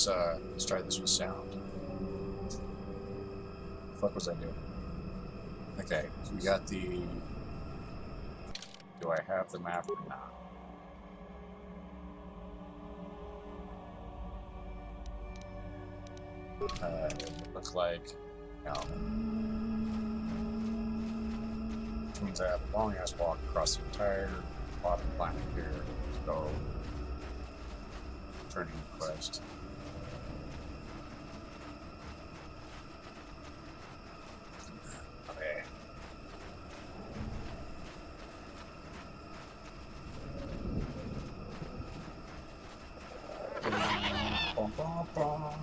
let's try this with sound. What the fuck was I doing? Okay, so we got the. Do I have the map or not? It looks like no. Which means I have a long ass walk across the entire bottom planet here to go turning quest. Okay. Bum, bum, bum,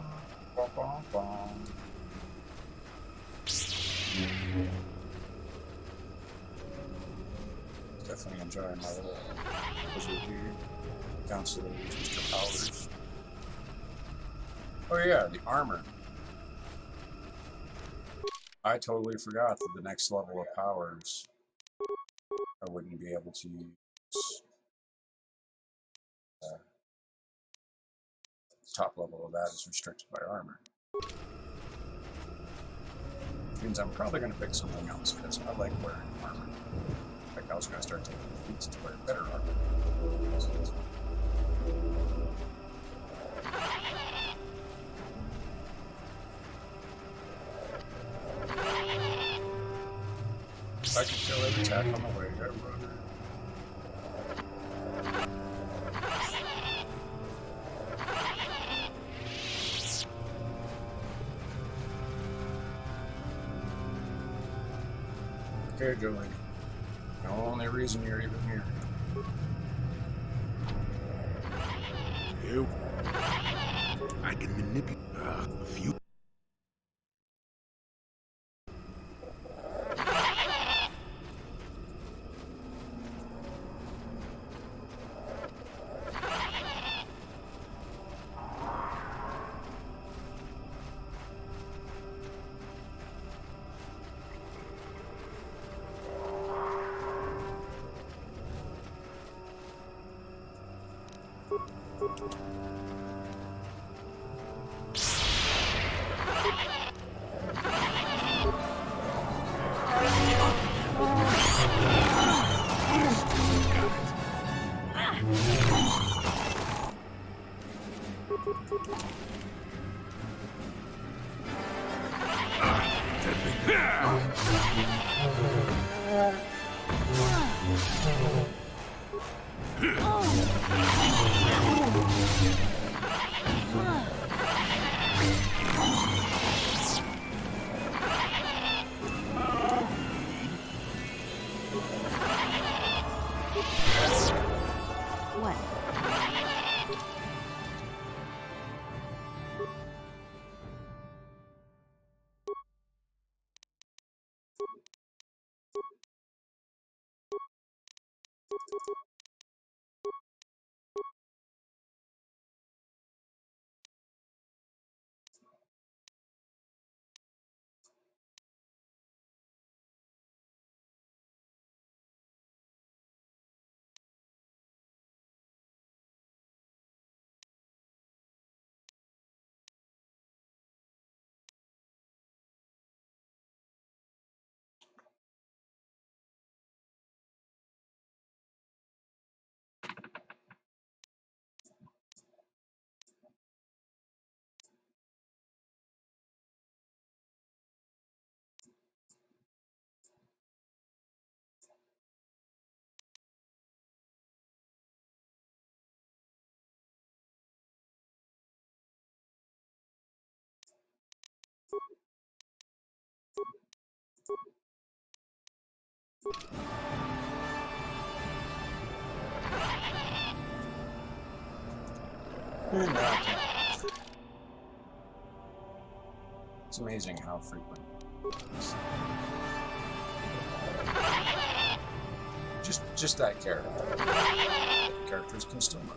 bum, bum, bum. Definitely enjoying my little visit here. Consular, Mr. Powers. Oh yeah, the armor. I totally forgot that the next level of powers I wouldn't be able to use. The top level of that is restricted by armor. Which means I'm probably going to pick something else because I like wearing armor. In fact, I was going to start taking feats to wear better armor. I can kill every attack on the way, right, brother? Okay, Joey. The only reason you're even here. You. I can manipulate a few. No, I can't. It's amazing how frequent. Just that character. Characters can still move.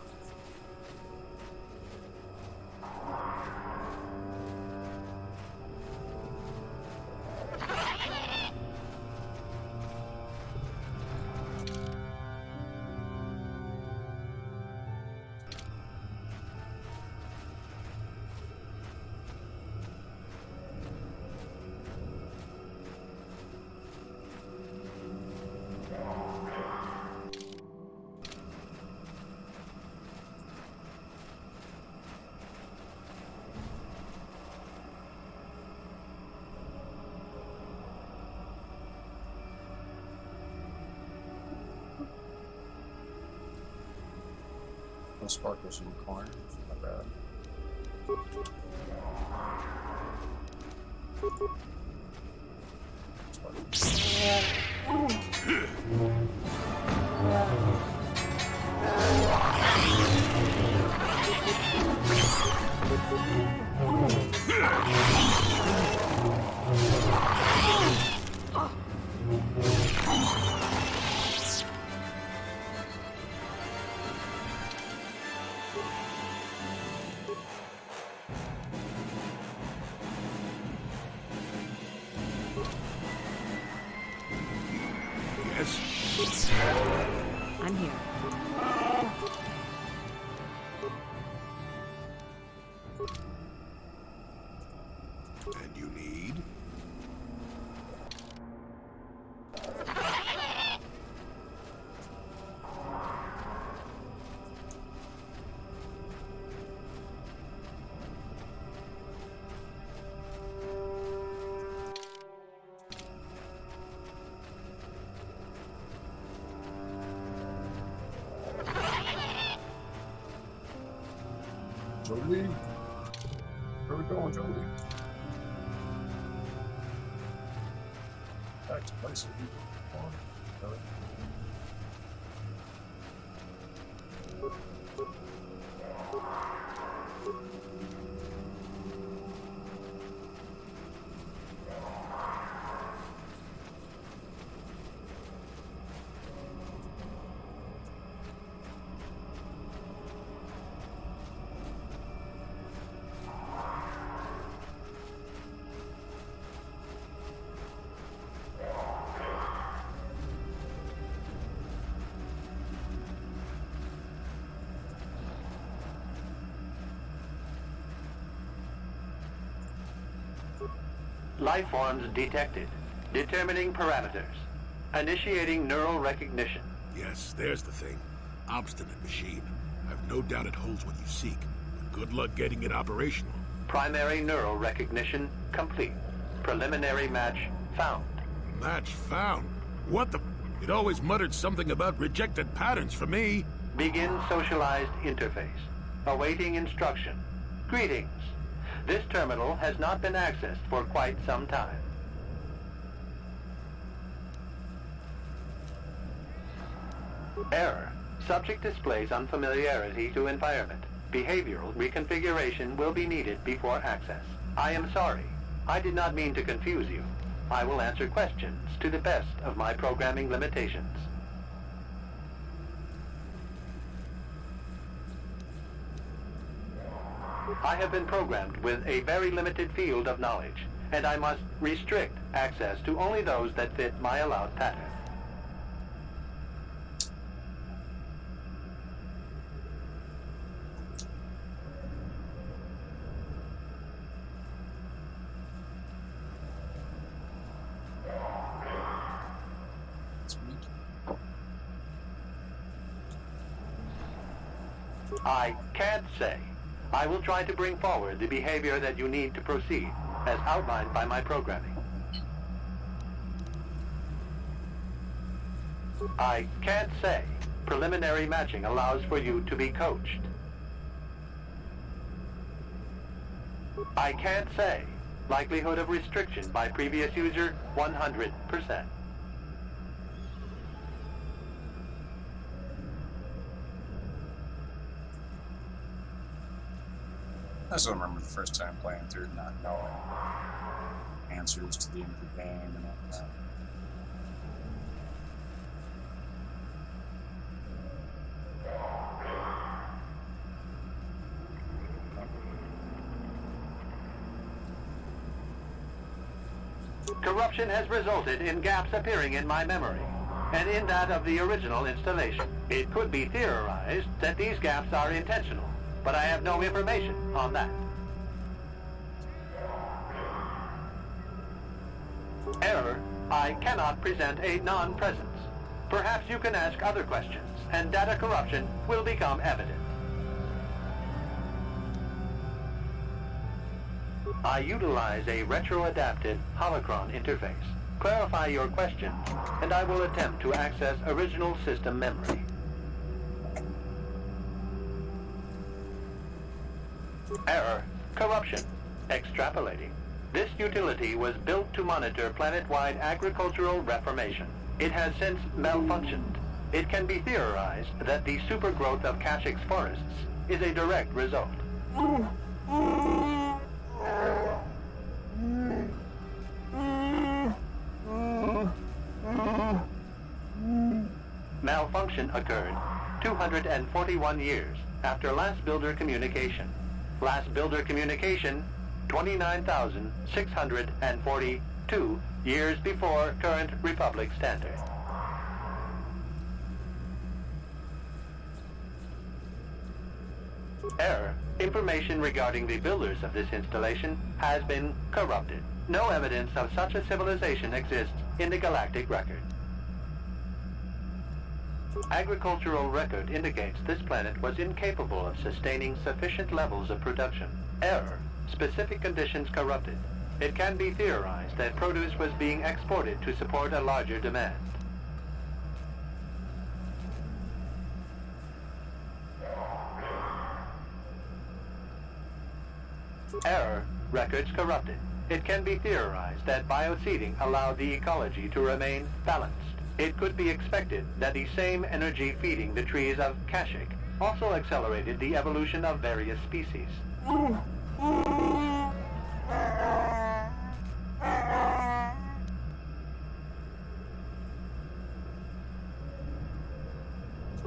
No sparkles in the corner. Not bad. Yes? I'm here. And you need? Jolie? Where we going, Jolie? Back to places we were on. Really? Life forms detected. Determining parameters. Initiating neural recognition. Yes, there's the thing. Obstinate machine. I've no doubt it holds what you seek. But good luck getting it operational. Primary neural recognition complete. Preliminary match found. Match found? What the... It always muttered something about rejected patterns for me. Begin socialized interface. Awaiting instruction. Greetings. This terminal has not been accessed for quite some time. Error. Subject displays unfamiliarity to environment. Behavioral reconfiguration will be needed before access. I am sorry. I did not mean to confuse you. I will answer questions to the best of my programming limitations. I have been programmed with a very limited field of knowledge, and I must restrict access to only those that fit my allowed pattern. I can't say. I will try to bring forward the behavior that you need to proceed, as outlined by my programming. I can't say. Preliminary matching allows for you to be coached. I can't say. Likelihood of restriction by previous user, 100%. I still remember the first time playing through not knowing answers to the end of the game and all that. Corruption has resulted in gaps appearing in my memory, and in that of the original installation. It could be theorized that these gaps are intentional, but I have no information on that. Error. I cannot present a non-presence. Perhaps you can ask other questions, and data corruption will become evident. I utilize a retro-adapted holocron interface. Clarify your questions, and I will attempt to access original system memory. Error. Corruption. Extrapolating. This utility was built to monitor planet-wide agricultural reformation. It has since malfunctioned. It can be theorized that the supergrowth of Kashyk's forests is a direct result. Malfunction occurred 241 years after last builder communication. Last builder communication, 29,642 years before current Republic standard. Error. Information regarding the builders of this installation has been corrupted. No evidence of such a civilization exists in the galactic record. Agricultural record indicates this planet was incapable of sustaining sufficient levels of production. Error. Specific conditions corrupted. It can be theorized that produce was being exported to support a larger demand. Error. Records corrupted. It can be theorized that bioseeding allowed the ecology to remain balanced. It could be expected that the same energy feeding the trees of Kashyk also accelerated the evolution of various species.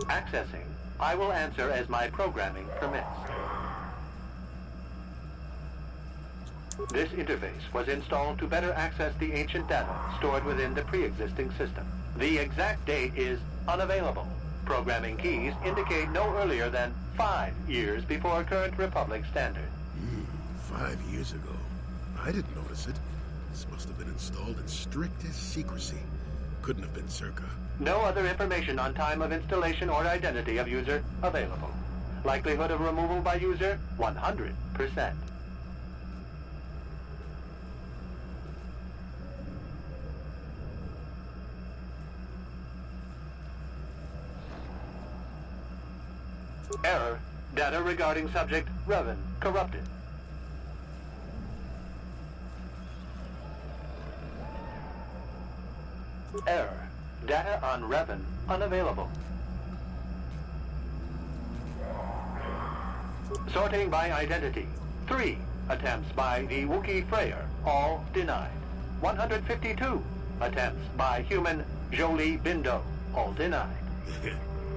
Accessing. I will answer as my programming permits. This interface was installed to better access the ancient data stored within the pre-existing system. The exact date is unavailable. Programming keys indicate no earlier than 5 years before current Republic standard. 5 years ago. I didn't notice it. This must have been installed in strictest secrecy. Couldn't have been Circa. No other information on time of installation or identity of user available. Likelihood of removal by user, 100%. Error. Data regarding subject Revan corrupted. Error. Data on Revan unavailable. Sorting by identity. 3 attempts by the Wookiee Freyer, all denied. 152 attempts by human Jolie Bindo, all denied.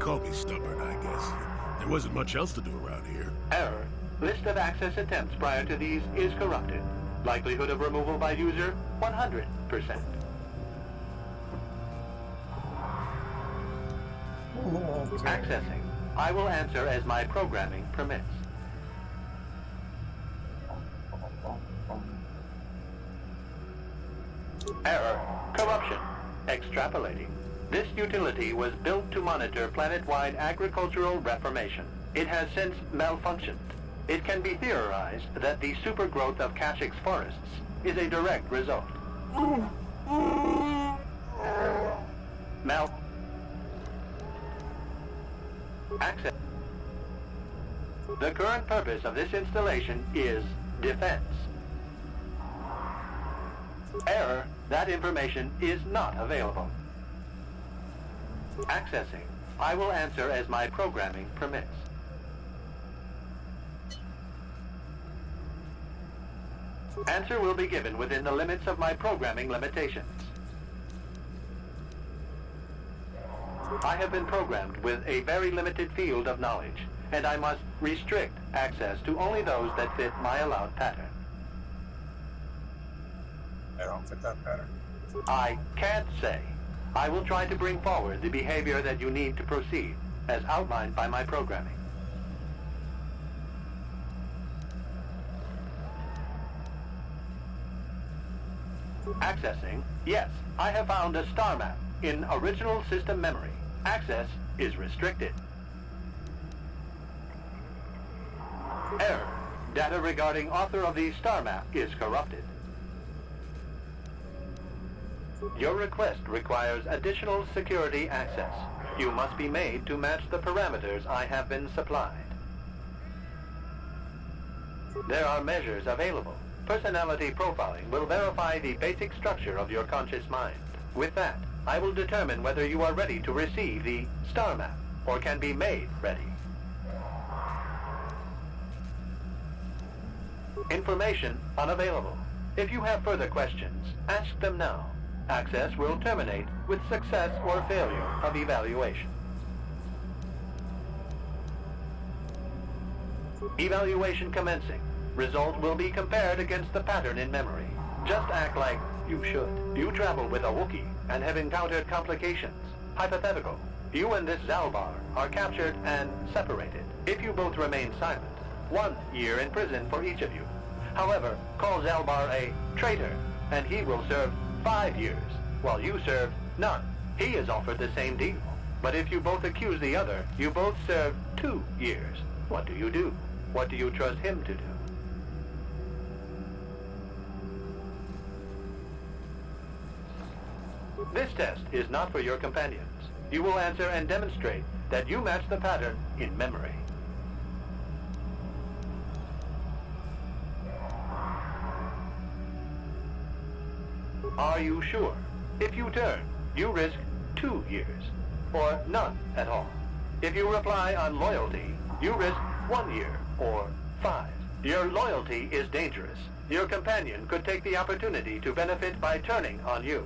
Call me stubborn, I guess. There wasn't much else to do around here. Error. List of access attempts prior to these is corrupted. Likelihood of removal by user, 100%. Accessing. I will answer as my programming permits. Error. Corruption. Extrapolating. This utility was built to monitor planet-wide agricultural reformation. It has since malfunctioned. It can be theorized that the supergrowth of Kashyk's forests is a direct result. Access. The current purpose of this installation is defense. Error. That information is not available. Accessing. I will answer as my programming permits. Answer will be given within the limits of my programming limitations. I have been programmed with a very limited field of knowledge, and I must restrict access to only those that fit my allowed pattern. I don't fit that pattern. I can't say. I will try to bring forward the behavior that you need to proceed, as outlined by my programming. Accessing. Yes, I have found a star map in original system memory. Access is restricted. Error. Data regarding author of the star map is corrupted. Your request requires additional security access. You must be made to match the parameters I have been supplied. There are measures available. Personality profiling will verify the basic structure of your conscious mind. With that, I will determine whether you are ready to receive the star map, or can be made ready. Information unavailable. If you have further questions, ask them now. Access will terminate with success or failure of evaluation. Evaluation commencing. Result will be compared against the pattern in memory. Just act like you should. You travel with a Wookiee and have encountered complications. Hypothetical. You and this Zalbar are captured and separated. If you both remain silent, 1 year in prison for each of you. However, call Zalbar a traitor, and he will serve 5 years, while you serve none. He is offered the same deal. But if you both accuse the other, you both serve 2 years. What do you do? What do you trust him to do? This test is not for your companions. You will answer and demonstrate that you match the pattern in memory. Are you sure? If you turn, you risk 2 years, or none at all. If you reply on loyalty, you risk 1 year, or 5. Your loyalty is dangerous. Your companion could take the opportunity to benefit by turning on you.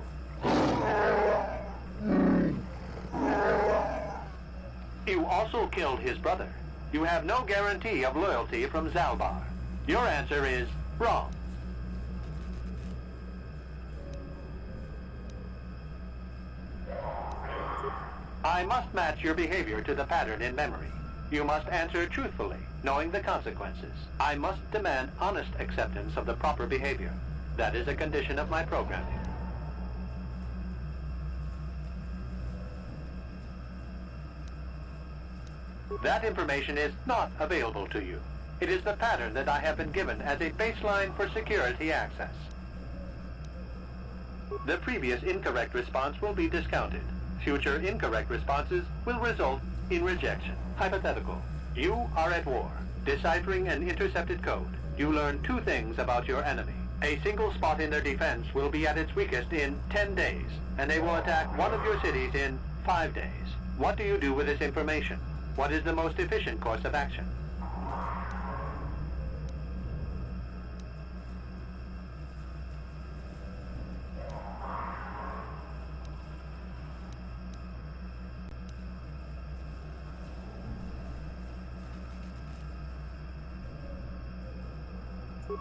You also killed his brother. You have no guarantee of loyalty from Zalbar. Your answer is wrong. I must match your behavior to the pattern in memory. You must answer truthfully, knowing the consequences. I must demand honest acceptance of the proper behavior. That is a condition of my programming. That information is not available to you. It is the pattern that I have been given as a baseline for security access. The previous incorrect response will be discounted. Future incorrect responses will result in rejection. Hypothetical. You are at war, deciphering an intercepted code. You learn 2 things about your enemy. A single spot in their defense will be at its weakest in 10 days, and they will attack one of your cities in 5 days. What do you do with this information? What is the most efficient course of action?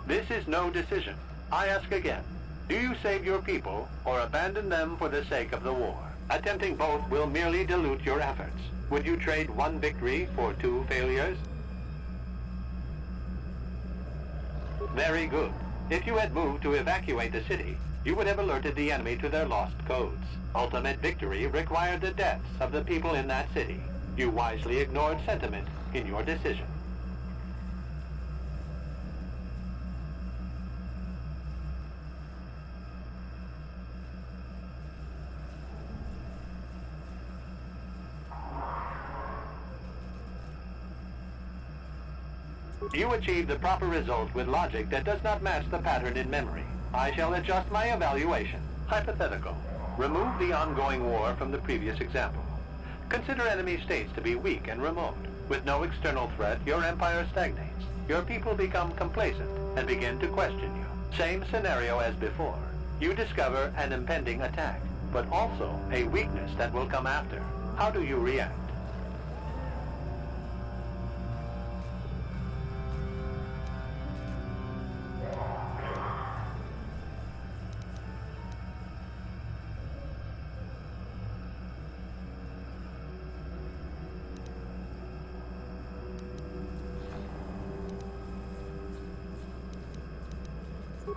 This is no decision. I ask again. Do you save your people or abandon them for the sake of the war? Attempting both will merely dilute your efforts. Would you trade 1 victory for 2 failures? Very good. If you had moved to evacuate the city, you would have alerted the enemy to their lost codes. Ultimate victory required the deaths of the people in that city. You wisely ignored sentiment in your decision. You achieve the proper result with logic that does not match the pattern in memory. I shall adjust my evaluation. Hypothetical. Remove the ongoing war from the previous example. Consider enemy states to be weak and remote. With no external threat, your empire stagnates. Your people become complacent and begin to question you. Same scenario as before. You discover an impending attack, but also a weakness that will come after. How do you react?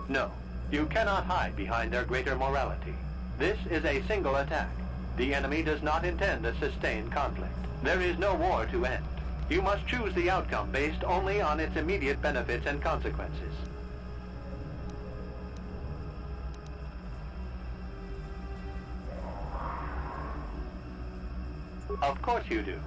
No, you cannot hide behind their greater morality. This is a single attack. The enemy does not intend a sustained conflict. There is no war to end. You must choose the outcome based only on its immediate benefits and consequences. Of course you do.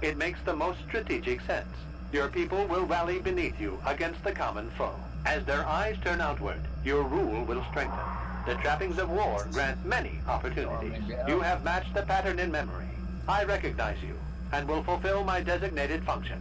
It makes the most strategic sense. Your people will rally beneath you against the common foe. As their eyes turn outward, your rule will strengthen. The trappings of war grant many opportunities. You have matched the pattern in memory. I recognize you, and will fulfill my designated function.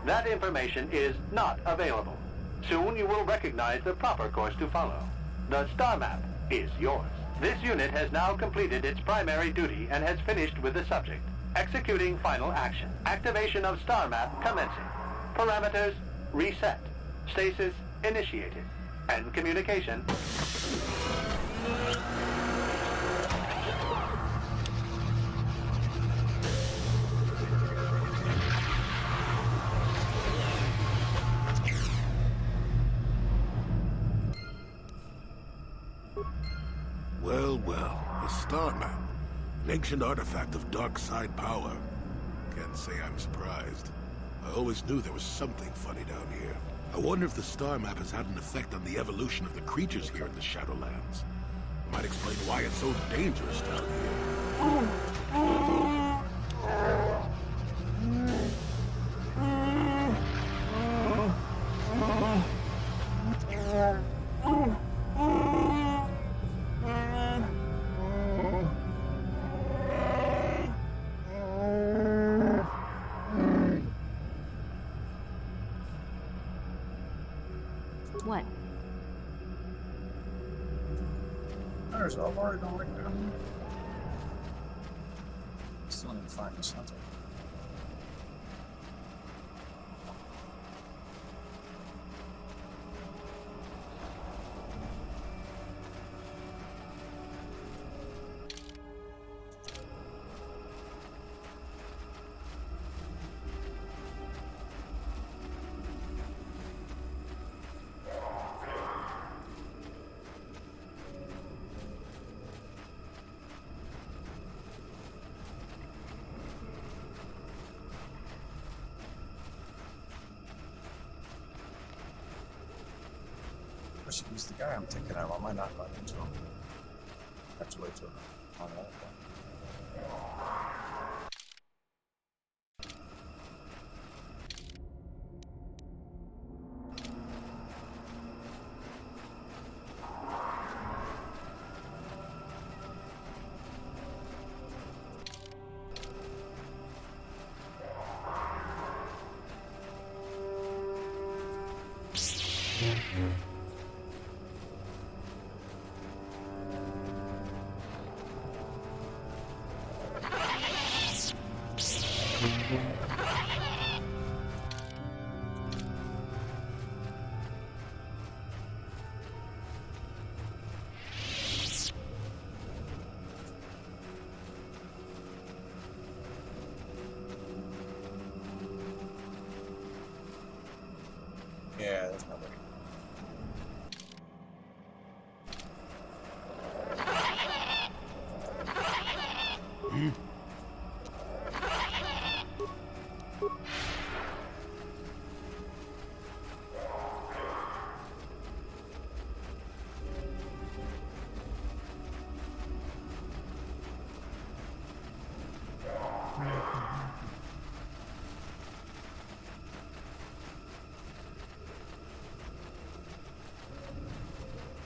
That information is not available. Soon you will recognize the proper course to follow. The star map is yours. This unit has now completed its primary duty and has finished with the subject. Executing final action. Activation of star map commencing. Parameters reset. Stasis initiated. And communication. Well, a star map. An ancient artifact of dark side power. Can't say I'm surprised. I always knew there was something funny down here. I wonder if the star map has had an effect on the evolution of the creatures here in the Shadowlands. It might explain why it's so dangerous down here. What? There's a word on it now. Still need to find this hunter. I should use the guy I'm thinking of. I might not run into him. Have to wait till on that one. Yeah, there's nobody.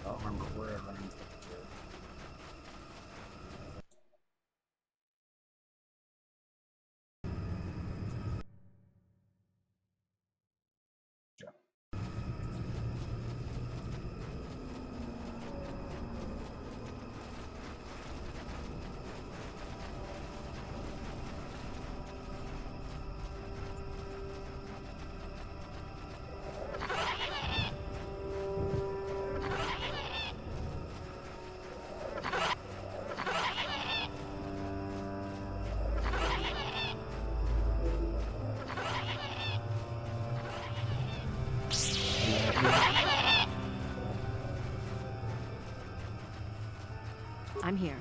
I don't remember where I ran into the kid. Yeah. I'm here.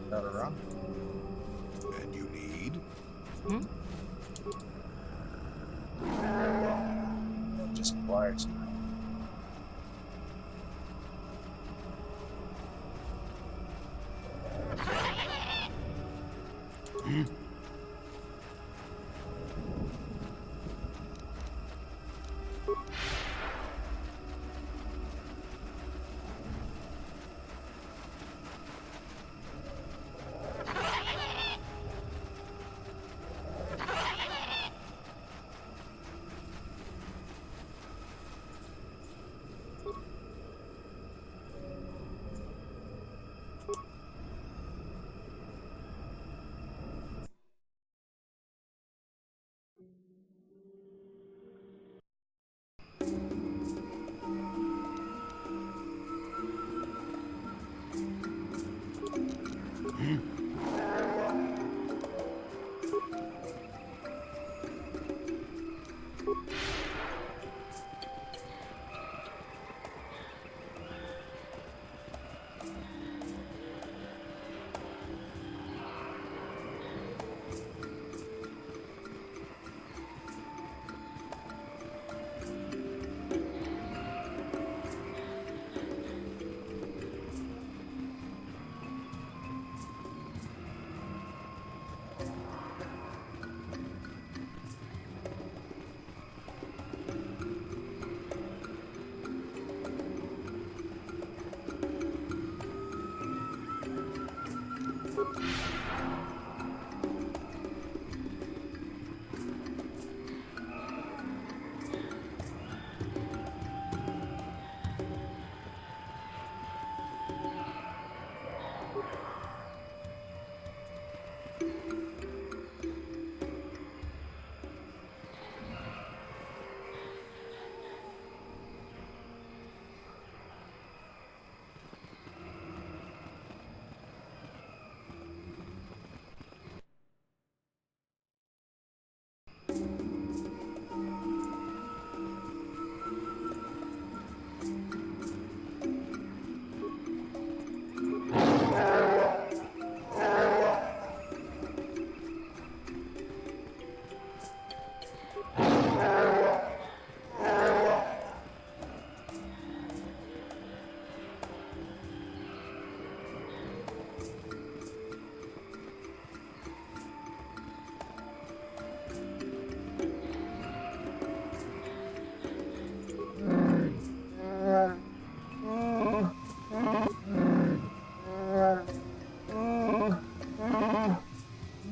Got a run. And you need? Hmm? Just quiet.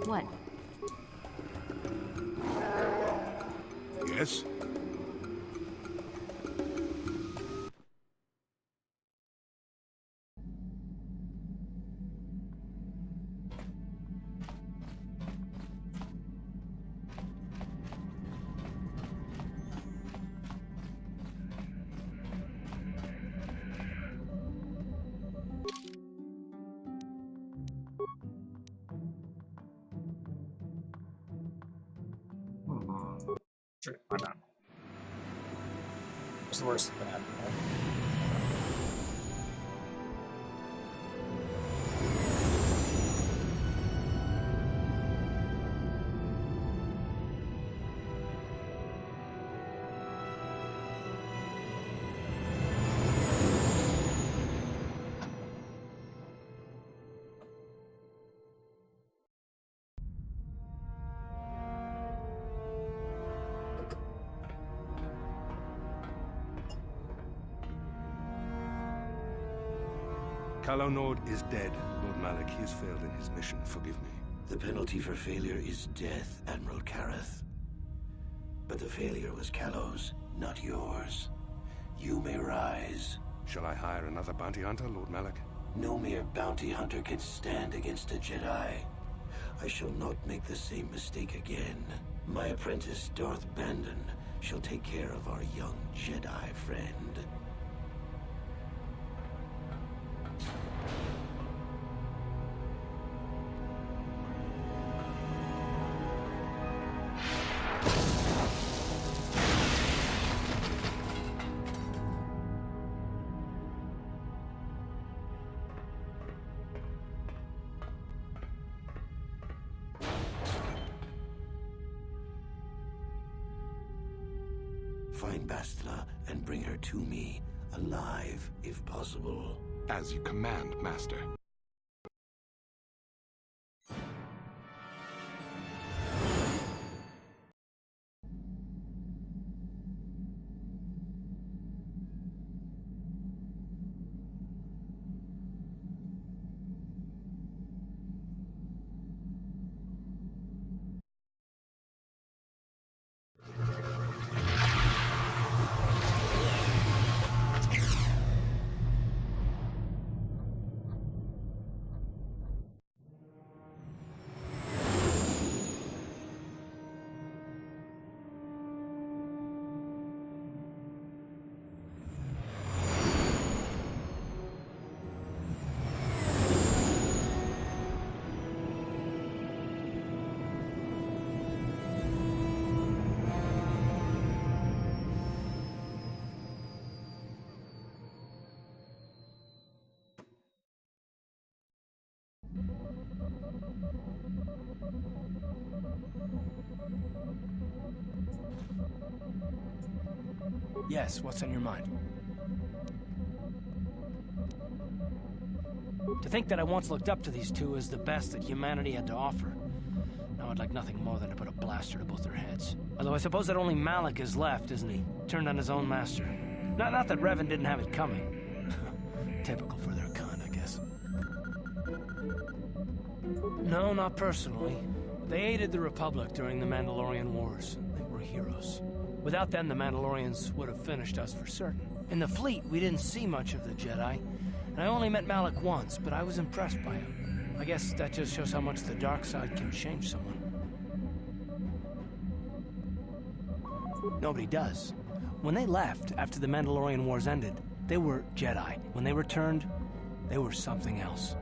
What? Yes? Sure, why not? What's the worst that can happen, right? Calo Nord is dead, Lord Malik. He has failed in his mission. Forgive me. The penalty for failure is death, Admiral Kareth. But the failure was Calo's, not yours. You may rise. Shall I hire another bounty hunter, Lord Malik? No mere bounty hunter can stand against a Jedi. I shall not make the same mistake again. My apprentice, Darth Bandon, shall take care of our young Jedi friend. Find Bastila and bring her to me, alive if possible. As you command, Master. Yes, what's on your mind? To think that I once looked up to these two as the best that humanity had to offer. Now I'd like nothing more than to put a blaster to both their heads. Although I suppose that only Malik is left, isn't he? Turned on his own master. Not that Revan didn't have it coming. Typical for their kind, I guess. No, not personally. They aided the Republic during the Mandalorian Wars. They were heroes. Without them, the Mandalorians would have finished us for certain. In the fleet, we didn't see much of the Jedi, and I only met Malik once, but I was impressed by him. I guess that just shows how much the dark side can change someone. Nobody does. When they left after the Mandalorian Wars ended, they were Jedi. When they returned, they were something else.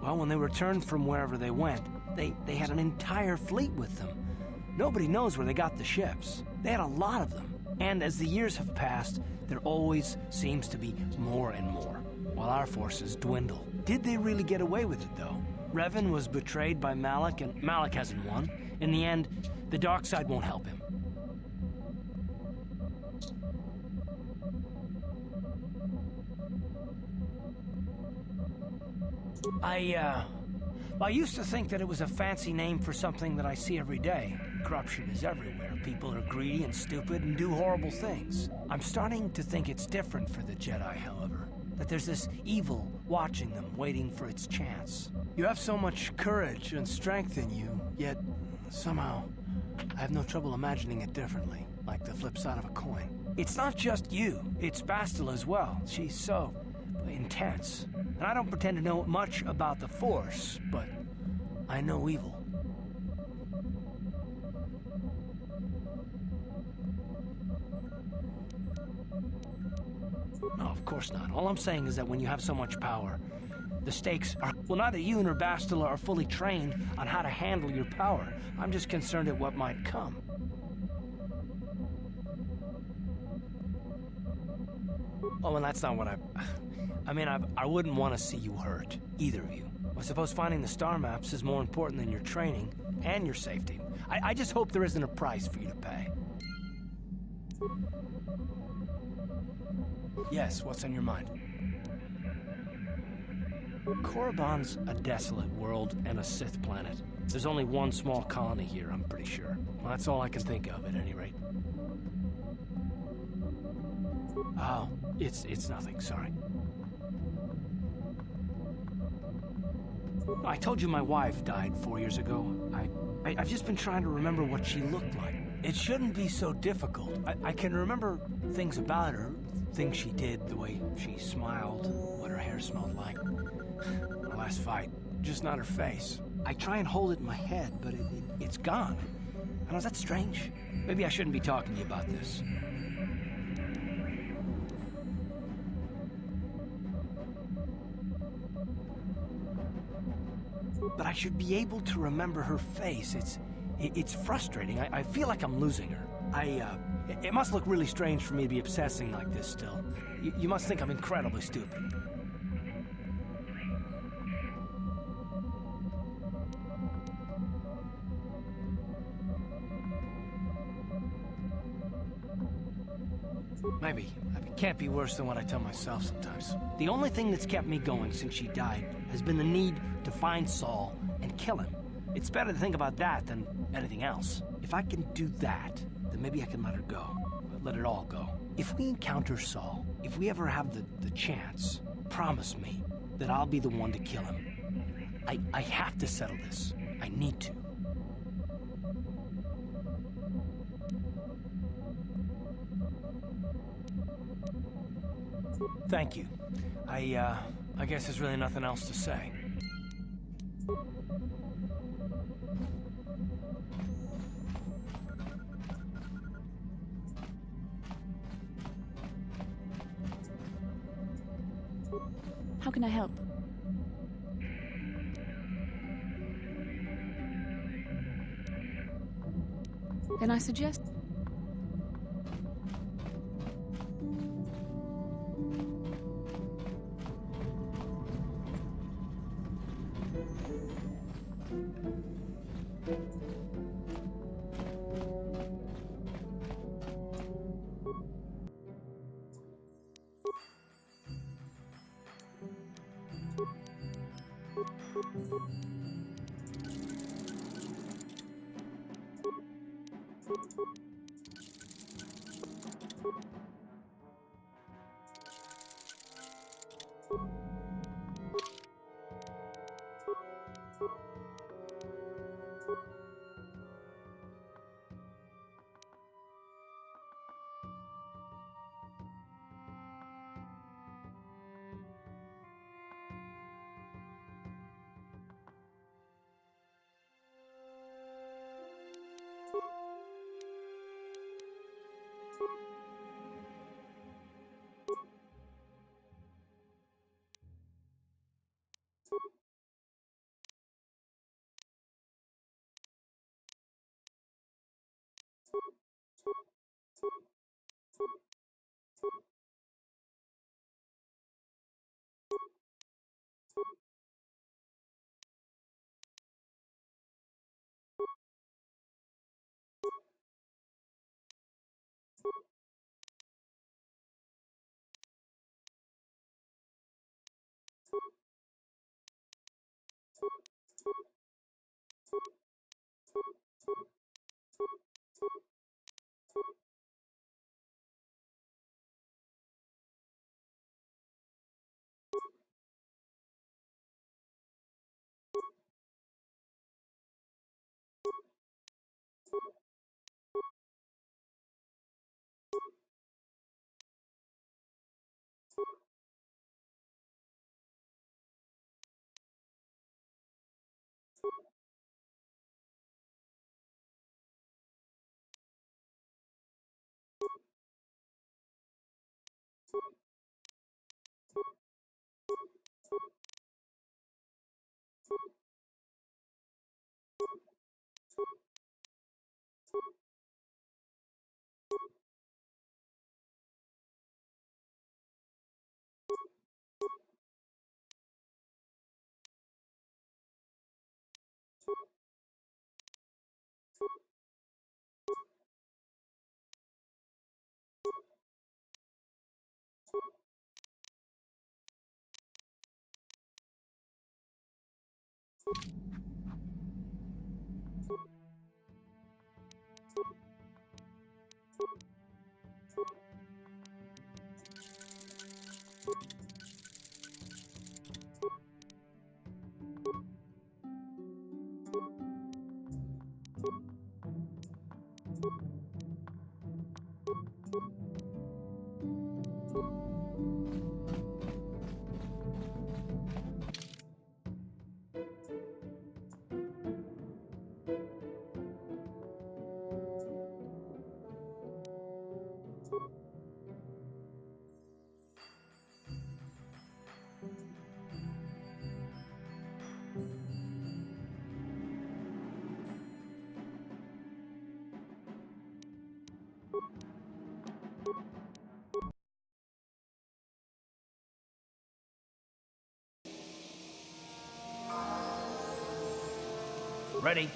Well, when they returned from wherever they went, they had an entire fleet with them. Nobody knows where they got the ships. They had a lot of them. And as the years have passed, there always seems to be more and more, while our forces dwindle. Did they really get away with it, though? Revan was betrayed by Malik, and Malik hasn't won. In the end, the dark side won't help him. I used to think that it was a fancy name for something that I see every day. Corruption is everywhere. People are greedy and stupid and do horrible things. I'm starting to think it's different for the Jedi, however. That there's this evil watching them, waiting for its chance. You have so much courage and strength in you, yet somehow I have no trouble imagining it differently, like the flip side of a coin. It's not just you, it's Bastila as well. She's so intense. And I don't pretend to know much about the Force, but I know evil. No, of course not. All I'm saying is that when you have so much power, the stakes are... Well, neither you nor Bastila are fully trained on how to handle your power. I'm just concerned at what might come. Oh, and that's not what I wouldn't want to see you hurt, either of you. I suppose finding the star maps is more important than your training and your safety. I just hope there isn't a price for you to pay. Yes, what's on your mind? Korriban's a desolate world and a Sith planet. There's only one small colony here, I'm pretty sure. Well, that's all I can think of, at any rate. Oh, it's nothing, sorry. I told you my wife died 4 years ago. I've just been trying to remember what she looked like. It shouldn't be so difficult. I can remember things about her, things she did, the way she smiled, what her hair smelled like. Our last fight, just not her face. I try and hold it in my head, but it's gone. I know, is that strange? Maybe I shouldn't be talking to you about this. But I should be able to remember her face. It's frustrating. I feel like I'm losing her. It must look really strange for me to be obsessing like this still. You must think I'm incredibly stupid. Maybe. It can't be worse than what I tell myself sometimes. The only thing that's kept me going since she died has been the need to find Saul and kill him. It's better to think about that than anything else. If I can do that, then maybe I can let her go. Let it all go. If we encounter Saul, if we ever have the chance, promise me that I'll be the one to kill him. I have to settle this. I need to. Thank you. I guess there's really nothing else to say. How can I help? Then I suggest... Ready?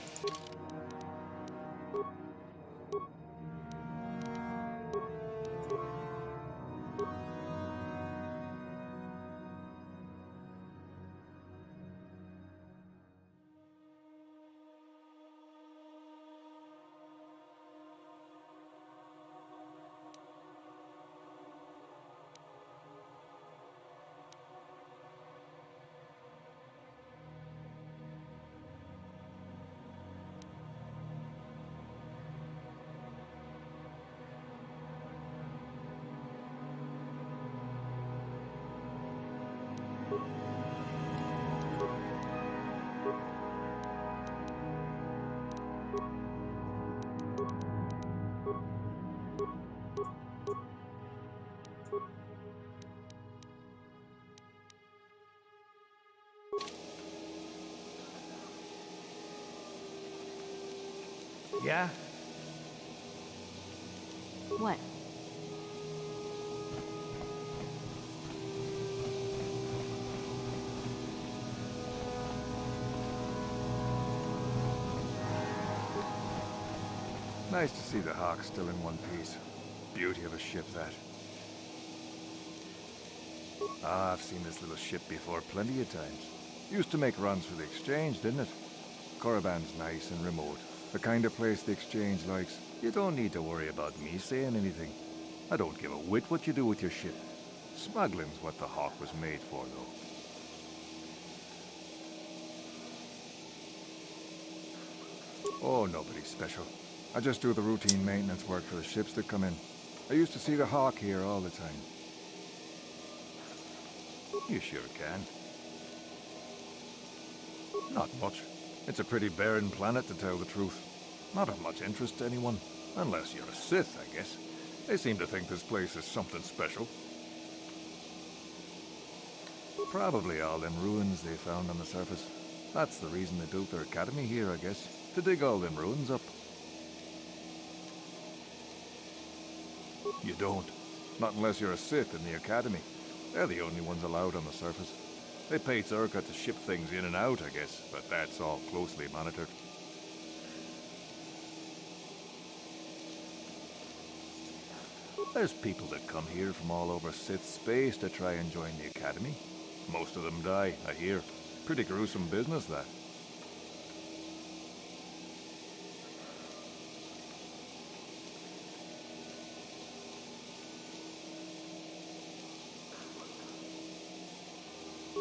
Yeah? What? Nice to see the Hawk still in one piece. Beauty of a ship, that. Ah, I've seen this little ship before plenty of times. Used to make runs for the exchange, didn't it? Korriban's nice and remote. The kind of place the exchange likes. You don't need to worry about me saying anything. I don't give a whit what you do with your ship. Smuggling's what the Hawk was made for, though. Oh, nobody special. I just do the routine maintenance work for the ships that come in. I used to see the Hawk here all the time. You sure can. Not much. It's a pretty barren planet, to tell the truth. Not of much interest to anyone. Unless you're a Sith, I guess. They seem to think this place is something special. Probably all them ruins they found on the surface. That's the reason they built their academy here, I guess. To dig all them ruins up. You don't. Not unless you're a Sith in the academy. They're the only ones allowed on the surface. They pay Zerka to ship things in and out, I guess, but that's all closely monitored. There's people that come here from all over Sith space to try and join the academy. Most of them die, I hear. Pretty gruesome business, that.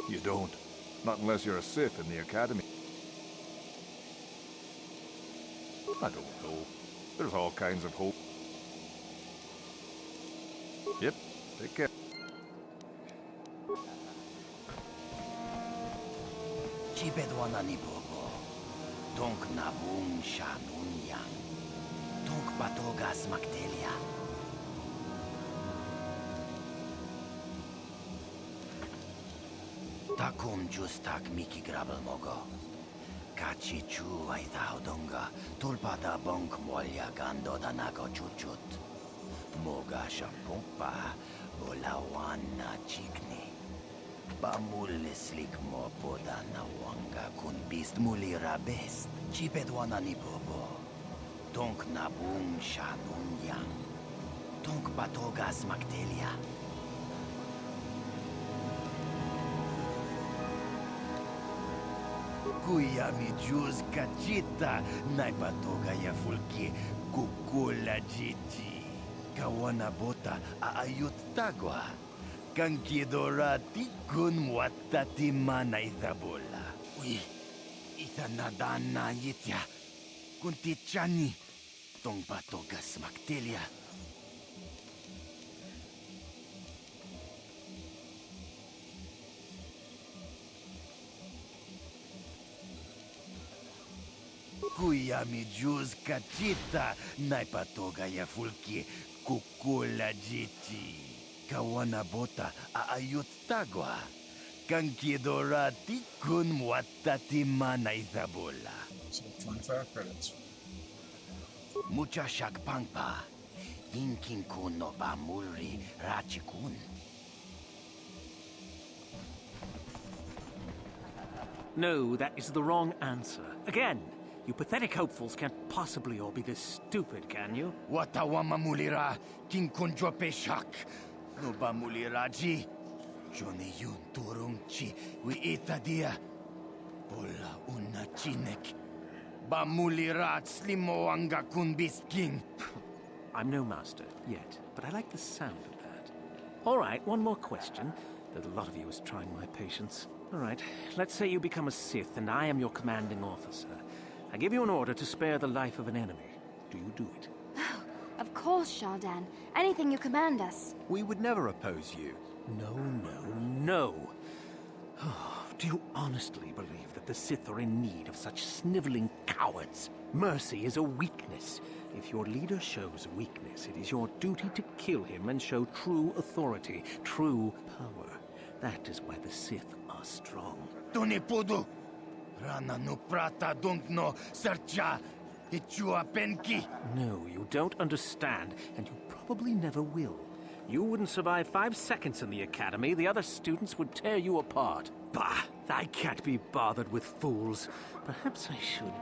You don't. Not unless you're a Sith in the academy. I don't know. There's all kinds of hope. Yep, take care. Chibedwanani bobo. Donk nabung shanun yang. Donk batogas maktelia. Takum justak miki grabel mogo. Kachi chu aita odonga. Tulpada bonk molya gando danako chuchut. Moga shampompa. Bolawana chikni. Bamulislik mo poda na wanga kun bist mulira best. Chipedwanani bobo. Donk nabung shanun yang. Donk batogas maktelia. Kuya mi juz kachita, naipatoga ya fulki, kukula jiji. Kawana bota aayut tagwa. Kankidorati kun mwatati mana ithabola. Uy, itanadana yitya. Kuntichani, tong batogas maktelia. Kuya mi juz kachita, naipatoga ya fulki, kukula jiti. Kawana bota aayut tagwa. Kankidorati kun mwatati mana ithabola. So 25 credits. Mucha shakpangpa. Inkin kun no bamuri rachikun. No, that is the wrong answer. Again, you pathetic hopefuls can't possibly all be this stupid, can you? Watawama mulira, kinkunjo peshak. No ba muliraji? Johnny yun turungchi, wi itadia. Bola una chinek. Ba mulirat slimo anga kun bisking. I'm no master, yet, but I like the sound of that. All right, one more question, though the lot of you is trying my patience. All right, let's say you become a Sith and I am your commanding officer. I give you an order to spare the life of an enemy. Do you do it? Of course, Shardan. Anything you command us. We would never oppose you. No, no, no. Do you honestly believe that the Sith are in need of such sniveling cowards? Mercy is a weakness. If your leader shows weakness, it is your duty to kill him and show true authority, true power. That is why the Sith are strong. Tunipudu! Rana no prata don't no sercha. No, you don't understand, and you probably never will. You wouldn't survive 5 seconds in the academy. The other students would tear you apart. Bah! I can't be bothered with fools. Perhaps I should,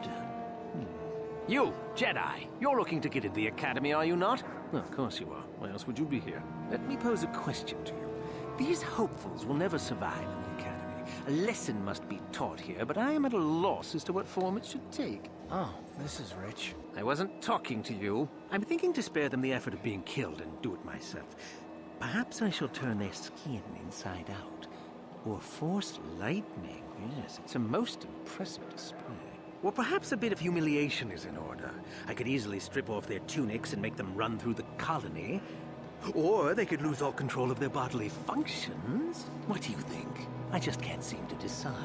You, Jedi! You're looking to get into the academy, are you not? Well, of course you are. Why else would you be here? Let me pose a question to you. These hopefuls will never survive in the academy. A lesson must be taught here, but I am at a loss as to what form it should take. Oh, this is rich. I wasn't talking to you. I'm thinking to spare them the effort of being killed and do it myself. Perhaps I shall turn their skin inside out. Or force lightning. Yes, it's a most impressive display. Or perhaps a bit of humiliation is in order. I could easily strip off their tunics and make them run through the colony. Or they could lose all control of their bodily functions. What do you think? I just can't seem to decide.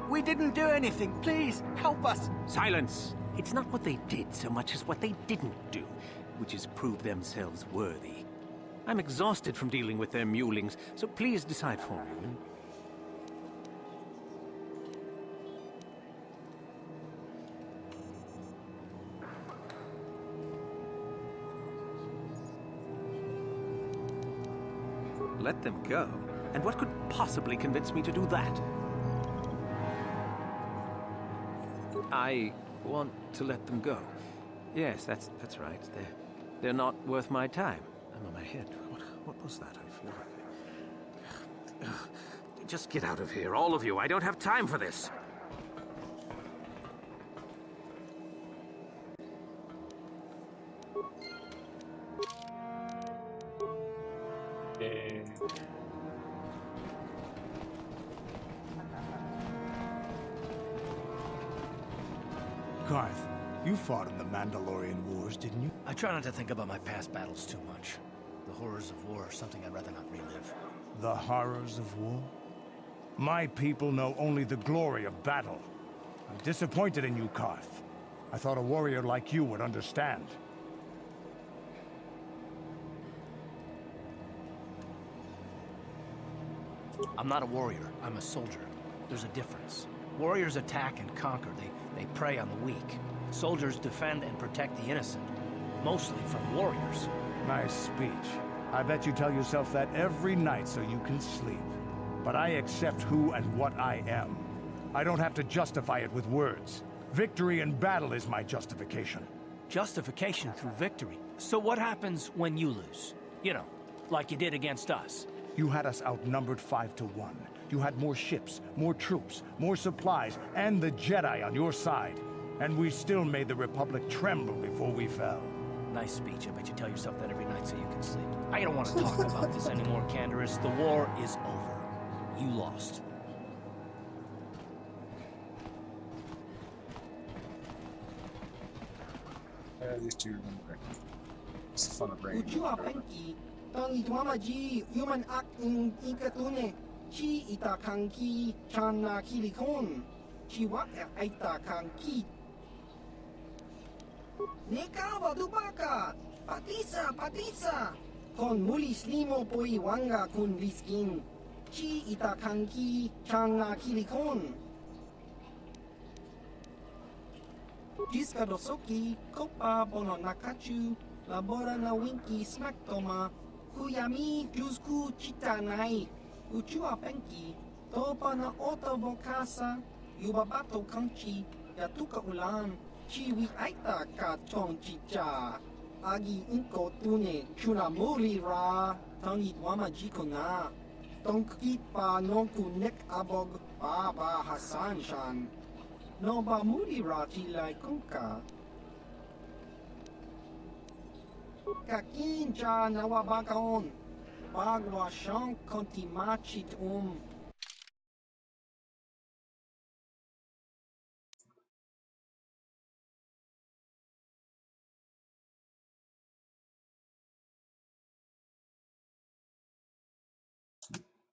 We didn't do anything. Please, help us. Silence! It's not what they did so much as what they didn't do, which is prove themselves worthy. I'm exhausted from dealing with their mulings, so please decide for me. Let them go? And what could possibly convince me to do that? I want to let them go. Yes, that's right. They're not worth my time. I'm on my head. What was that? I feel like... Just get out of here, all of you. I don't have time for this. Yay. Garth, you fought in the Mandalorian Wars, didn't you? I try not to think about my past battles too much. The horrors of war are something I'd rather not relive. The horrors of war? My people know only the glory of battle. I'm disappointed in you, Garth. I thought a warrior like you would understand. I'm not a warrior. I'm a soldier. There's a difference. Warriors attack and conquer. They prey on the weak. Soldiers defend and protect the innocent. Mostly from warriors. Nice speech. I bet you tell yourself that every night so you can sleep. But I accept who and what I am. I don't have to justify it with words. Victory in battle is my justification. Justification through victory. So what happens when you lose? You know, like you did against us. You had us outnumbered 5-1. You had more ships, more troops, more supplies, and the Jedi on your side. And we still made the Republic tremble before we fell. Nice speech. I bet you tell yourself that every night so you can sleep. I don't want to talk about this anymore, Canderous. The war is over. You lost. These two. It's the fun of rain. Ujua penki, tang itwamaji, human act in ikatune, chi itakanki, chana kilikon, chiwa itakanki. Neka wadubaka, patisa, kon mulis limo poi wanga kun liskin, chi itakanki, chana kilikon. Jiska dosoki, kopa bono nakachu, labora na winki smaktoma, kuyami jusku chitanai, uchua penki, topa na oto vokasa, yubabato kanchi, yatuka ulan, chiwi aita ka chong chicha, agi inko tune, chunamuri ra, tangit wama jikona, tongki pa nonku nek abog, baba Hasan shan. No ba muri rati lai kunka. Kakin ja nawabakaon. Bagwa shank konti machit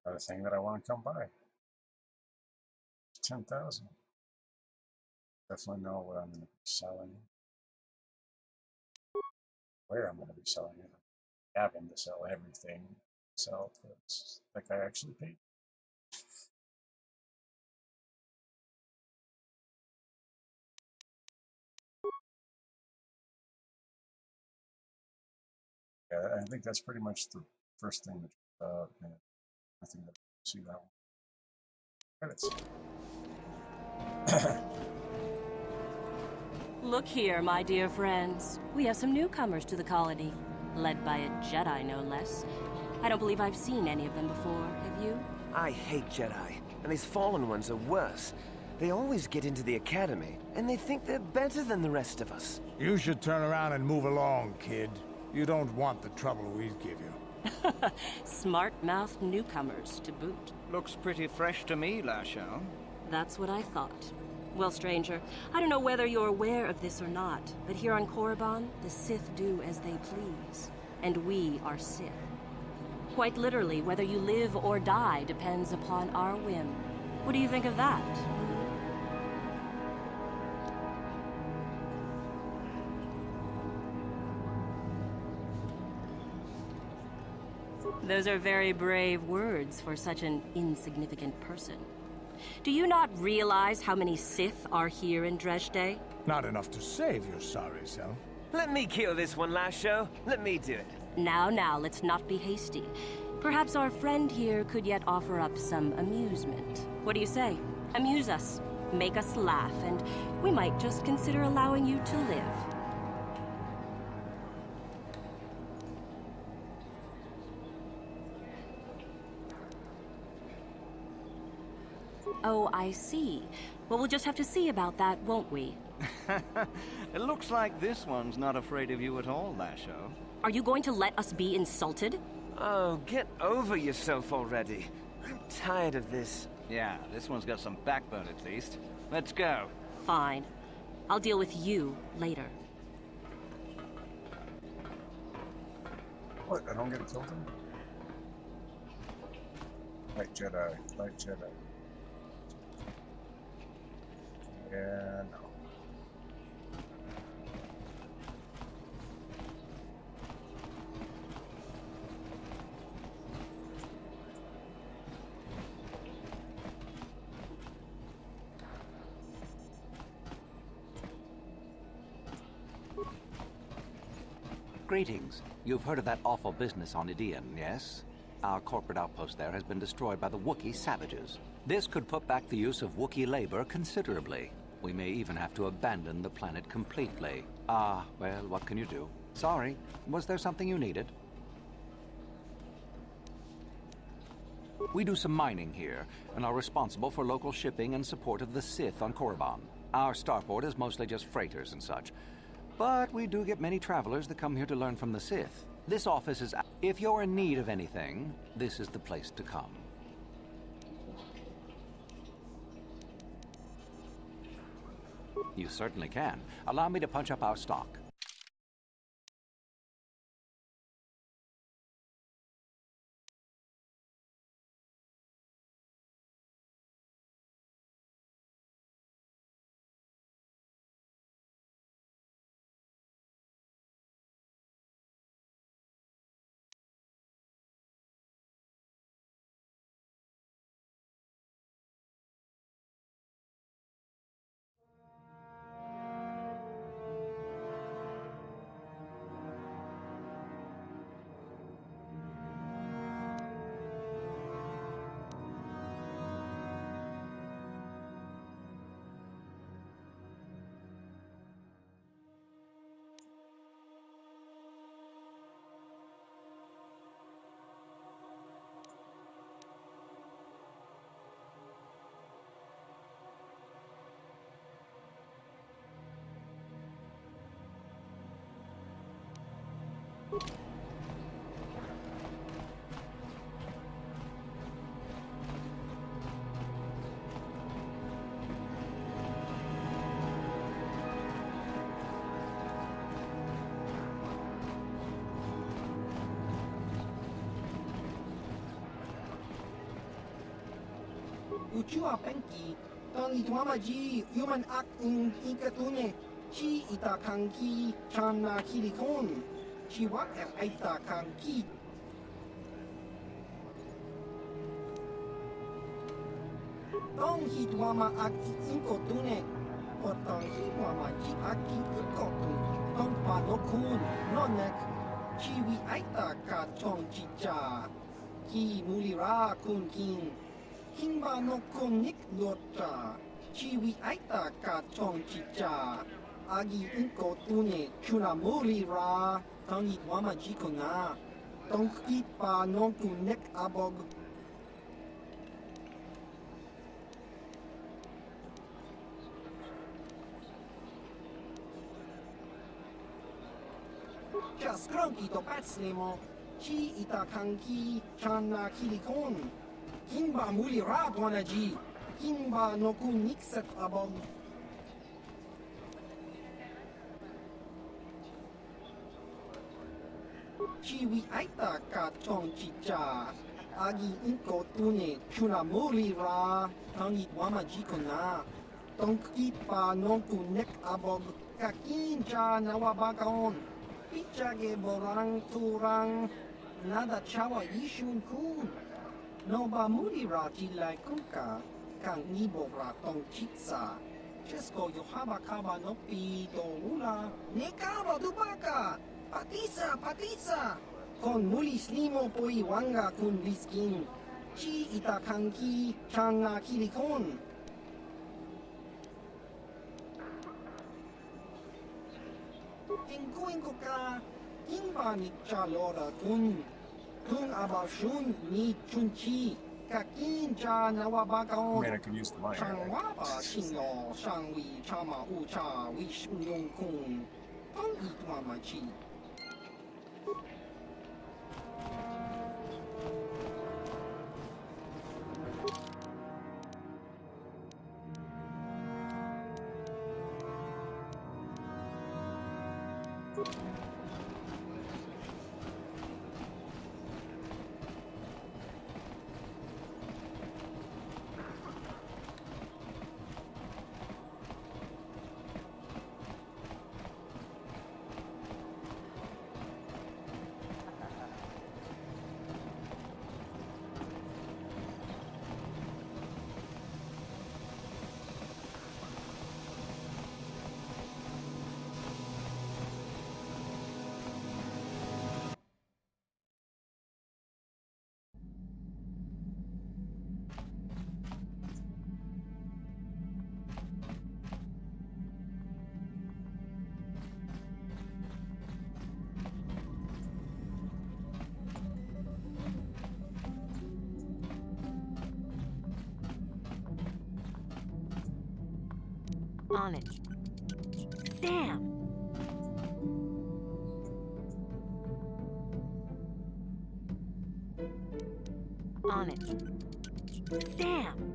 Got a thing that I want to come by. 10,000. Definitely know what I'm going to be selling. Where I'm going to be selling it. Having to sell everything. Sell it's like I actually paid. Yeah, I think that's pretty much the first thing that and I think that see that one. Credits. Look here, my dear friends. We have some newcomers to the colony, led by a Jedi, no less. I don't believe I've seen any of them before, have you? I hate Jedi, and these fallen ones are worse. They always get into the academy, and they think they're better than the rest of us. You should turn around and move along, kid. You don't want the trouble we give you. Smart-mouthed newcomers, to boot. Looks pretty fresh to me, Lasho. That's what I thought. Well, stranger, I don't know whether you're aware of this or not, but here on Korriban, the Sith do as they please. And we are Sith. Quite literally, whether you live or die depends upon our whim. What do you think of that? Those are very brave words for such an insignificant person. Do you not realize how many Sith are here in Dresde? Not enough to save your sorry self. Let me kill this one, Lasho. Let me do it. Now, let's not be hasty. Perhaps our friend here could yet offer up some amusement. What do you say? Amuse us, make us laugh, and we might just consider allowing you to live. Oh, I see. Well, we'll just have to see about that, won't we? It looks like this one's not afraid of you at all, Lasho. Are you going to let us be insulted? Oh, get over yourself already. I'm tired of this. Yeah, this one's got some backbone at least. Let's go. Fine. I'll deal with you later. What? I don't get tilted? Light Jedi. Light Jedi. Yeah, no. Greetings. You've heard of that awful business on Idian, yes? Our corporate outpost there has been destroyed by the Wookiee savages. This could put back the use of Wookiee labor considerably. We may even have to abandon the planet completely. Ah, well, what can you do? Sorry. Was there something you needed? We do some mining here, and are responsible for local shipping and support of the Sith on Korriban. Our starport is mostly just freighters and such. But we do get many travelers that come here to learn from the Sith. This office is... If you're in need of anything, this is the place to come. You certainly can. Allow me to punch up our stock. Uchua penki, tani tuamaji, human act in ikatune, chi itakanki, chana kilikon, chi wa itakanki. Tong hituama act inkotune, otang hituama ji aki ikotun, tong panokun, nonek, Chiwi aita ka chong chicha. Ki mulira kun king. Kimba no kun nik lota. Chiwi aita ka chong chicha. Agi inko tune chuna mulira. Tangi wama jikona. Tongki pa non kun nek abog. Skronki to patslemo, chi itakanki chana kilikon. Kimba muli radwanaji, kimba noku nixet abog. Chiwi aita ka chong chicha, agi inko tune chuna muli ra, tangi wama jikona. Tonki pa nonku nek abog, kakin cha nawabakon. Pichage borang turang nada chawa yishun kun. Noba muri rati lai kunka kang nibo ratong chitsa. Chesko yohaba kaba no pi do ula. Nekaba dubaka! Patisa, patisa! Kon muli slimo poi wanga kun liskin. Chi itakanki changa kilikon. Inko ka kimba ni chalora kun abashun ni chunchi kakin cha nawabakaon. I could use the money. Changwaba shinyo shangwi chama ucha wishun yung kun tong itwamachi. On it. Damn! On it. Damn!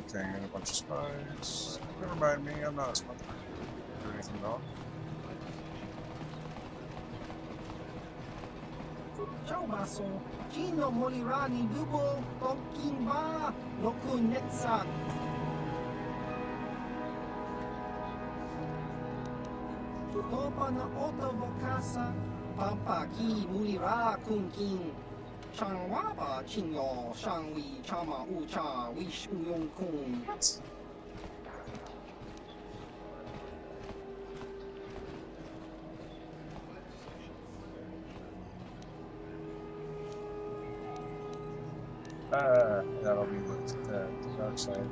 Okay, and a bunch of spies. Never mind me, I'm not a smuggler. Do anything wrong? Ciao baso, Chino Molirani Dubo, Tonkin Ba, Loku Netsan. Topa na Oto Bokasa, Pampa Ki Mulira Kunkin. Changwaba Chinyo, Shangwi Chama Ucha, Wish Uyong Kun. That'll be the dark side.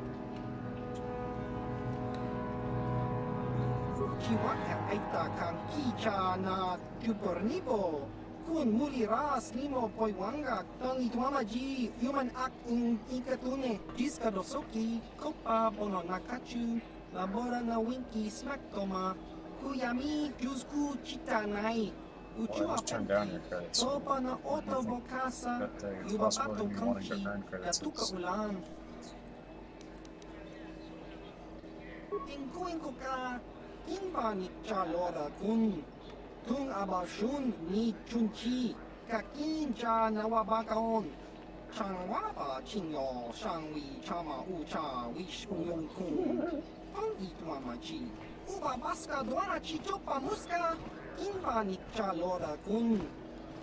Chiwaka Aita Kan Kicha na Tupornibo. Kun Muliras Limo Poiwanga, Tangi Tuamaji, Human Act in Ikatune, Jiska Dosoki, Kopa Bono Nakachu, Labora na Winky Smaktoma, Kuyami, Jusku Chitanai. Well, I just turned down your credits. Topa na Oto Bokasa, But the Yubabato possibility of me wanting to Kanki, earn credits Yatuka is Ulan. Tingkuin ko ka, Kimba ni Chalora Kun. Tung abashun ni chunchi, kakin cha nawabakaon. Changwaba chinyo, shangwi chama ucha, wish uyong kun. Tong itwamachi. Uba baska dwana chichopa muska, kimba ni chalora kun.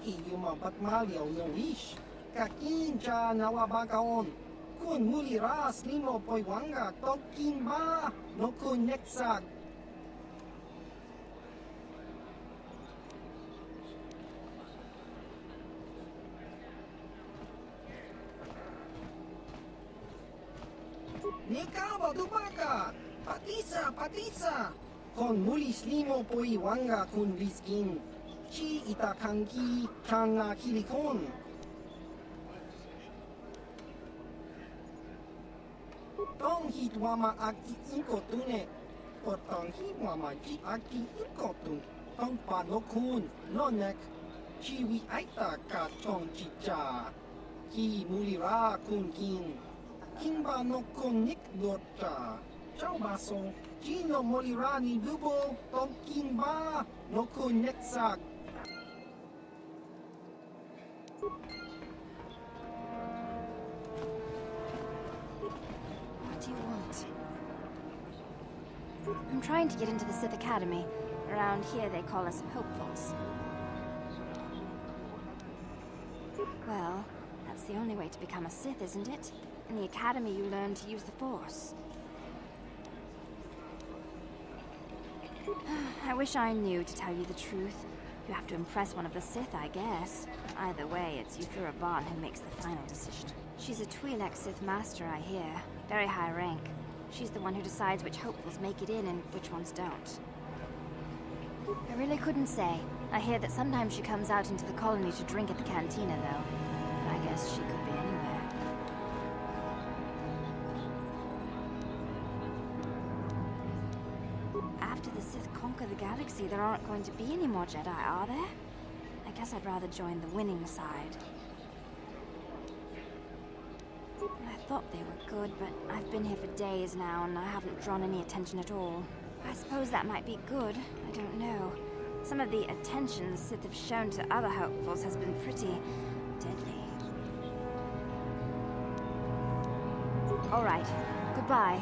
Iyuma batmalyaw no wish, kakin cha nawabakaon. Kun muliras limo poiwanga, tong kimba, no kun neksag. Nikaba dubaka, patisa, kon mulis limo poiwanga kun viskin, chi itakanki changa kilikon. Tong hitwama aki inkotune, potong hitwama ji aki inkotun, tong panokun, nonek, chiwi aita ka chong chicha, ki mulira kun kin. Kimba no konik lota. Ciao baso. Chino Molirani Dubo. Tom Kimba no koneksak. What do you want? I'm trying to get into the Sith Academy. Around here they call us hopefuls. Well, that's the only way to become a Sith, isn't it? In the Academy you learn to use the Force. I wish I knew, to tell you the truth. You have to impress one of the Sith, I guess. Either way, it's Yuthura Bon who makes the final decision. She's a Twi'lek Sith Master, I hear. Very high rank. She's the one who decides which hopefuls make it in and which ones don't. I really couldn't say. I hear that sometimes she comes out into the colony to drink at the cantina, though. But I guess she could be anywhere. After the Sith conquer the galaxy, there aren't going to be any more Jedi, are there? I guess I'd rather join the winning side. I thought they were good, but I've been here for days now, and I haven't drawn any attention at all. I suppose that might be good. I don't know. Some of the attention the Sith have shown to other hopefuls has been pretty deadly. All right. Goodbye.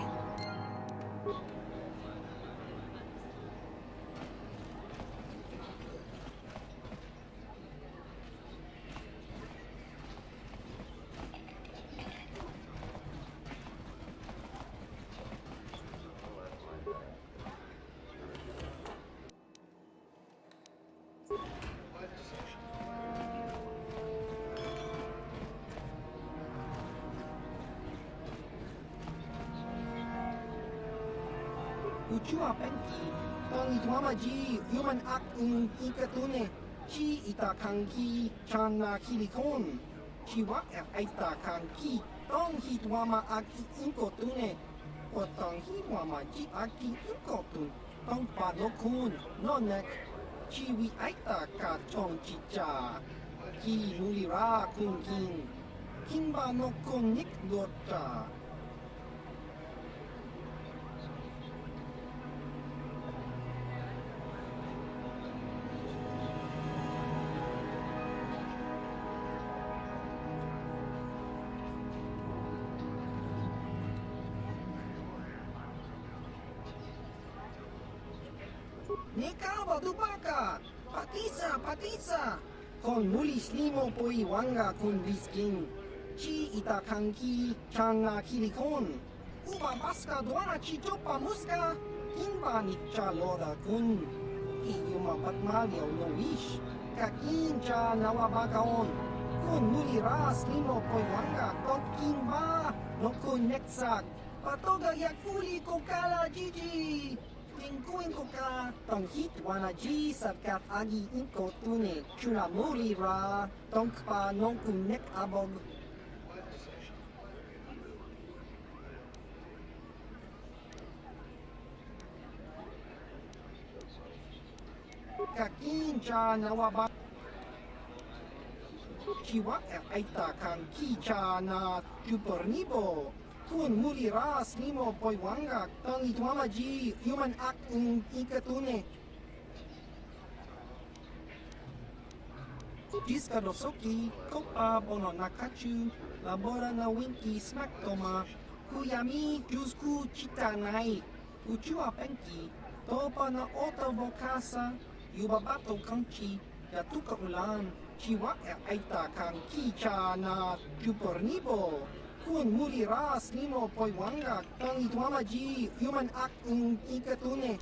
Uchua penki, tong itwamaji, human act in ikatune, chi itakanki, changa kilikon, chiwak aita kanki, tong hitwama aki inkotune, potong hitwama ji aki inkotun, tong panokun, nonek, chiwi aita ka chong chicha, ki mulira kunkin, kimba no konik lota. Nekawa dubaka! Patisa! Kon mulis limo poi wanga kun bisking. Chi itakanki changa kilikon. Uba baska doana chi chopa muska. Kinba nicha loda kun. Iyuma patmalio no wish. Kakincha nawabakaon. Kun muli ras limo poi wanga kon kinba. No kun neksak. Patoga yakuli kokala jiji. Tingkuin ko ka, tong hit wana ji sarkat agi inko tune, chuna muri ra, tong pa nong kunek abog. Kakincha nawaba. Chiwa aita kang kicha na chupornibo. Kun muli ras limo poi wanga tong itwama ji human act in ikatune. Jiska dosoki, kopa bono nakachu, labora na winki smaktoma, kuyami jusku chitanai, uchua penki, topa na ota vokasa, yubabato kanchi, yatuka ulan, chiwa aita kang kicha na chupornibo. Kun muli ras limo poi wanga tang itwama ji human act in ikatune.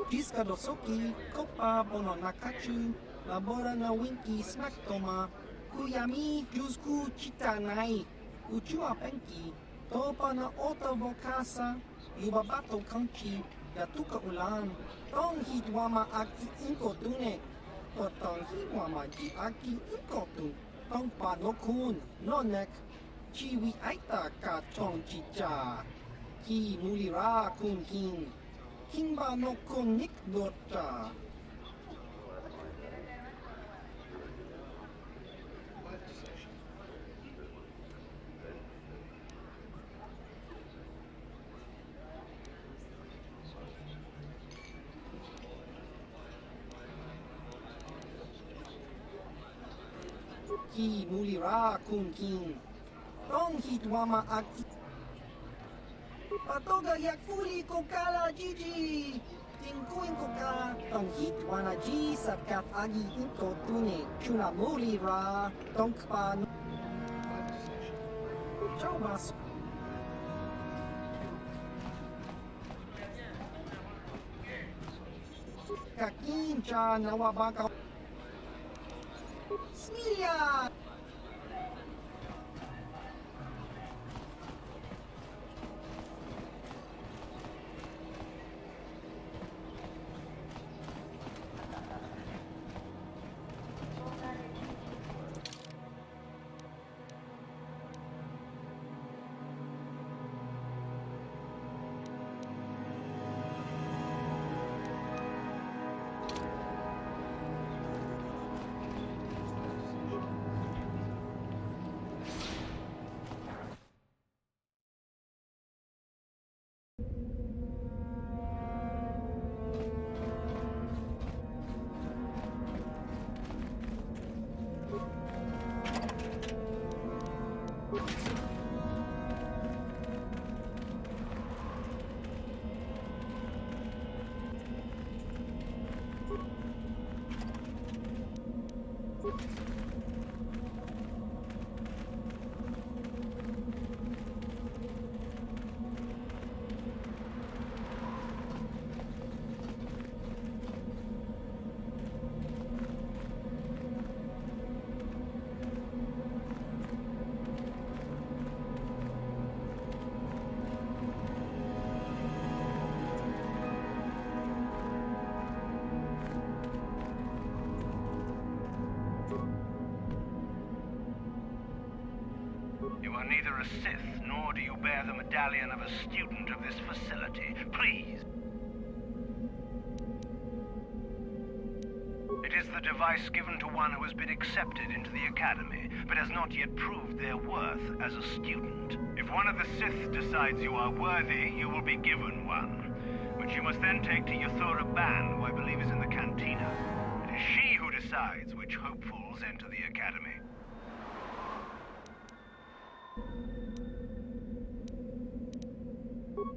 Jiska dosoki, kopa bono nakachu, labora na winki smaktoma, kuyami jusku chitanai, uchua penki, topa na ota vokasa, yubabato kanchi, yatuka ulan, tong hitwama aki inkotune, o tong hitwama ji aki inkotun, tong panokun, nonek, chiwi aita ka chong chicha, ki mulira kun king, kingba no kun nik dota. Ki mulira kun king. Tong hitwama aki. Patoga yakfuli kokala jiji. Tingkuin ko ka. Tong hitwana ji sarkat agi inko tune. Chuna mulira. Tong pa. Chobas. Kakincha nawabaka. Smilia! You are neither a Sith, nor do you bear the medallion of a student of this facility. Please. It is the device given to one who has been accepted into the Academy, but has not yet proved their worth as a student. If one of the Sith decides you are worthy, you will be given one, which you must then take to Yathura Ban, who I believe is in the cantina. It is she who decides which hopefuls enter the Academy.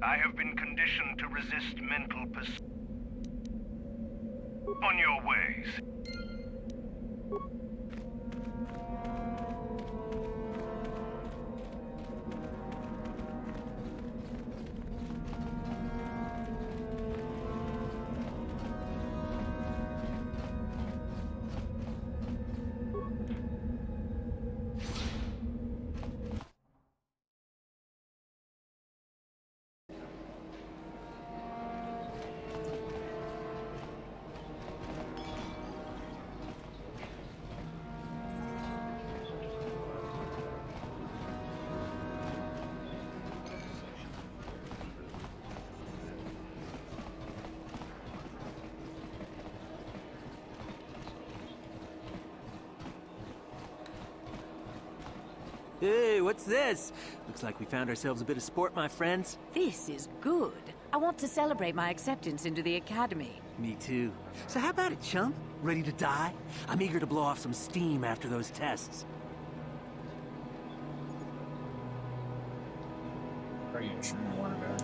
I have been conditioned to resist mental on your ways. Hey, what's this? Looks like we found ourselves a bit of sport, my friends. This is good. I want to celebrate my acceptance into the Academy. Me too. So how about it, chum? Ready to die? I'm eager to blow off some steam after those tests. Are you sure you want to go?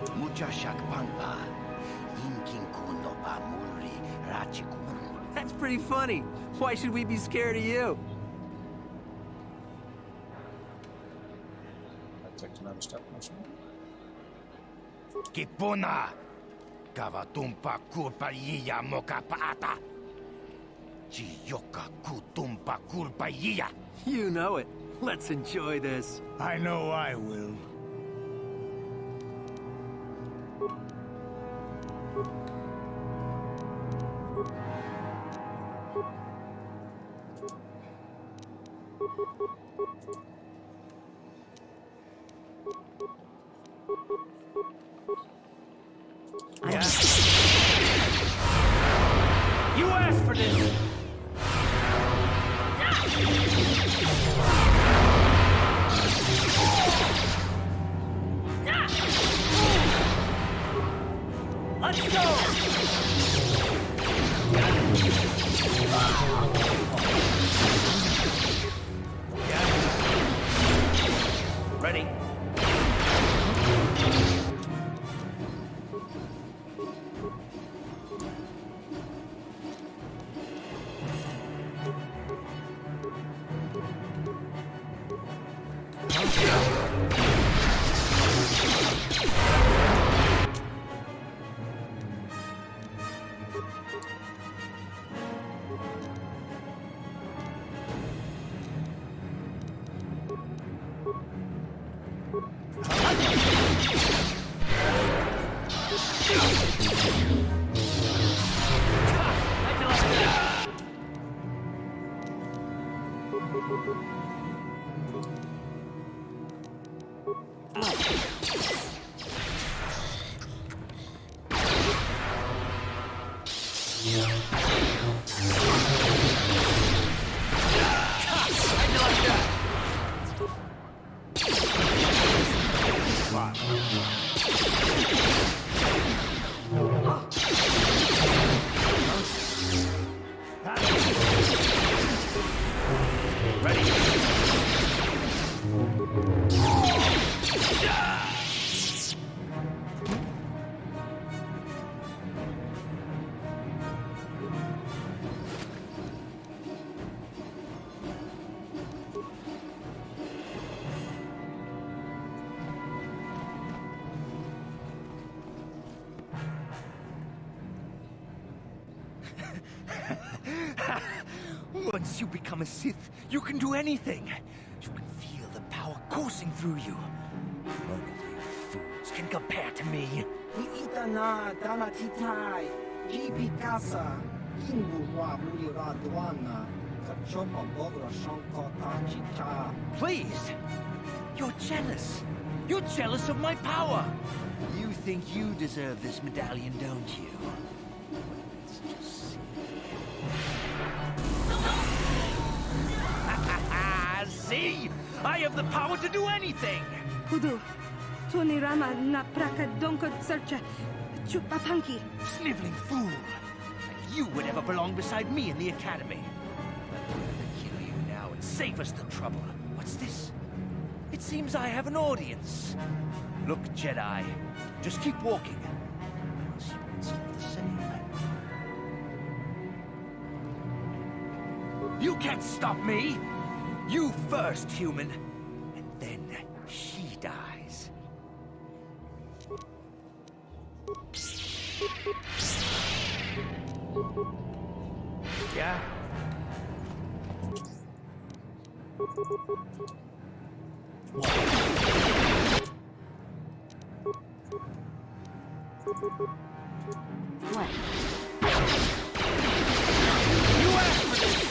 That's pretty funny. Why should we be scared of you? Take another step motion. Kipuna! Kavatumpa kulpaiya moka paata! Chiyoka kutumpa kulpaiya! You know it. Let's enjoy this. I know I will. You asked for this! Let's go! Ready? Once you become a Sith, you can do anything. You can feel the power coursing through you. None of you fools can compare to me. Itana dana titai, jibi casa, kingu wa mulira duana, kachopa bogra shankota chicha. Please! You're jealous. You're jealous of my power. You think you deserve this medallion, don't you? Let's just see. See? I have the power to do anything! Kudu, Tonirama na praka donko searcha, chupapanki. Sniveling fool! Like you would ever belong beside me in the Academy. I'd rather kill you now and save us the trouble. What's this? It seems I have an audience. Look, Jedi, Just keep walking. The same way. You can't stop me! You first, human. And then she dies. Yeah? What? You asked for this!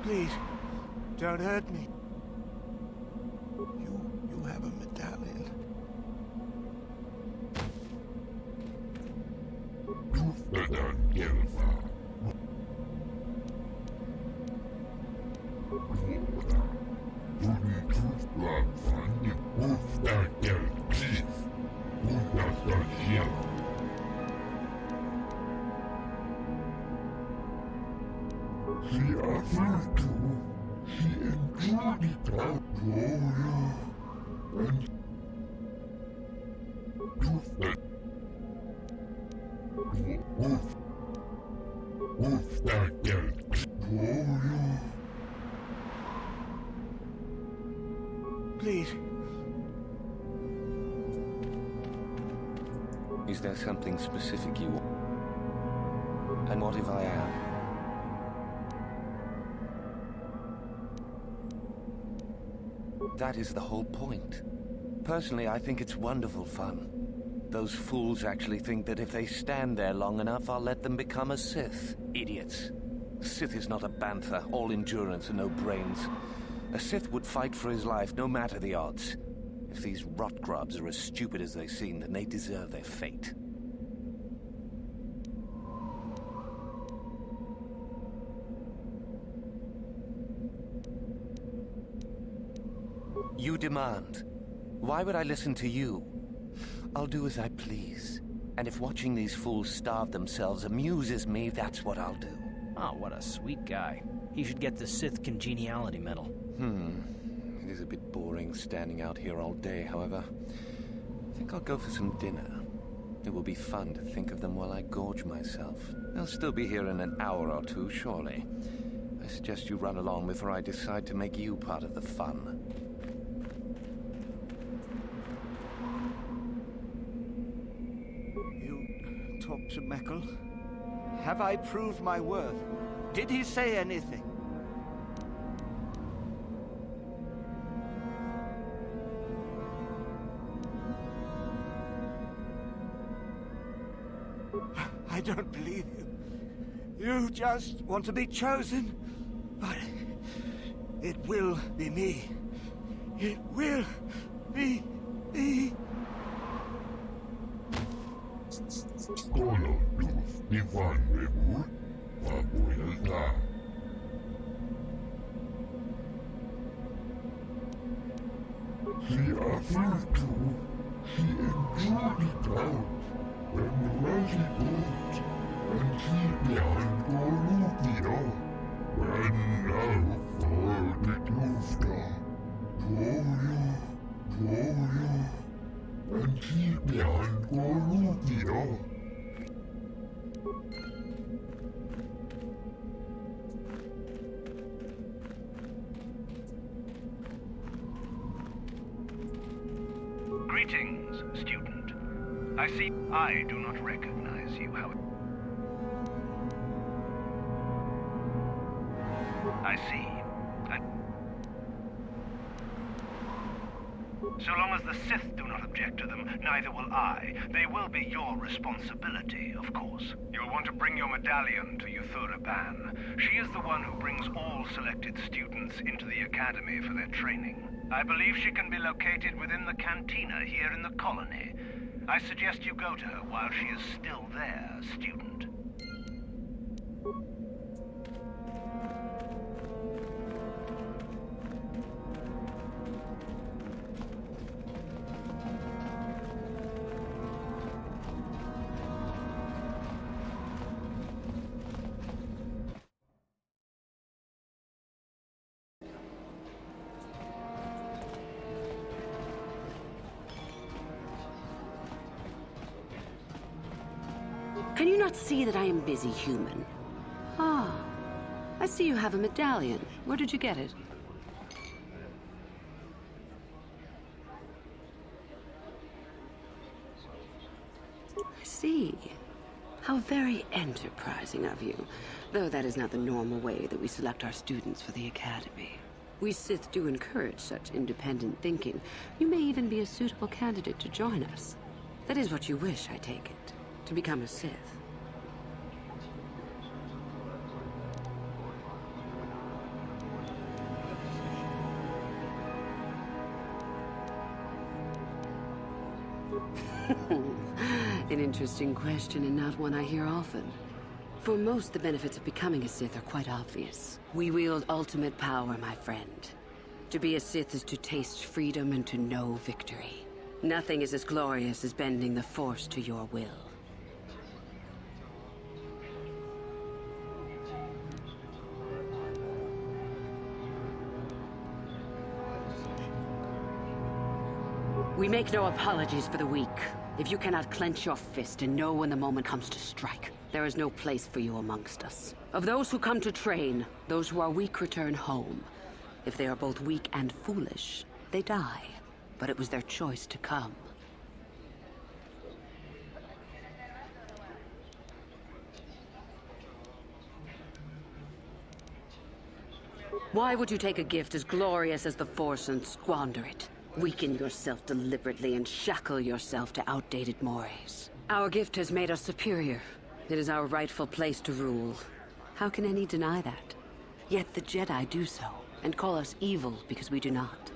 Please, don't hurt me. You have a medallion. Please. Is there something specific you want? And what if I am? That is the whole point. Personally, I think it's wonderful fun. Those fools actually think that if they stand there long enough, I'll let them become a Sith. Idiots. Sith is not a bantha, all endurance and no brains. A Sith would fight for his life, no matter the odds. If these rot grubs are as stupid as they seem, then they deserve their fate. You demand. Why would I listen to you? I'll do as I please. And if watching these fools starve themselves amuses me, that's what I'll do. Oh, what a sweet guy. He should get the Sith Congeniality Medal. It is a bit boring standing out here all day, however. I think I'll go for some dinner. It will be fun to think of them while I gorge myself. They'll still be here in an hour or two, surely. I suggest you run along before I decide to make you part of the fun. You talked to Meckel? Have I proved my worth? Did he say anything? I don't believe you. You just want to be chosen. But it will be me. It will be me. Greetings, student. I see I do not recognize you, however. I see. So long as the Sith do not object to them, neither will I. They will be your responsibility, of course. You'll want to bring your medallion to Yuthura Ban. She is the one who brings all selected students into the academy for their training. I believe she can be located within the cantina here in the colony. I suggest you go to her while she is still there, student. Can you not see that I am busy, human? Ah, I see you have a medallion. Where did you get it? I see. How very enterprising of you. Though that is not the normal way that we select our students for the academy. We Sith do encourage such independent thinking. You may even be a suitable candidate to join us. That is what you wish, I take it. To become a Sith. An interesting question and not one I hear often. For most, the benefits of becoming a Sith are quite obvious. We wield ultimate power, my friend. To be a Sith is to taste freedom and to know victory. Nothing is as glorious as bending the Force to your will. We make no apologies for the weak. If you cannot clench your fist and know when the moment comes to strike, there is no place for you amongst us. Of those who come to train, those who are weak return home. If they are both weak and foolish, they die. But it was their choice to come. Why would you take a gift as glorious as the Force and squander it? Weaken yourself deliberately and shackle yourself to outdated mores. Our gift has made us superior. It is our rightful place to rule. How can any deny that? Yet the Jedi do so, and call us evil because we do not.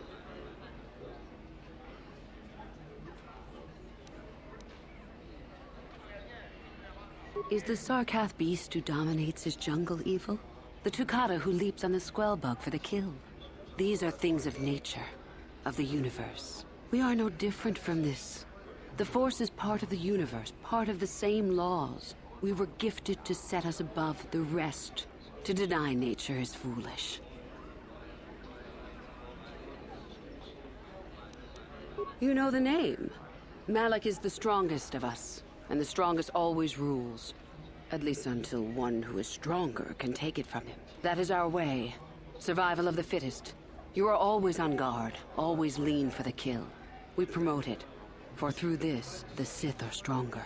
Is the Sarkath beast who dominates his jungle evil? The Tukata who leaps on the Squellbug for the kill? These are things of nature, of the universe. We are no different from this. The Force is part of the universe, part of the same laws. We were gifted to set us above the rest. To deny nature is foolish. You know the name. Malak is the strongest of us, and the strongest always rules. At least until one who is stronger can take it from him. That is our way. Survival of the fittest. You are always on guard, always lean for the kill. We promote it, for through this, the Sith are stronger.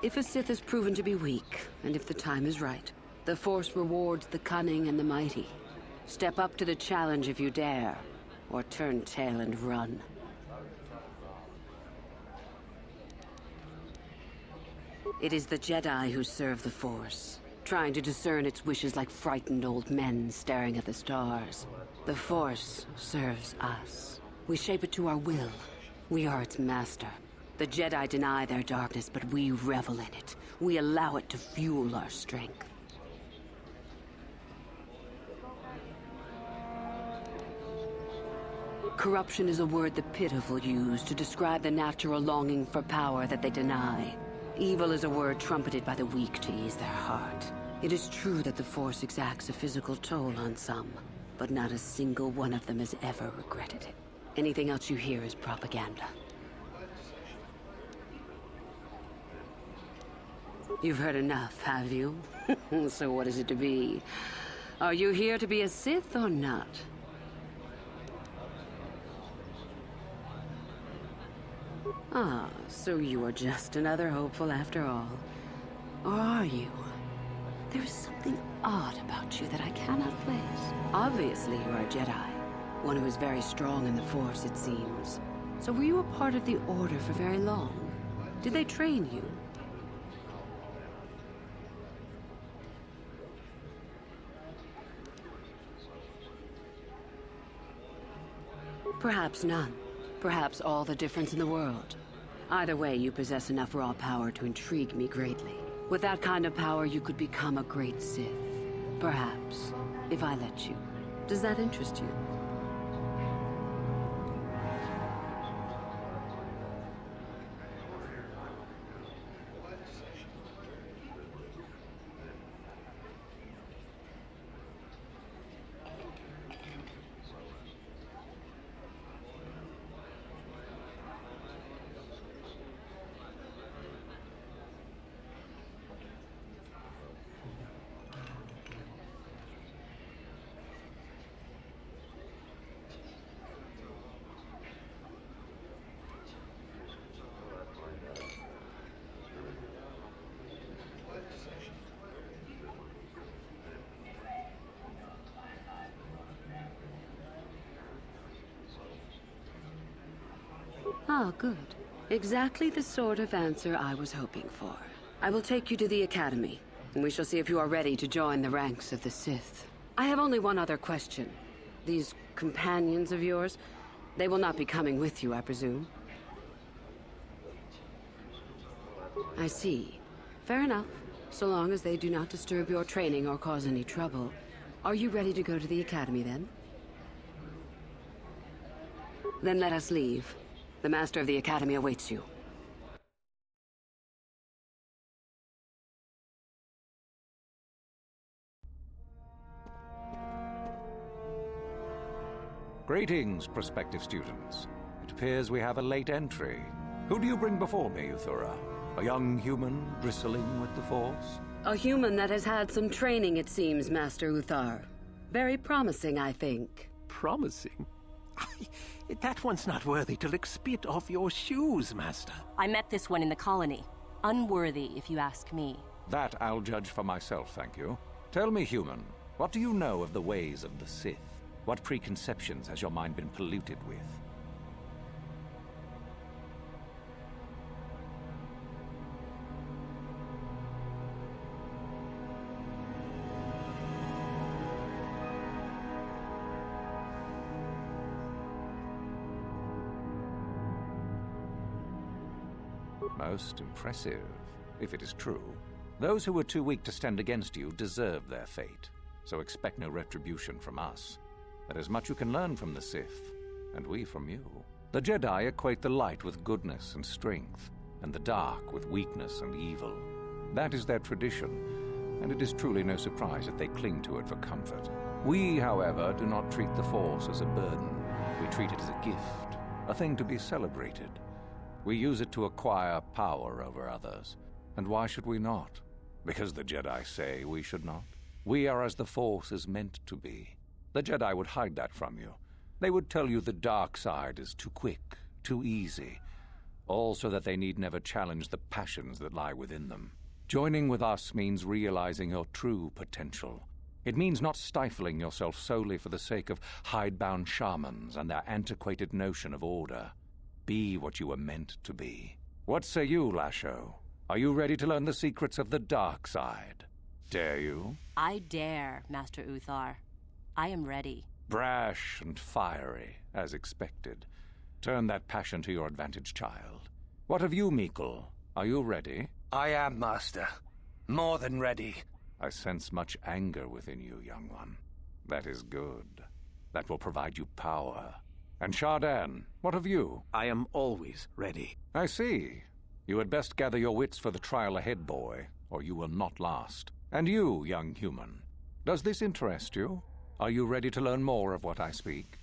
If a Sith is proven to be weak, and if the time is right, the Force rewards the cunning and the mighty. Step up to the challenge if you dare, or turn tail and run. It is the Jedi who serve the Force, trying to discern its wishes like frightened old men staring at the stars. The Force serves us. We shape it to our will. We are its master. The Jedi deny their darkness, but we revel in it. We allow it to fuel our strength. Corruption is a word the pitiful use to describe the natural longing for power that they deny. Evil is a word trumpeted by the weak to ease their heart. It is true that the Force exacts a physical toll on some, but not a single one of them has ever regretted it. Anything else you hear is propaganda. You've heard enough, have you? So what is it to be? Are you here to be a Sith or not? Ah, so you are just another hopeful after all. Or are you? There is something odd about you that I cannot place. Obviously, you are a Jedi. One who is very strong in the Force, it seems. So were you a part of the Order for very long? Did they train you? Perhaps none. Perhaps all the difference in the world. Either way, you possess enough raw power to intrigue me greatly. With that kind of power, you could become a great Sith. Perhaps, if I let you. Does that interest you? Ah, good. Exactly the sort of answer I was hoping for. I will take you to the Academy, and we shall see if you are ready to join the ranks of the Sith. I have only one other question. These companions of yours, they will not be coming with you, I presume? I see. Fair enough. So long as they do not disturb your training or cause any trouble. Are you ready to go to the Academy, then? Then let us leave. The Master of the Academy awaits you. Greetings, prospective students. It appears we have a late entry. Who do you bring before me, Uthura? A young human bristling with the Force? A human that has had some training, it seems, Master Uthar. Very promising, I think. Promising? That one's not worthy to lick spit off your shoes, Master. I met this one in the colony. Unworthy, if you ask me. That I'll judge for myself, thank you. Tell me, human, what do you know of the ways of the Sith? What preconceptions has your mind been polluted with? Most impressive, if it is true. Those who were too weak to stand against you deserve their fate, so expect no retribution from us. There is much you can learn from the Sith, and we from you. The Jedi equate the light with goodness and strength, and the dark with weakness and evil. That is their tradition, and it is truly no surprise that they cling to it for comfort. We, however, do not treat the Force as a burden. We treat it as a gift, a thing to be celebrated. We use it to acquire power over others. And why should we not? Because the Jedi say we should not. We are as the Force is meant to be. The Jedi would hide that from you. They would tell you the dark side is too quick, too easy, all so that they need never challenge the passions that lie within them. Joining with us means realizing your true potential. It means not stifling yourself solely for the sake of hidebound shamans and their antiquated notion of order. Be what you were meant to be. What say you, Lasho? Are you ready to learn the secrets of the dark side? Dare you? I dare, Master Uthar. I am ready. Brash and fiery, as expected. Turn that passion to your advantage, child. What of you, Meekle? Are you ready? I am, Master. More than ready. I sense much anger within you, young one. That is good. That will provide you power. And Shardan, what of you? I am always ready. I see. You had best gather your wits for the trial ahead, boy, or you will not last. And you, young human, does this interest you? Are you ready to learn more of what I speak?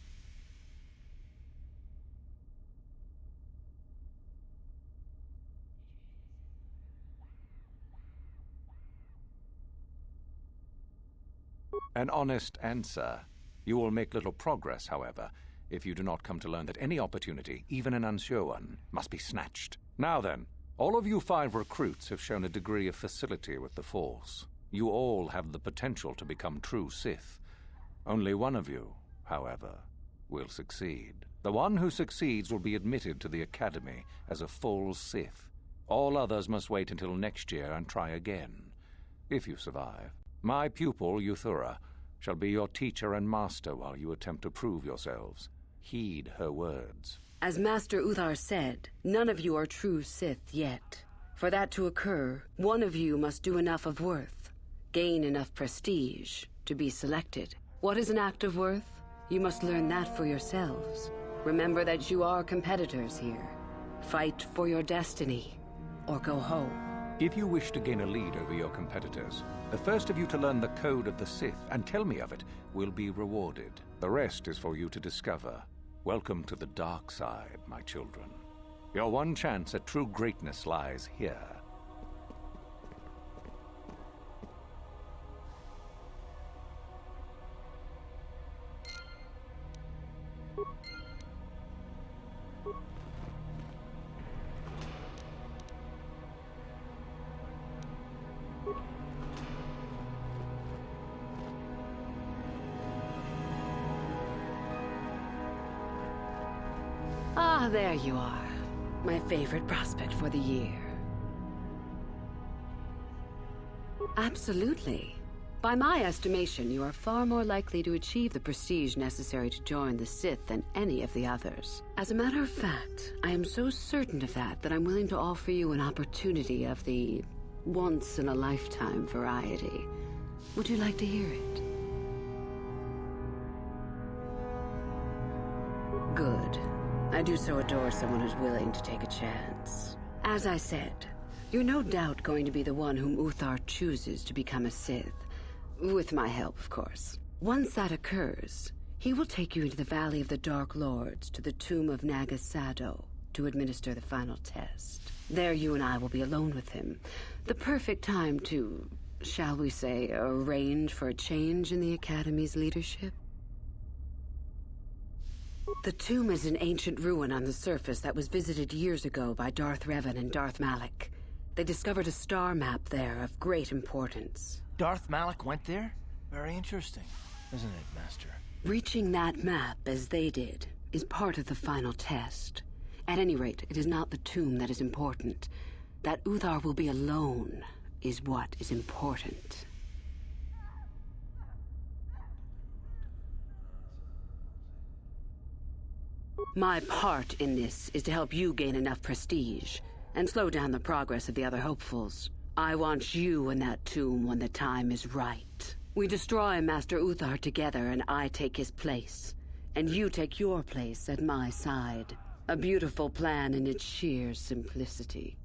An honest answer. You will make little progress, however. if you do not come to learn that any opportunity, even an unsure one, must be snatched. Now then, all of you 5 recruits have shown a degree of facility with the Force. You all have the potential to become true Sith. Only one of you, however, will succeed. The one who succeeds will be admitted to the Academy as a full Sith. All others must wait until next year and try again, if you survive. My pupil, Euthura, shall be your teacher and master while you attempt to prove yourselves. Heed her words. As Master Uthar said, none of you are true Sith yet. For that to occur, one of you must do enough of worth, gain enough prestige, to be selected. What is an act of worth? You must learn that for yourselves. Remember that you are competitors here. Fight for your destiny, or go home. If you wish to gain a lead over your competitors, the first of you to learn the code of the Sith and tell me of it will be rewarded. The rest is for you to discover. Welcome to the dark side, my children. Your one chance at true greatness lies here. Ah, there you are. My favorite prospect for the year. Absolutely. By my estimation, you are far more likely to achieve the prestige necessary to join the Sith than any of the others. As a matter of fact, I am so certain of that I'm willing to offer you an opportunity of the once-in-a-lifetime variety. Would you like to hear it? Good. I do so adore someone who's willing to take a chance. As I said, you're no doubt going to be the one whom Uthar chooses to become a Sith. With my help, of course. Once that occurs, he will take you into the Valley of the Dark Lords to the tomb of Nagasado to administer the final test. There you and I will be alone with him. The perfect time to, shall we say, arrange for a change in the Academy's leadership. The tomb is an ancient ruin on the surface that was visited years ago by Darth Revan and Darth Malak. They discovered a star map there of great importance. Darth Malak went there? Very interesting, isn't it, Master? Reaching that map, as they did, is part of the final test. At any rate, it is not the tomb that is important. That Uthar will be alone is what is important. My part in this is to help you gain enough prestige and slow down the progress of the other hopefuls. I want you in that tomb when the time is right. We destroy Master Uthar together and I take his place. And you take your place at my side. A beautiful plan in its sheer simplicity.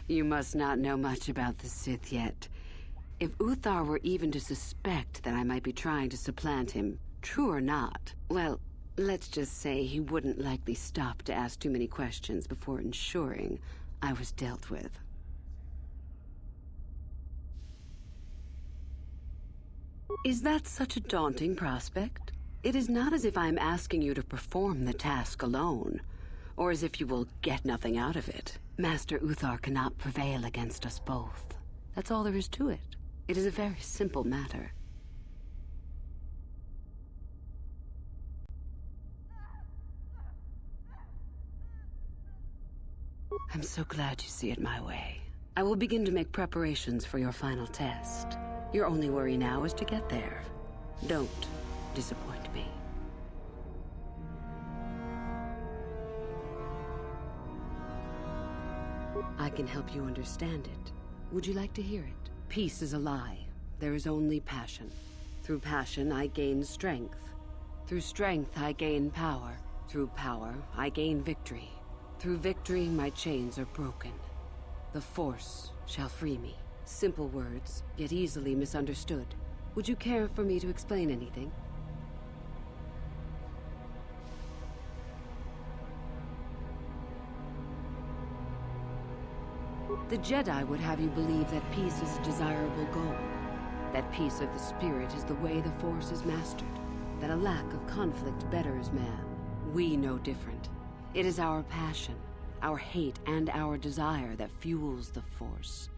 You must not know much about the Sith yet. If Uthar were even to suspect that I might be trying to supplant him, true or not, well, let's just say he wouldn't likely stop to ask too many questions before ensuring I was dealt with. Is that such a daunting prospect? It is not as if I am asking you to perform the task alone, or as if you will get nothing out of it. Master Uthar cannot prevail against us both. That's all there is to it. It is a very simple matter. I'm so glad you see it my way. I will begin to make preparations for your final test. Your only worry now is to get there. Don't disappoint me. I can help you understand it. Would you like to hear it? Peace is a lie. There is only passion. Through passion, I gain strength. Through strength, I gain power. Through power, I gain victory. Through victory, my chains are broken. The Force shall free me. Simple words, yet easily misunderstood. Would you care for me to explain anything? The Jedi would have you believe that peace is a desirable goal. That peace of the spirit is the way the Force is mastered. That a lack of conflict betters man. We know different. It is our passion, our hate, and our desire that fuels the Force.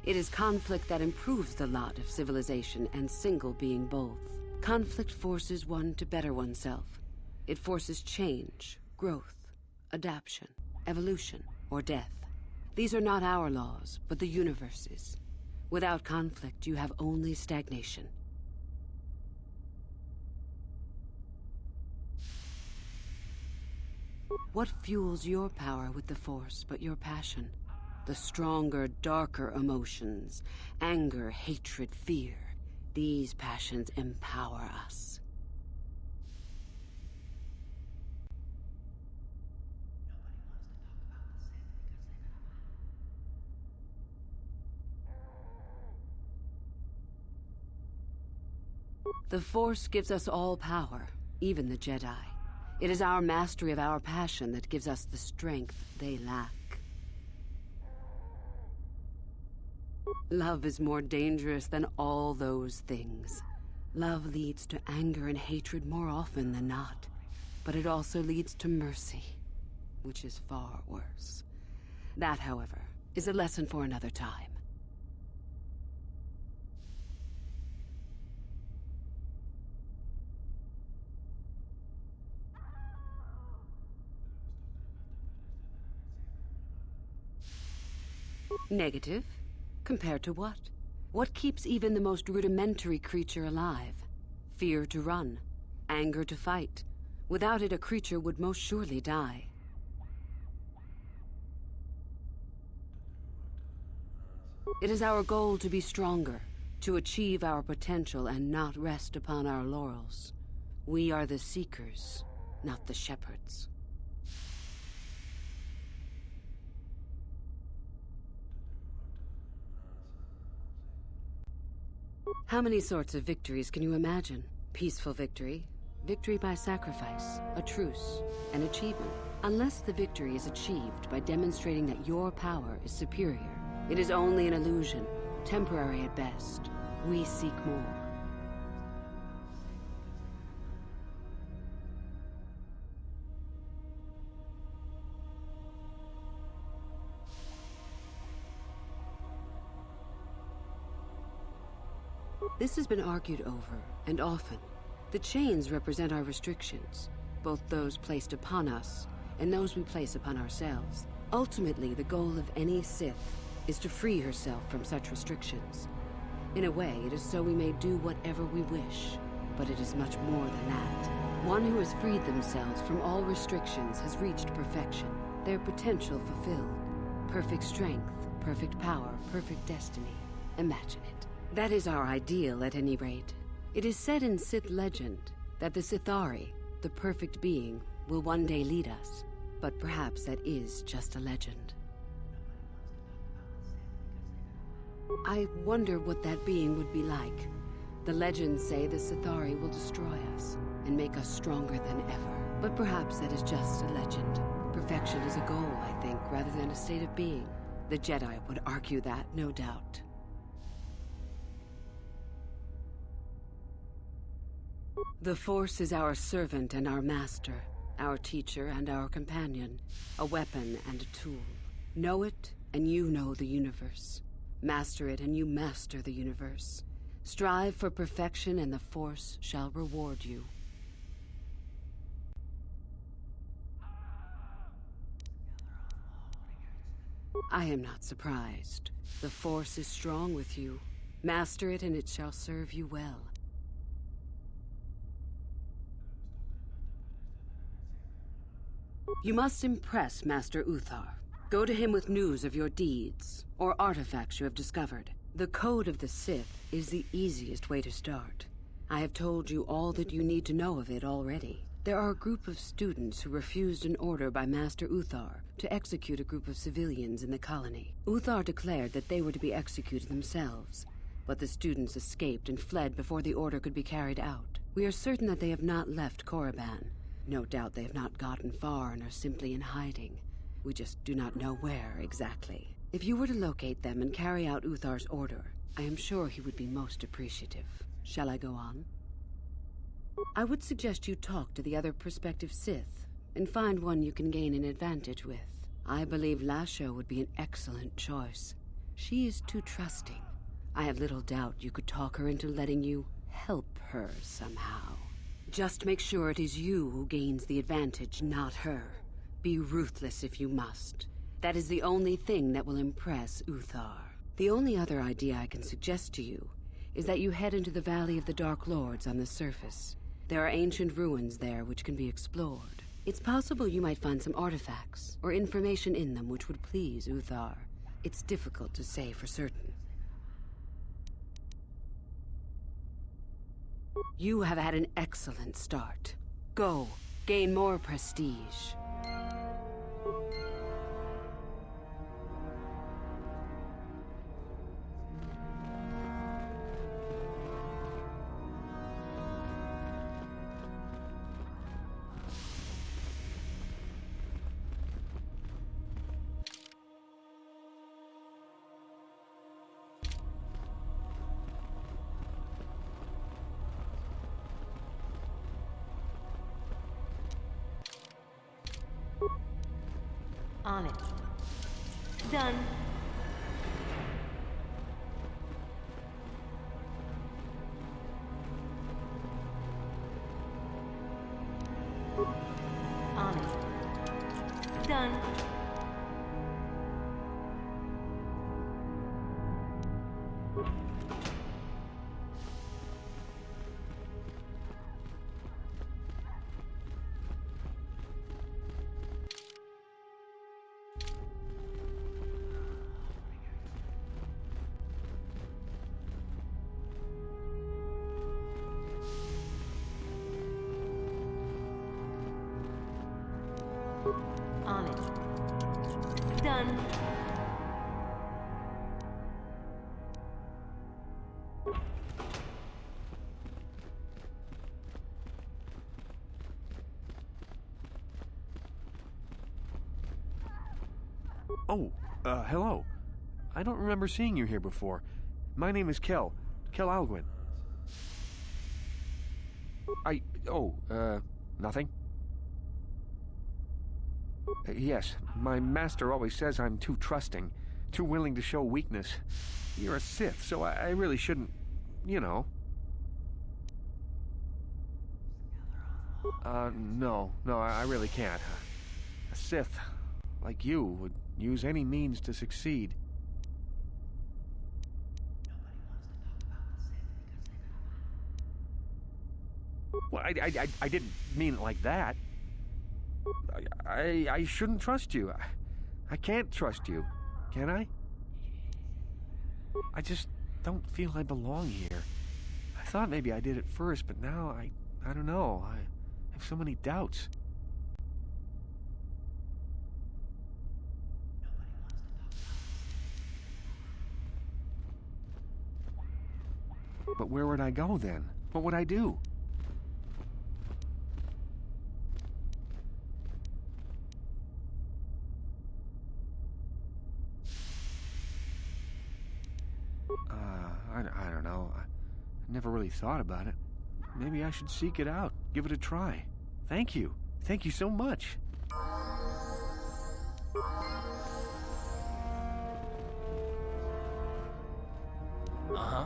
It is conflict that improves the lot of civilization and single being both. Conflict forces one to better oneself. It forces change, growth, adaptation, evolution, or death. These are not our laws, but the universe's. Without conflict, you have only stagnation. What fuels your power with the Force but your passion? The stronger, darker emotions. Anger, hatred, fear. These passions empower us. The Force gives us all power, even the Jedi. It is our mastery of our passion that gives us the strength they lack. Love is more dangerous than all those things. Love leads to anger and hatred more often than not. But it also leads to mercy, which is far worse. That, however, is a lesson for another time. Negative? Compared to what? What keeps even the most rudimentary creature alive? Fear to run, anger to fight. Without it, a creature would most surely die. It is our goal to be stronger, to achieve our potential and not rest upon our laurels. We are the seekers, not the shepherds. How many sorts of victories can you imagine? Peaceful victory, victory by sacrifice, a truce, an achievement. Unless the victory is achieved by demonstrating that your power is superior, it is only an illusion, temporary at best. We seek more. This has been argued over, and often. The chains represent our restrictions, both those placed upon us and those we place upon ourselves. Ultimately, the goal of any Sith is to free herself from such restrictions. In a way, it is so we may do whatever we wish, but it is much more than that. One who has freed themselves from all restrictions has reached perfection, their potential fulfilled. Perfect strength, perfect power, perfect destiny. Imagine it. That is our ideal, at any rate. It is said in Sith legend that the Sithari, the perfect being, will one day lead us. But perhaps that is just a legend. I wonder what that being would be like. The legends say the Sithari will destroy us and make us stronger than ever. But perhaps that is just a legend. Perfection is a goal, I think, rather than a state of being. The Jedi would argue that, no doubt. The Force is our servant and our master, our teacher and our companion, a weapon and a tool. Know it, and you know the universe. Master it, and you master the universe. Strive for perfection, and the Force shall reward you. I am not surprised. The Force is strong with you. Master it, and it shall serve you well. You must impress Master Uthar. Go to him with news of your deeds, or artifacts you have discovered. The Code of the Sith is the easiest way to start. I have told you all that you need to know of it already. There are a group of students who refused an order by Master Uthar to execute a group of civilians in the colony. Uthar declared that they were to be executed themselves, but the students escaped and fled before the order could be carried out. We are certain that they have not left Korriban. No doubt they have not gotten far and are simply in hiding. We just do not know where exactly. If you were to locate them and carry out Uthar's order, I am sure he would be most appreciative. Shall I go on? I would suggest you talk to the other prospective Sith, and find one you can gain an advantage with. I believe Lasho would be an excellent choice. She is too trusting. I have little doubt you could talk her into letting you help her somehow. Just make sure it is you who gains the advantage, not her. Be ruthless if you must. That is the only thing that will impress Uthar. The only other idea I can suggest to you is that you head into the Valley of the Dark Lords on the surface. There are ancient ruins there which can be explored. It's possible you might find some artifacts or information in them which would please Uthar. It's difficult to say for certain. You have had an excellent start. Go, gain more prestige. On it. Done. On it. Done. On it. Done. Oh, hello. I don't remember seeing you here before. My name is Kel Alguin. Nothing? Yes, my master always says I'm too trusting, too willing to show weakness. You're a Sith, so I really shouldn't, you know. No, I really can't. A Sith, like you, would use any means to succeed. Well, I didn't mean it like that. I shouldn't trust you. I can't trust you, can I? I just don't feel I belong here. I thought maybe I did at first, but now I don't know. I have so many doubts. But where would I go then? What would I do? I don't know. I never really thought about it. Maybe I should seek it out, give it a try. Thank you. Thank you so much. Uh-huh.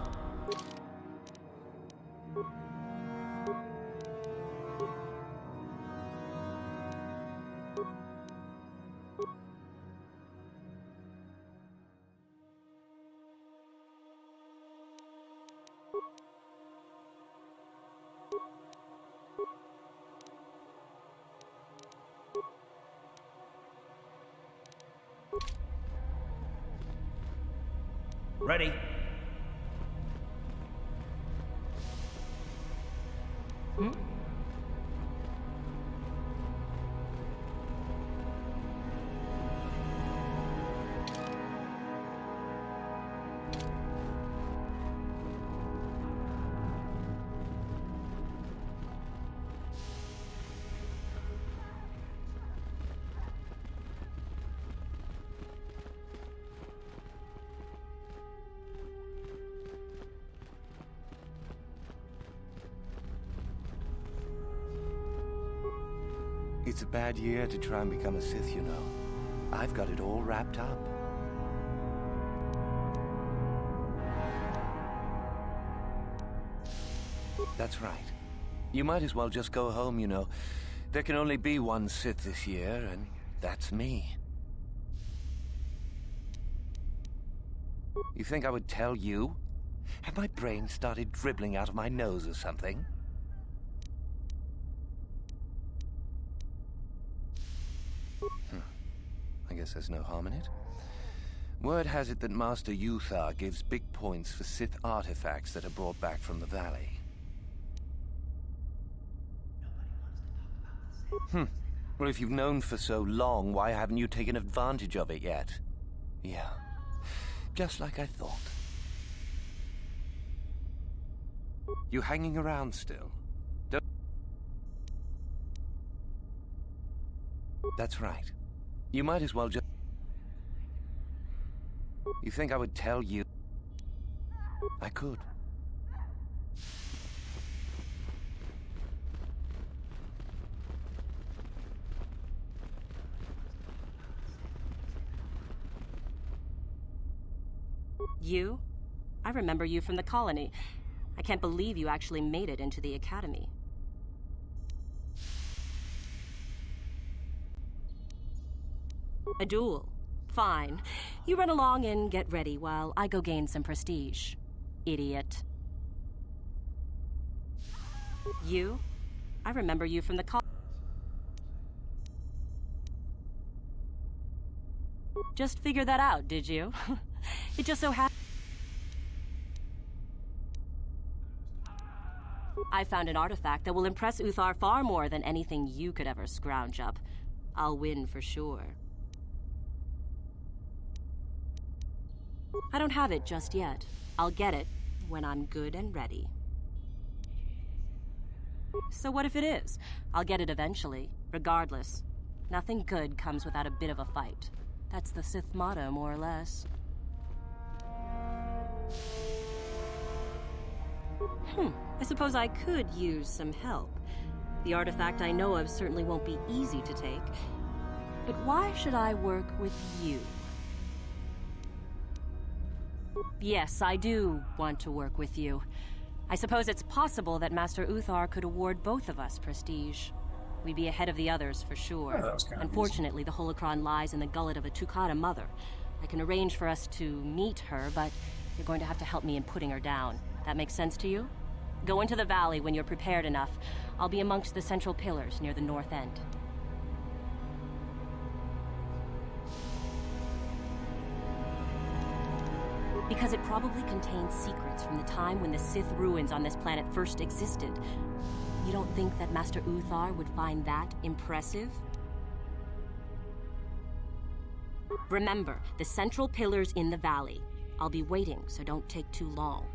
Ready. It's a bad year to try and become a Sith, you know. I've got it all wrapped up. That's right. You might as well just go home, you know. There can only be one Sith this year, and that's me. You think I would tell you? Have my brain started dribbling out of my nose or something? I guess there's no harm in it. Word has it that Master Uthar gives big points for Sith artifacts that are brought back from the valley. Well, if you've known for so long, why haven't you taken advantage of it yet? Yeah, just like I thought. You hanging around still? Don't... That's right. You might as well just... You think I would tell you? I could. You? I remember you from the colony. I can't believe you actually made it into the academy. A duel. Fine. You run along and get ready while I go gain some prestige. Idiot. You? I remember you from the colony. Just figured that out, did you? It just so happened. I found an artifact that will impress Uthar far more than anything you could ever scrounge up. I'll win for sure. I don't have it just yet. I'll get it when I'm good and ready. So what if it is? I'll get it eventually, regardless. Nothing good comes without a bit of a fight. That's the Sith motto, more or less. I suppose I could use some help. The artifact I know of certainly won't be easy to take. But why should I work with you? Yes, I do want to work with you. I suppose it's possible that Master Uthar could award both of us prestige. We'd be ahead of the others for sure. Yeah, that was kind of Unfortunately, the holocron lies in the gullet of a Tukata mother. I can arrange for us to meet her, but you're going to have to help me in putting her down. That makes sense to you? Go into the valley when you're prepared enough. I'll be amongst the central pillars near the north end. Because it probably contains secrets from the time when the Sith ruins on this planet first existed. You don't think that Master Uthar would find that impressive? Remember, the central pillars in the valley. I'll be waiting, so don't take too long.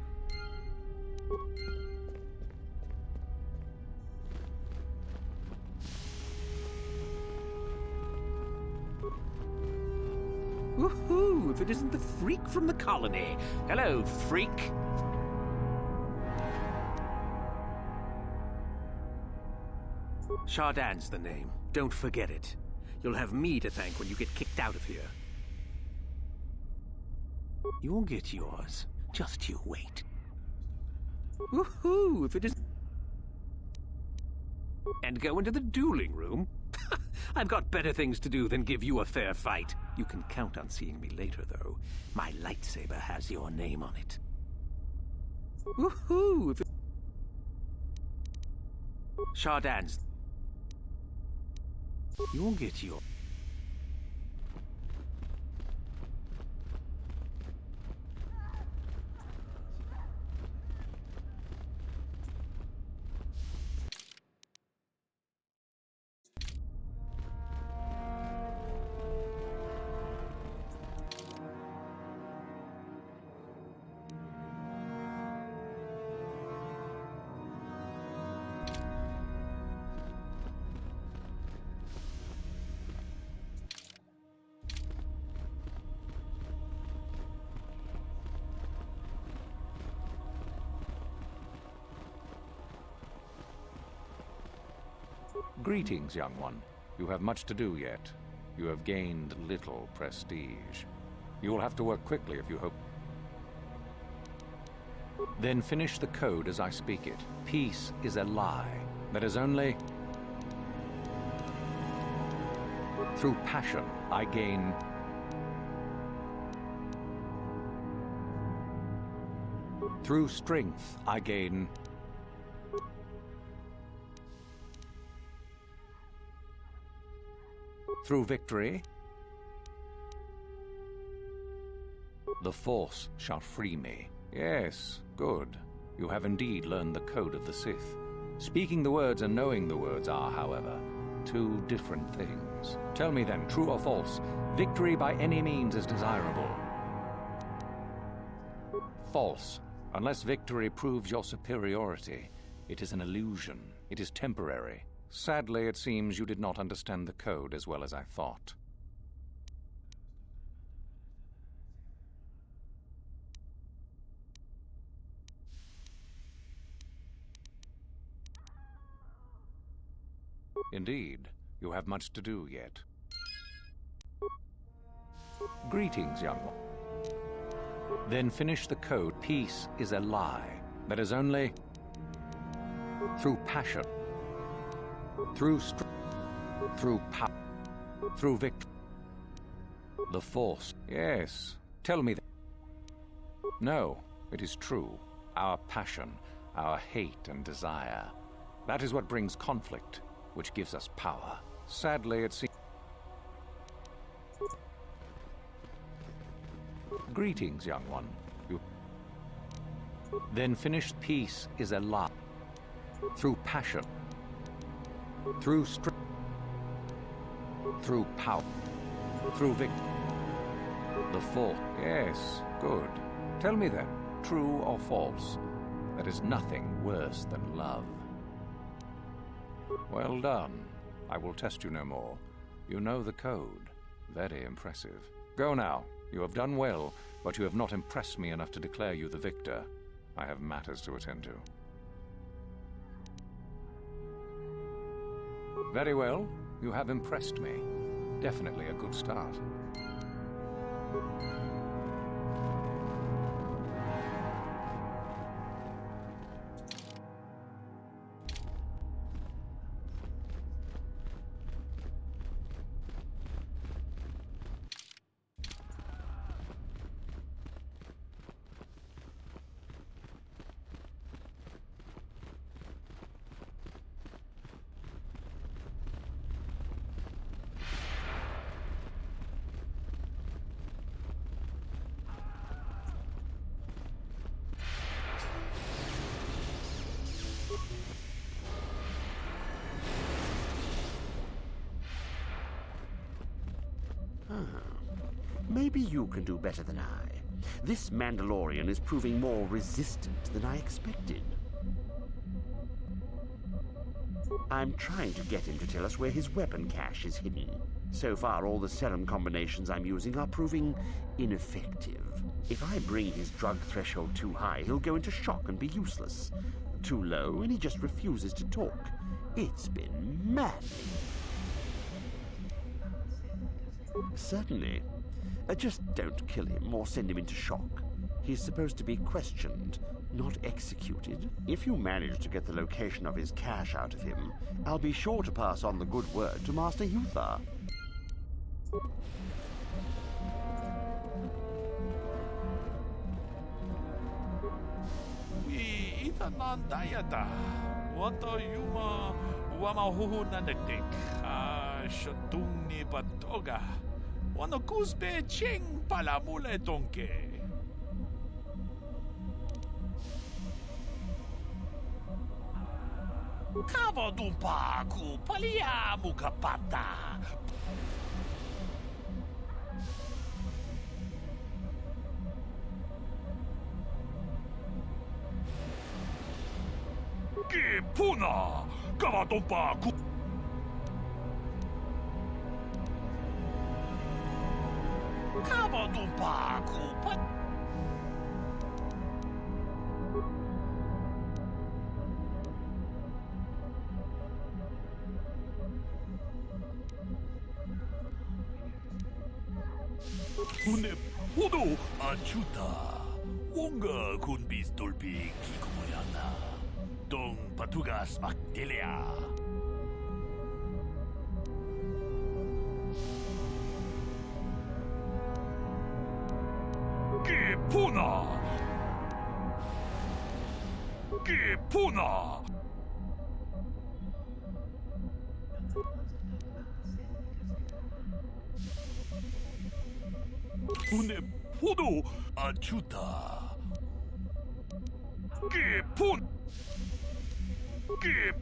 Woohoo! If it isn't the freak from the colony. Hello, freak. Shardan's the name. Don't forget it. You'll have me to thank when you get kicked out of here. You'll get yours. Just you wait. Woohoo! If it is... And go into the dueling room? I've got better things to do than give you a fair fight. You can count on seeing me later, though. My lightsaber has your name on it. Woohoo! If it... Shardan's... You'll get your... Greetings, young one. You have much to do yet. You have gained little prestige. You will have to work quickly if you hope. Then finish the code as I speak it. Peace is a lie. That is only... Through passion, I gain... Through strength, I gain... Through victory, the Force shall free me. Yes, good. You have indeed learned the code of the Sith. Speaking the words and knowing the words are, however, two different things. Tell me then, true or false, victory by any means is desirable. False. Unless victory proves your superiority, it is an illusion. It is temporary. Sadly, it seems you did not understand the code as well as I thought. Indeed, you have much to do yet. Greetings, young one. Then finish the code. Peace is a lie. That is only through passion, through strength, through power, through victory. The Force. Yes. Tell me that. No, it is true. Our passion, our hate and desire. That is what brings conflict, which gives us power. Sadly, it seems... Greetings, young one. You... Then finished peace is a lie. Through passion, through strength, through power, through victory. The Force. Yes, good. Tell me then, true or false, there is nothing worse than love. Well done. I will test you no more. You know the code. Very impressive. Go now. You have done well, but you have not impressed me enough to declare you the victor. I have matters to attend to. Very well. You have impressed me. Definitely a good start. Maybe you can do better than I. This Mandalorian is proving more resistant than I expected. I'm trying to get him to tell us where his weapon cache is hidden. So far, all the serum combinations I'm using are proving ineffective. If I bring his drug threshold too high, he'll go into shock and be useless. Too low, and he just refuses to talk. It's been maddening. Certainly. Just don't kill him or send him into shock. He's supposed to be questioned, not executed. If you manage to get the location of his cache out of him, I'll be sure to pass on the good word to Master Yuthar. Itanan dayata. Wato yuma wamahuhu nanagdik. Shatung ni patoga. Wano kusbe ching palamule donke. Kavadumpa ku palia mukapata. Kipuna kavadumpa ku. Kavadumpa ku pa. Une pudo achuta. Wonga kun bis dolpi kikoyana. Dong patugas makdelea. Puna! Puna! Une pudo achuta.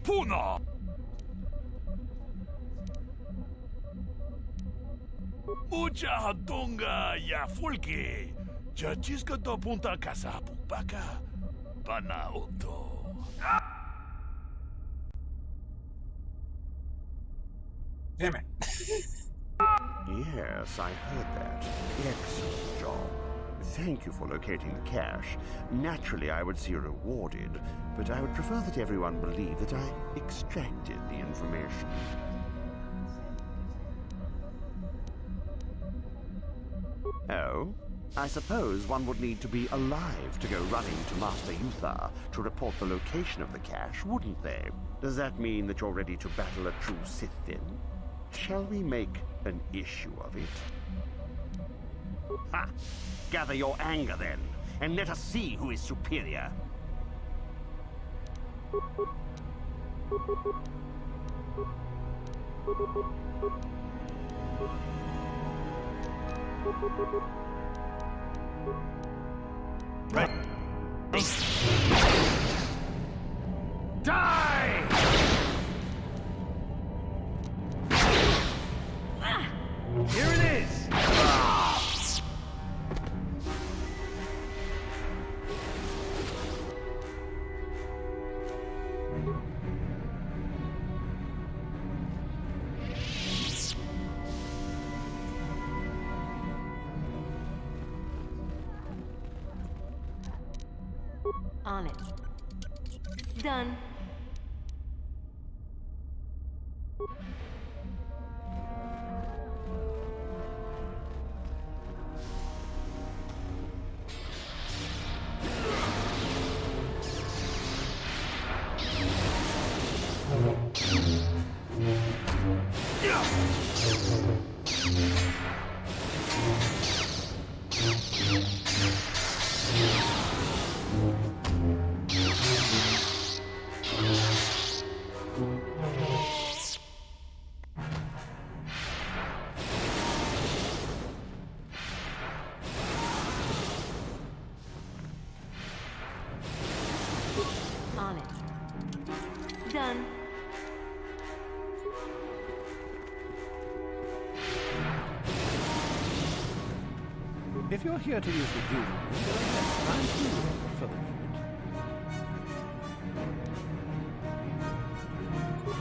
Puna! Mucha hadonga ya folke. Chachisca do punta casa baka. Panaoto. Damn it. Yes, I heard that. Excellent job. Thank you for locating the cache. Naturally, I would see you rewarded, but I would prefer that everyone believe that I extracted the information. Oh? I suppose one would need to be alive to go running to Master Yuthar to report the location of the cache, wouldn't they? Does that mean that you're ready to battle a true Sith then? Shall we make an issue of it? Ha! Gather your anger then, and let us see who is superior. Right. Die! Here it is! On it. Done. On it. Done. If you're here to use the duel, I'm through for the moment.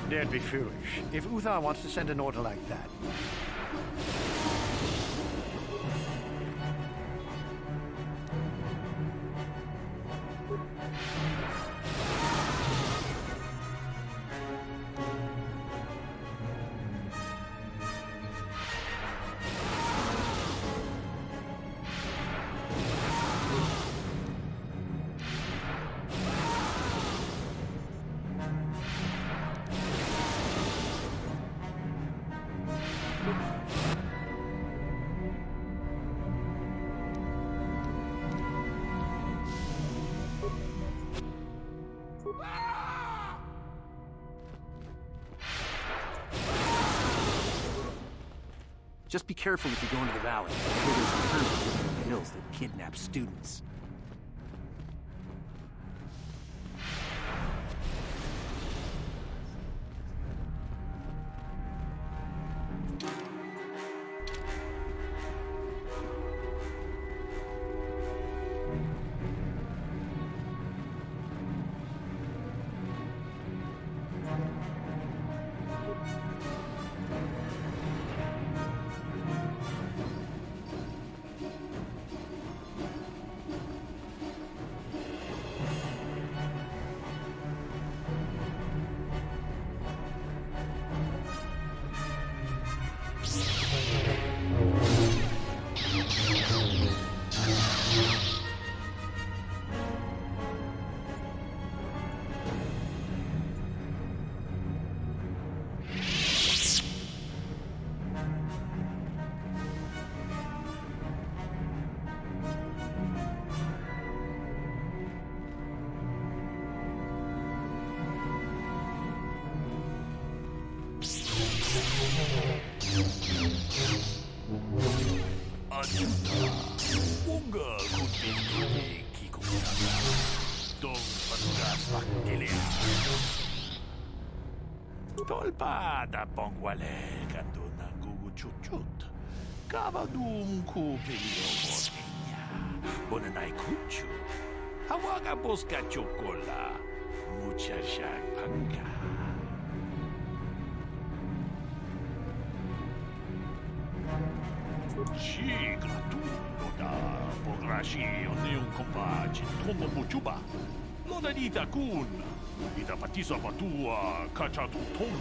Dared be foolish. If Uthar wants to send an order like that. Just be careful if you go into the valley. There's a herd in the hills that kidnap students. 뭔가 굿비스톤이 기공자가 똥바투가 막길이야. 돌바다 뻥과래 간도 난구구 춥춥 까바둠 쿠필리오 모테냐 보는 아이 쿠추 하와가 보스카 초콜라 무차샹 방가 Shigra tu loda pograshi oneun compagin tomo muchuba loda dita kun ita patisa batua kachatu tom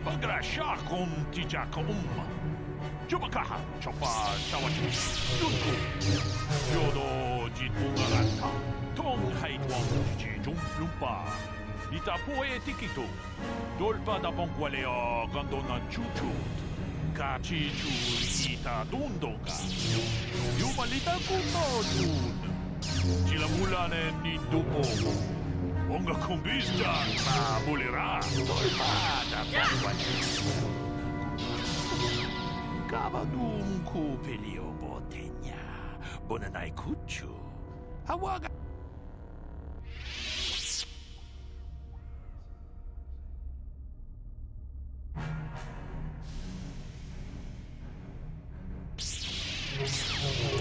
pagrasha kon tijaka chubakaha chopa chawachi yunku yodo jitungaranta tong haitwang jijum lumpa ita poe tikito dolpa da bonqualeo gandona chuchut Kachichu ita dundonga Yumalita kunodun Chila mulane ni dupo Onga kumbista ma mulira Tolpada Kabadum kupelio botenya Bonanai kuchu Hawaga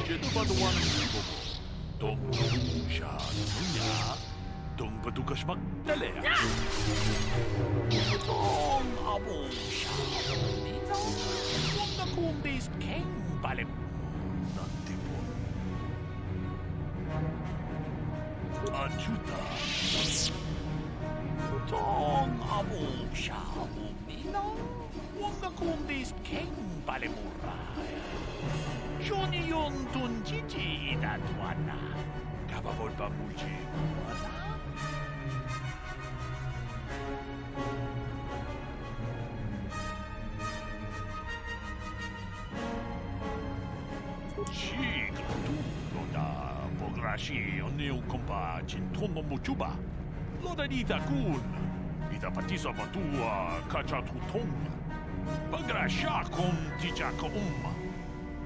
Jeno baduan ko Tong siya niya Tong badukas magdalea Tong abo siya Nino Tong nakumbis keng balim Nantipon Ajuta Tong abo siya Nino Tong nakumbis keng balimuraya Johnny yon tun jiji idatuana. Kababol pa muji kuana. Shiga tu loda pograshi oneu kompa jintomo muchuba. Loda dita kun. Ita patisa batua kachatu tom. Pagrasha kon tijaka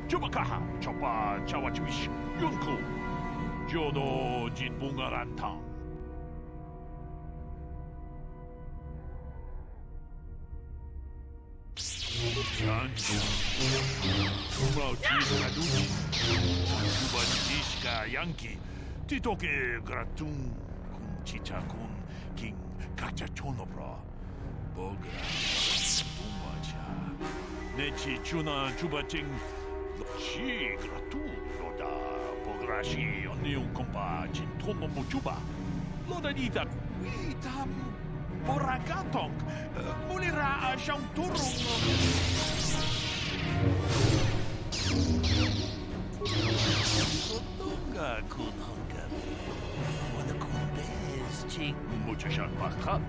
Chubakaha, Chopa, Chawachish, Yunku, Jodo, Jinbungarantang. Chancho, Chumao Chisaduchi, Chuba Chishka Yankee, Titoke Gratung, Kun Chichakun, King Kachachonobra, Bogra, Tumacha, Nechi Chuna Chubaching. Shigra tu loda pograshi oneun kompa jintomo muchuba loda dita witam porakatong mulira shanturung Kotunga kun hangami wana kun bez ching muchashan pakat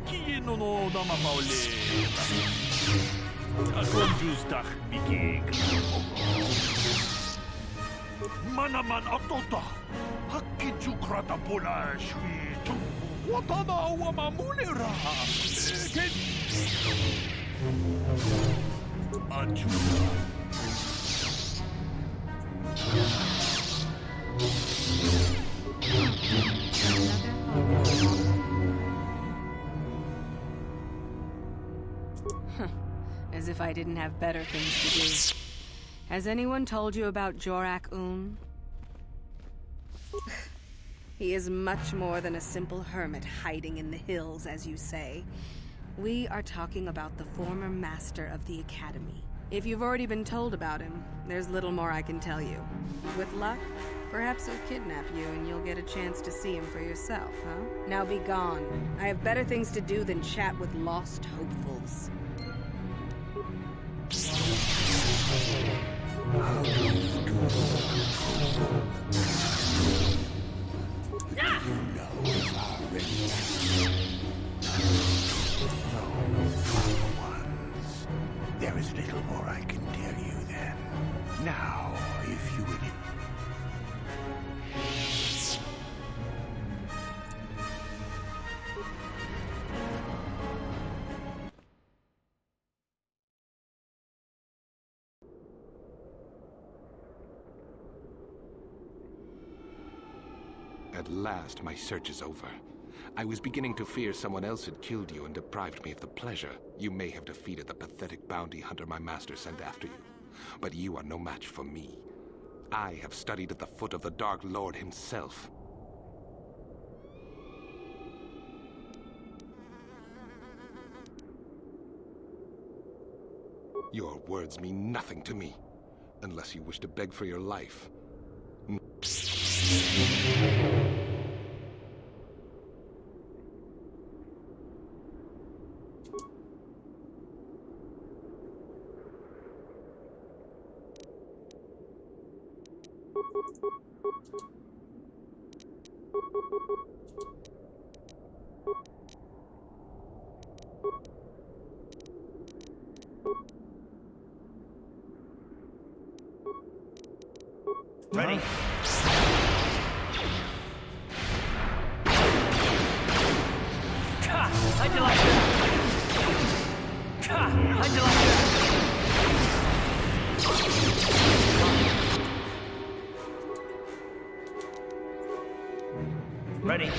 Kieno no dama paule Akonjustach bigig. Manaman atota. Hakiju krata pola shwi. Watana wama mulira. Ken. Ajuda. As if I didn't have better things to do. Has anyone told you about Jorak-un? He is much more than a simple hermit hiding in the hills, as you say. We are talking about the former master of the Academy. If you've already been told about him, there's little more I can tell you. With luck, perhaps he'll kidnap you and you'll get a chance to see him for yourself, huh? Now be gone. I have better things to do than chat with lost hopefuls. There is little more I can tell you then. Now, if you would... At last, my search is over. I was beginning to fear someone else had killed you and deprived me of the pleasure. You may have defeated the pathetic bounty hunter my master sent after you, but you are no match for me. I have studied at the foot of the Dark Lord himself. Your words mean nothing to me, unless you wish to beg for your life. Ready? How'd you like that? How'd you like that? Ready?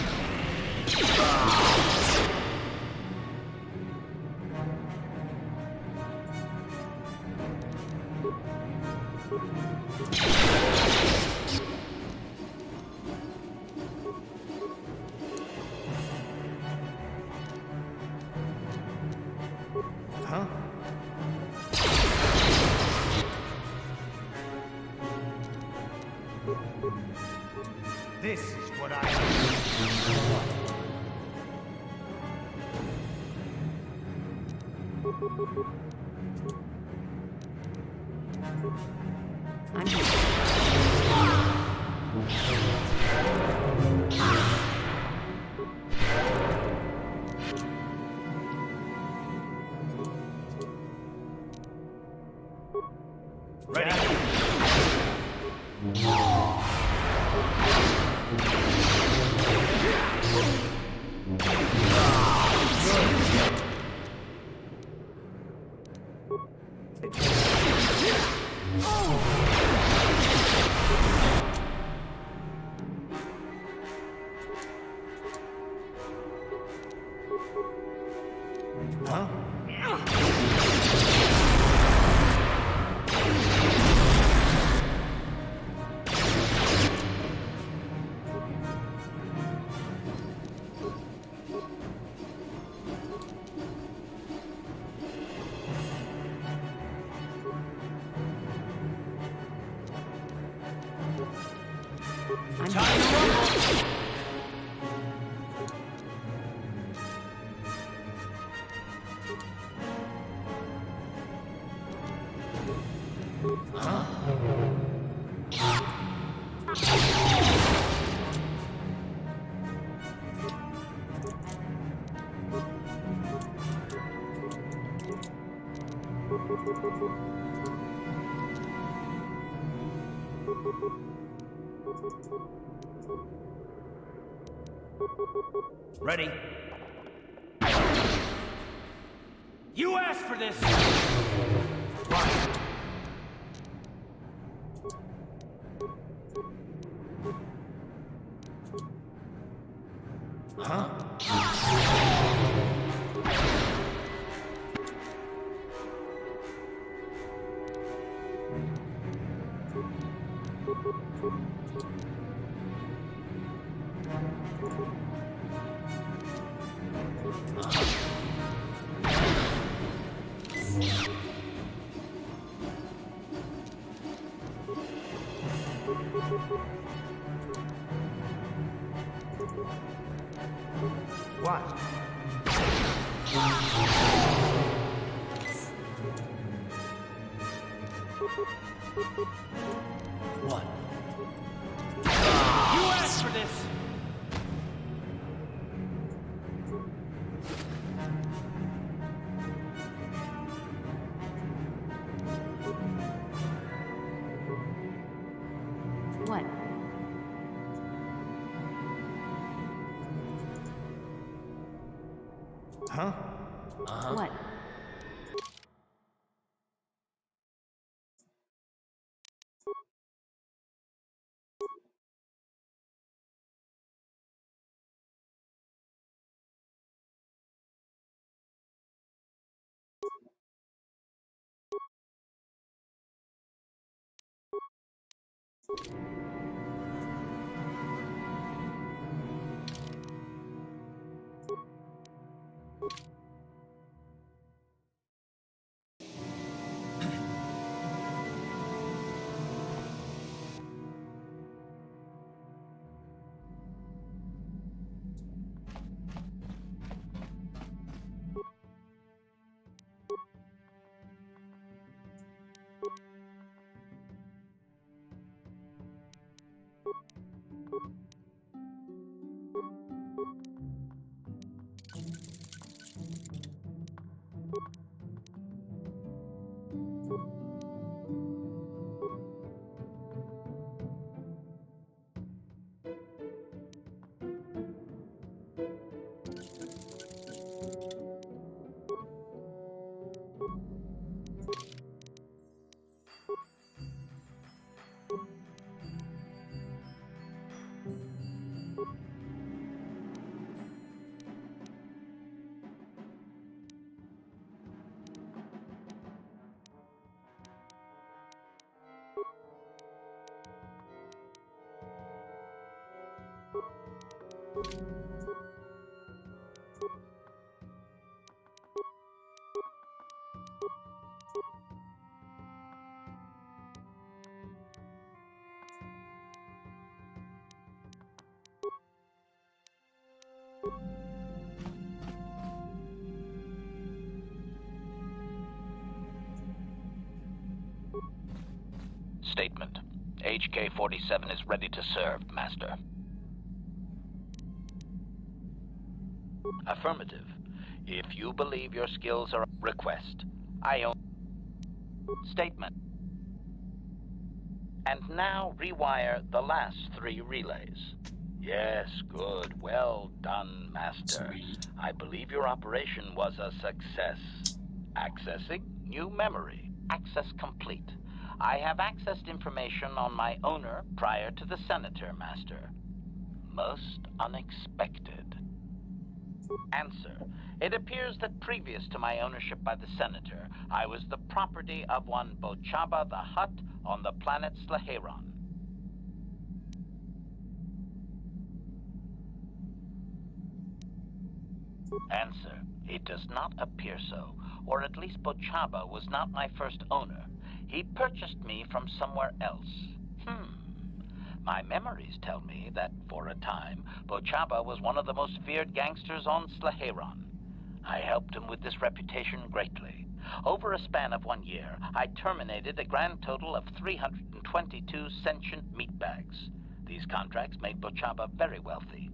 Huh? This is what I... I'm here. Ready? Huh? I'm Time to rumble! Ready? You asked for this! Right. Huh? What? What? You asked for this! What? Huh? What? Statement. HK-47 is ready to serve, Master. Affirmative. If you believe your skills are request, I own... Statement. And now rewire the last 3 relays. Yes, good. Well done, Master. I believe your operation was a success. Accessing new memory. Access complete. I have accessed information on my owner prior to the Senator, Master. Most unexpected. Answer. It appears that previous to my ownership by the Senator, I was the property of one Bochaba the Hutt on the planet Slaheron. Answer. It does not appear so, or at least Bochaba was not my first owner. He purchased me from somewhere else. My memories tell me that, for a time, Bochaba was one of the most feared gangsters on Slaheron. I helped him with this reputation greatly. Over a span of 1 year, I terminated a grand total of 322 sentient meatbags. These contracts made Bochaba very wealthy.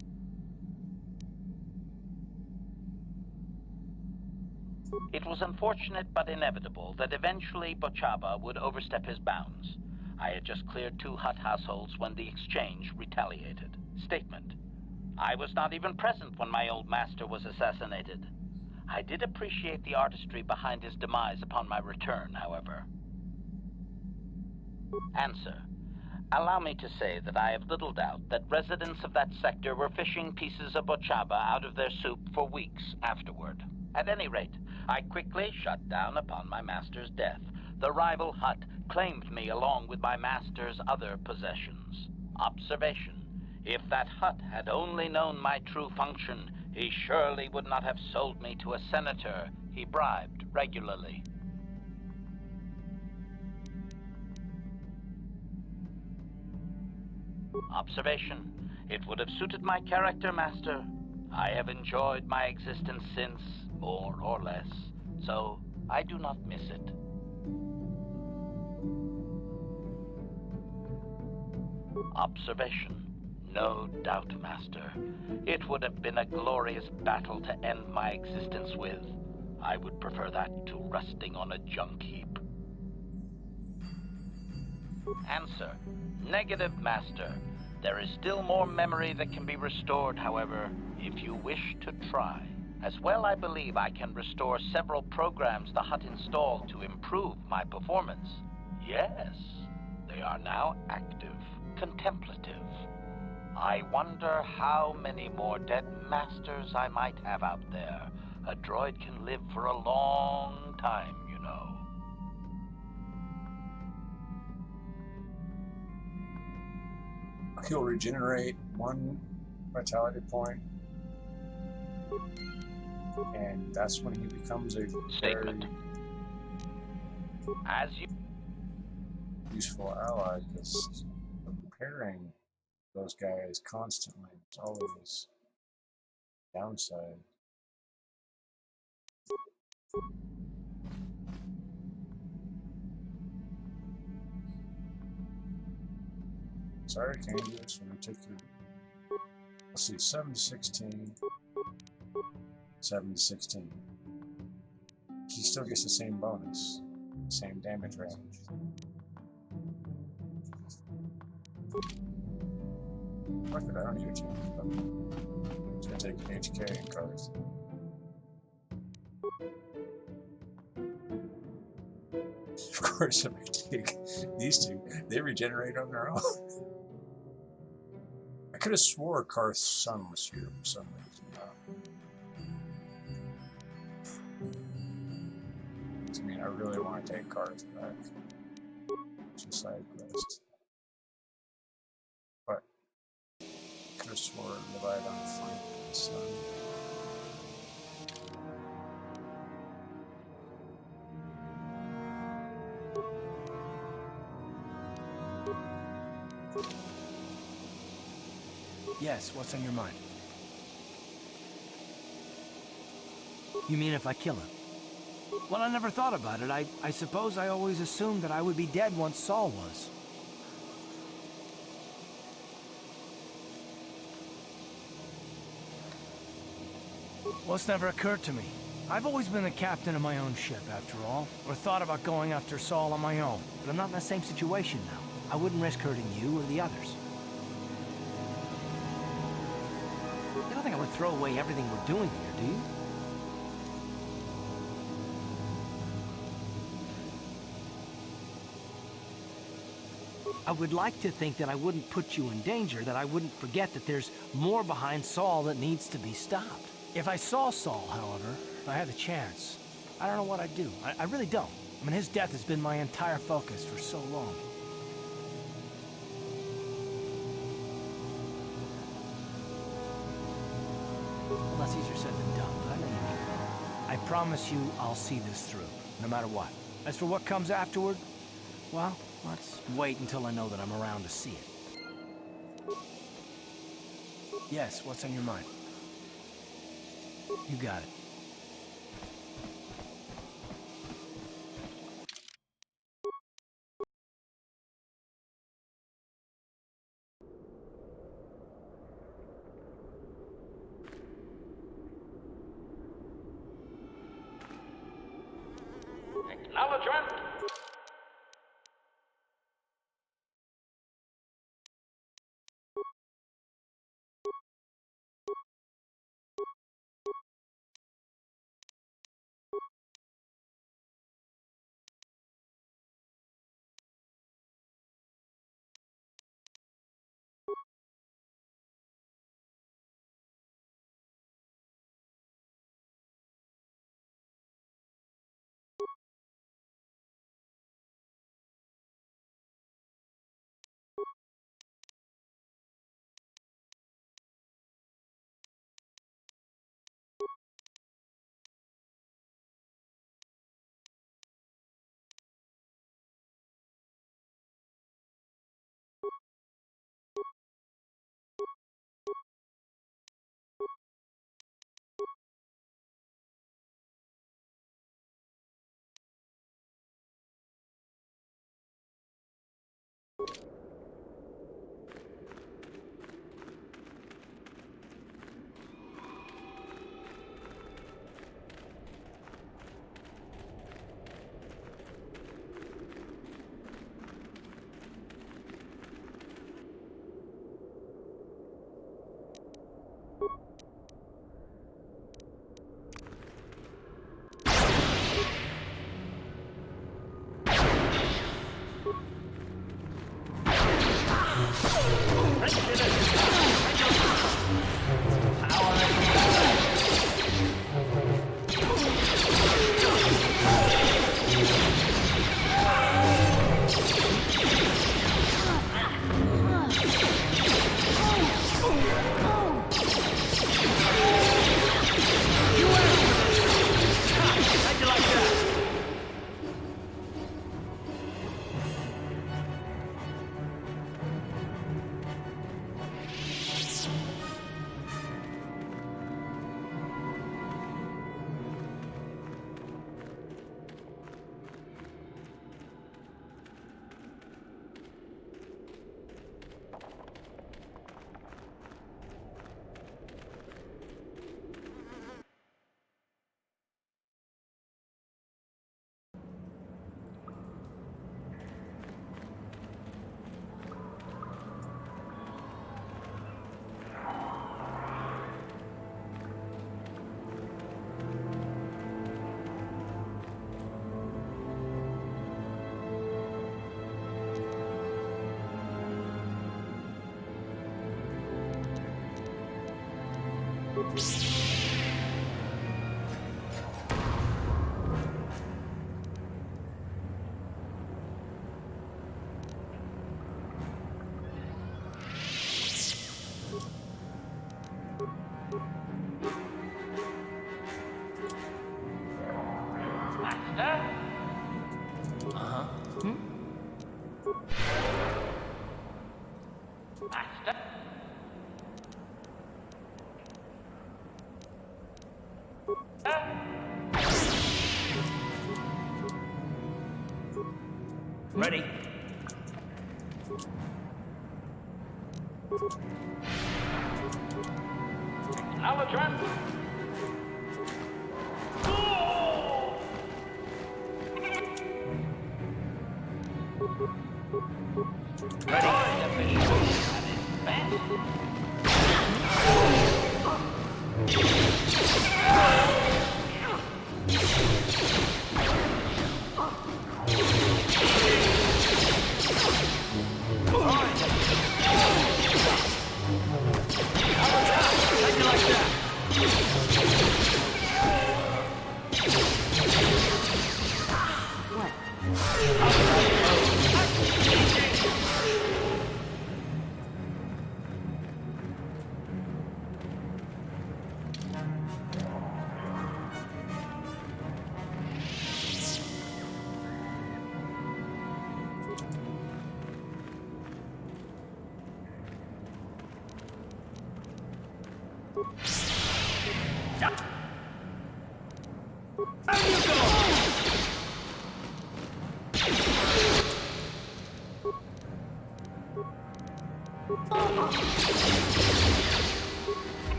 It was unfortunate but inevitable that eventually Bochaba would overstep his bounds. I had just cleared 2 Hutt households when the exchange retaliated. Statement. I was not even present when my old master was assassinated. I did appreciate the artistry behind his demise upon my return, however. Answer. Allow me to say that I have little doubt that residents of that sector were fishing pieces of Bochaba out of their soup for weeks afterward. At any rate, I quickly shut down upon my master's death. The rival Hutt claimed me along with my master's other possessions. Observation. If that Hutt had only known my true function, he surely would not have sold me to a senator he bribed regularly. Observation. It would have suited my character, Master. I have enjoyed my existence since, more or less, so I do not miss it. Observation. No doubt, Master. It would have been a glorious battle to end my existence with. I would prefer that to rusting on a junk heap. Answer. Negative, Master. There is still more memory that can be restored, however, if you wish to try. As well, I believe I can restore several programs the Hutt installed to improve my performance. Yes, they are now active, contemplative. I wonder how many more dead masters I might have out there. A droid can live for a long time, you know. he'll regenerate 1 vitality point, and that's when he becomes a very useful ally, because repairing those guys constantly is always downside. Sorry, I can't do this when you take your. Let's see, 7 to 16. 7 to 16. He still gets the same bonus, same damage range. Fuck it, I don't need a change. I'm just gonna take an HK and cards. Of course, if I take these two, they regenerate on their own. I could have swore Karth's son was here for some reason. I mean, I really want to take Karth back. It's a side quest. But I could have swore it relied on finding his son. Yes, what's on your mind? You mean if I kill him? Well, I never thought about it. I suppose I always assumed that I would be dead once Saul was. Well, it's never occurred to me. I've always been the captain of my own ship, after all, or thought about going after Saul on my own. But I'm not in the same situation now. I wouldn't risk hurting you or the others. You don't think I would throw away everything we're doing here, do you? I would like to think that I wouldn't put you in danger, that I wouldn't forget that there's more behind Saul that needs to be stopped. If I saw Saul, however, if I had the chance, I don't know what I'd do. I really don't. I mean, his death has been my entire focus for so long. Well, that's easier said than done, but I know you mean well. I promise you I'll see this through, no matter what. As for what comes afterward, well, let's wait until I know that I'm around to see it. Yes, what's on your mind? You got it. Acknowledgement. Ready. Acknowledgement.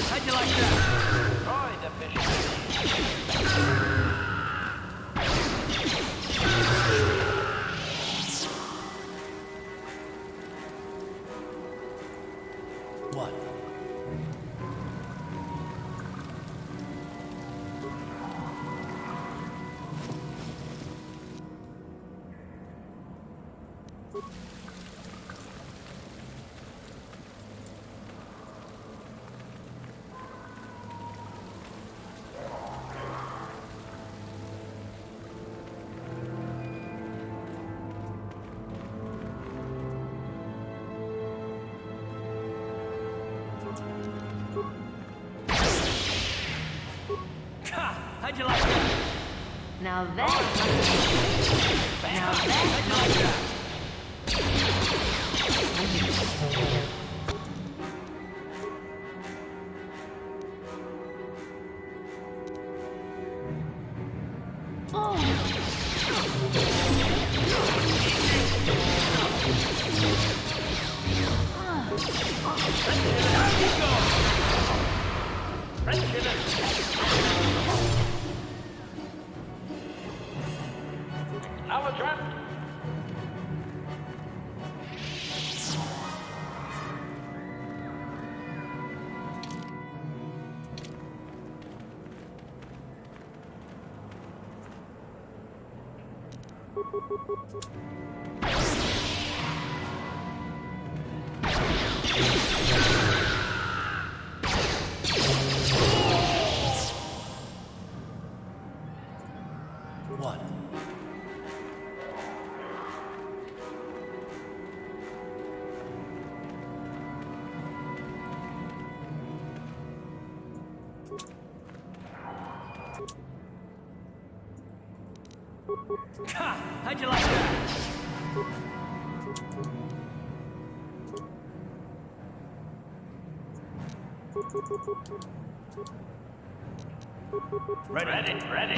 How'd you like that? Droid efficiency. What? How'd you like that? Now that. What? How'd you like that? Ready. Ready.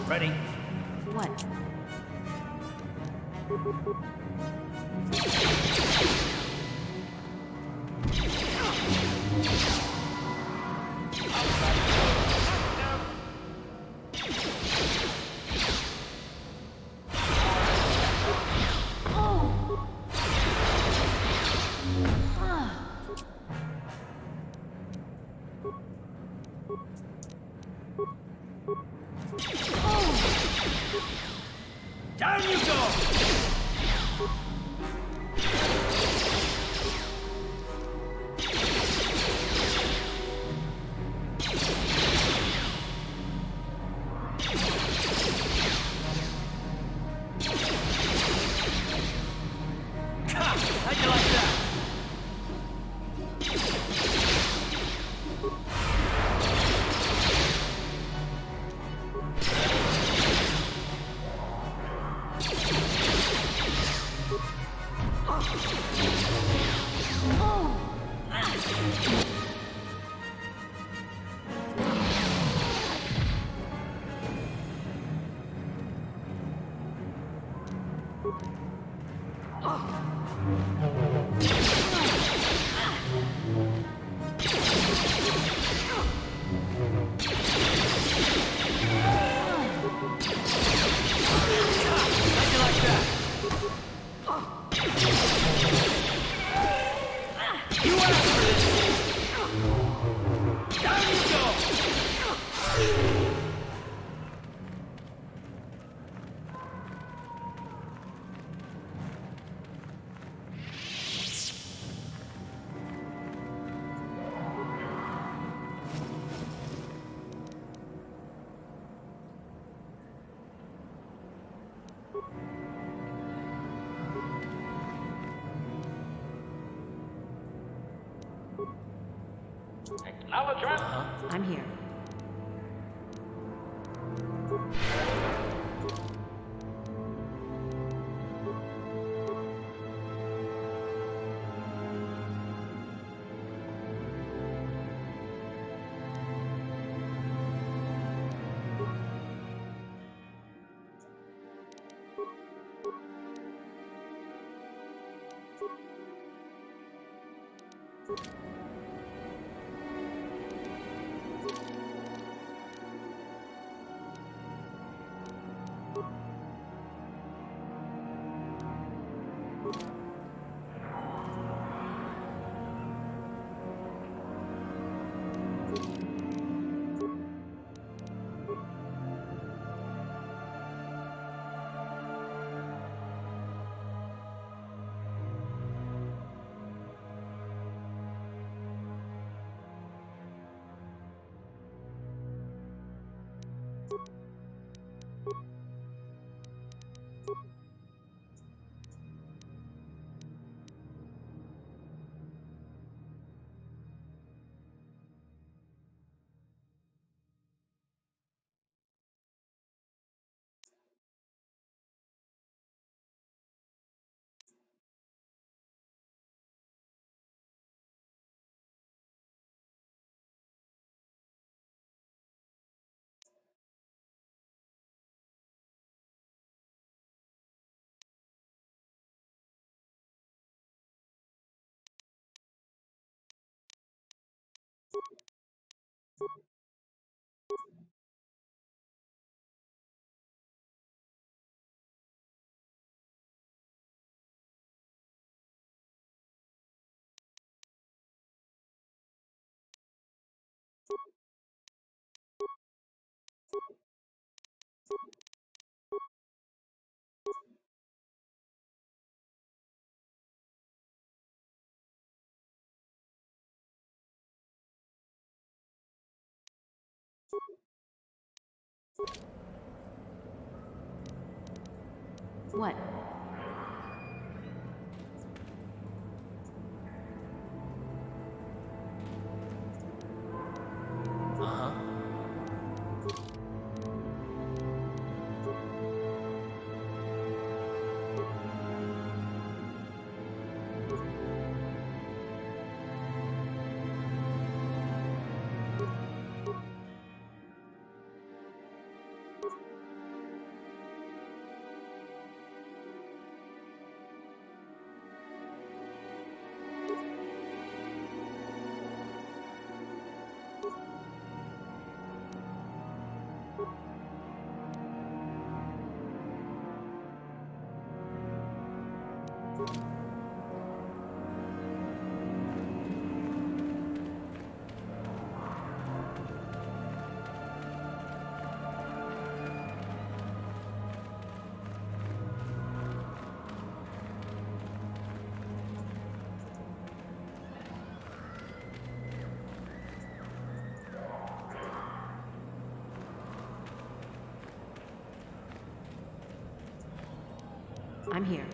Ready. What? Down you go! How'd you like that? I'm here. What? Uh-huh. I'm here.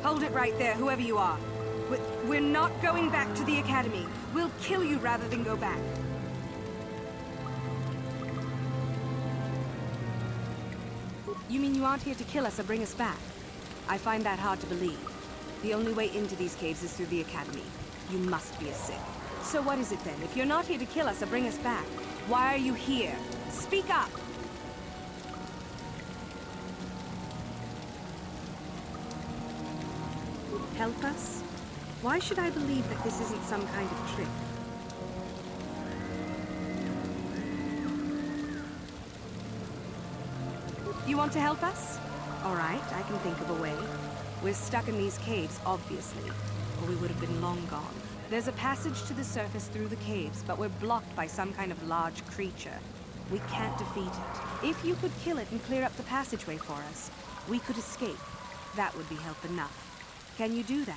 Hold it right there, whoever you are. We're not going back to the Academy. We'll kill you rather than go back. You mean you aren't here to kill us or bring us back? I find that hard to believe. The only way into these caves is through the Academy. You must be a Sith. So what is it then? If you're not here to kill us or bring us back, why are you here? Speak up! Help us? Why should I believe that this isn't some kind of trick? You want to help us? All right, I can think of a way. We're stuck in these caves, obviously, or we would have been long gone. There's a passage to the surface through the caves, but we're blocked by some kind of large creature. We can't defeat it. If you could kill it and clear up the passageway for us, we could escape. That would be help enough. Can you do that?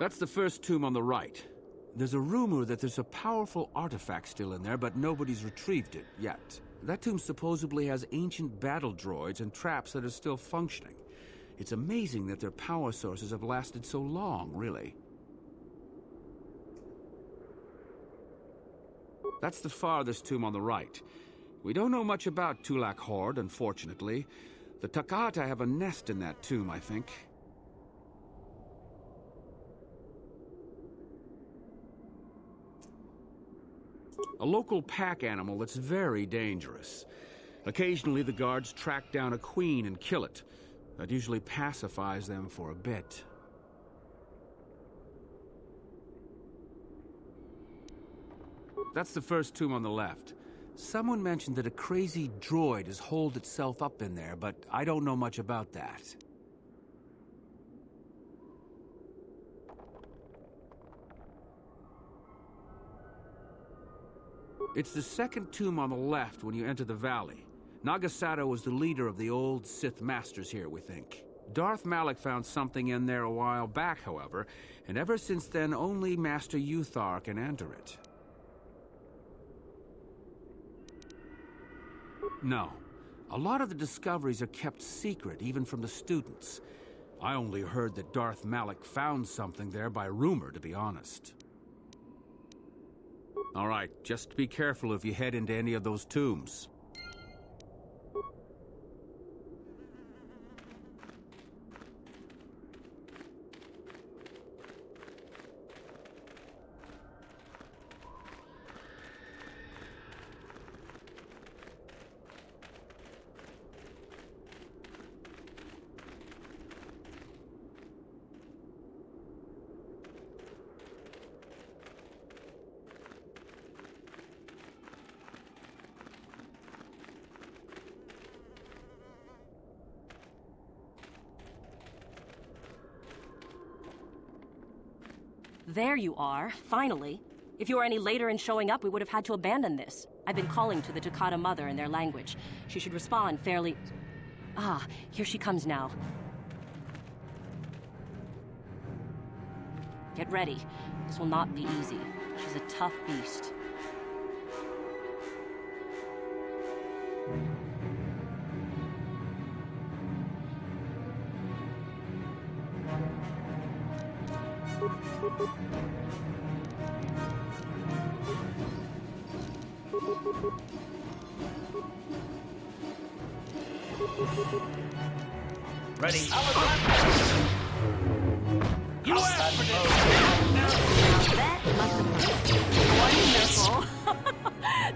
That's the first tomb on the right. There's a rumor that there's a powerful artifact still in there, but nobody's retrieved it yet. That tomb supposedly has ancient battle droids and traps that are still functioning. It's amazing that their power sources have lasted so long, really. That's the farthest tomb on the right. We don't know much about Tulak Horde, unfortunately. The Takata have a nest in that tomb, I think. A local pack animal that's very dangerous. Occasionally the guards track down a queen and kill it. That usually pacifies them for a bit. That's the first tomb on the left. Someone mentioned that a crazy droid has holed itself up in there, but I don't know much about that. It's the second tomb on the left when you enter the valley. Nagasato was the leader of the old Sith Masters here, we think. Darth Malak found something in there a while back, however, and ever since then only Master Uthar can enter it. No. A lot of the discoveries are kept secret, even from the students. I only heard that Darth Malak found something there by rumor, to be honest. All right, just be careful if you head into any of those tombs. There you are, finally. If you were any later in showing up, we would have had to abandon this. I've been calling to the Takata mother in their language. She should respond fairly... Ah, here she comes now. Get ready. This will not be easy. She's a tough beast. Ready. You asked for this! That must have been wonderful.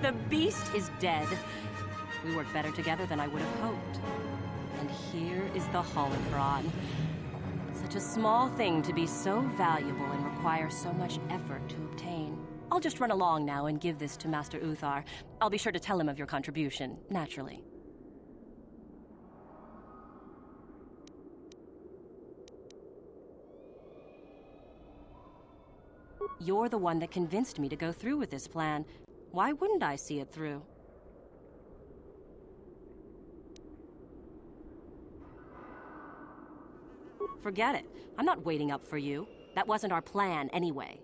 The beast is dead. We work better together than I would have hoped. And here is the holocron. Such a small thing to be so valuable and require so much effort to obtain. I'll just run along now and give this to Master Uthar. I'll be sure to tell him of your contribution, naturally. You're the one that convinced me to go through with this plan. Why wouldn't I see it through? Forget it. I'm not waiting up for you. That wasn't our plan anyway.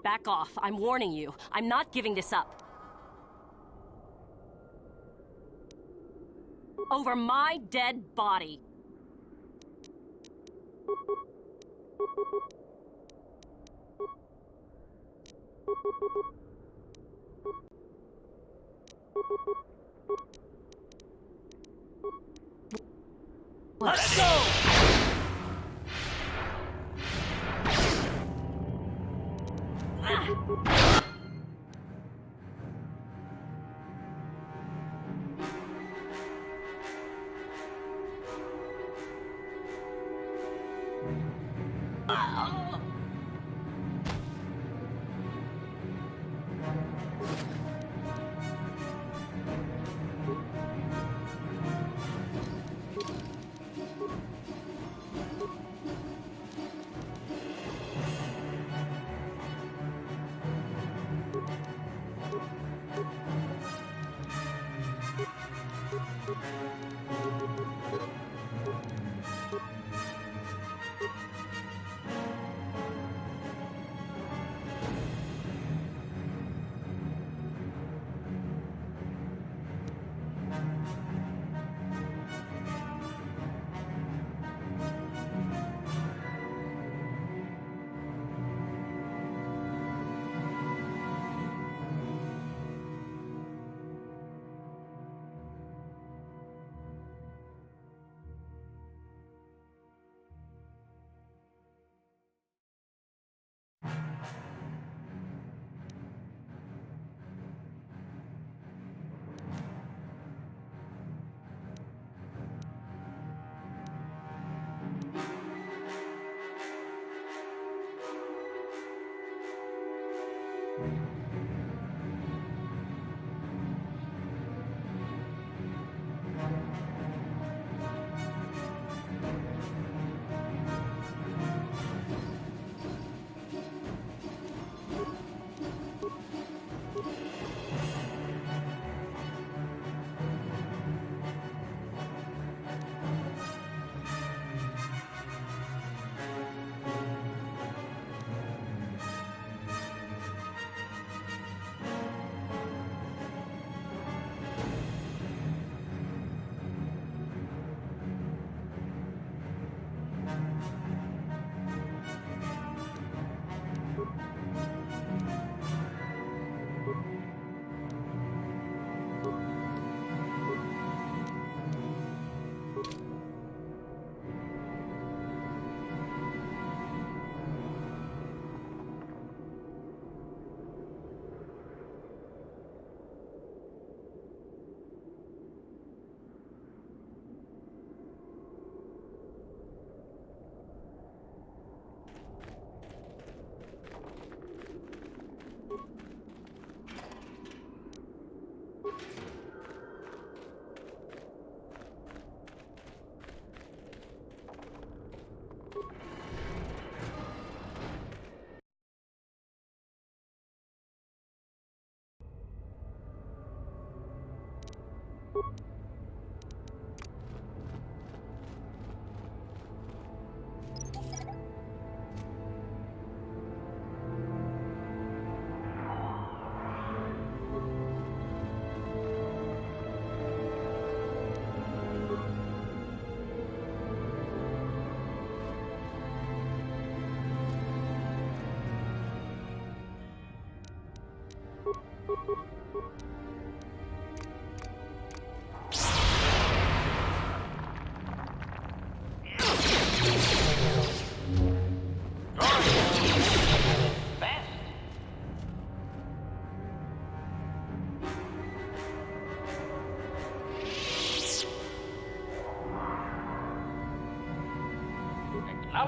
Back off. I'm warning you. I'm not giving this up. Over my dead body. Let's go!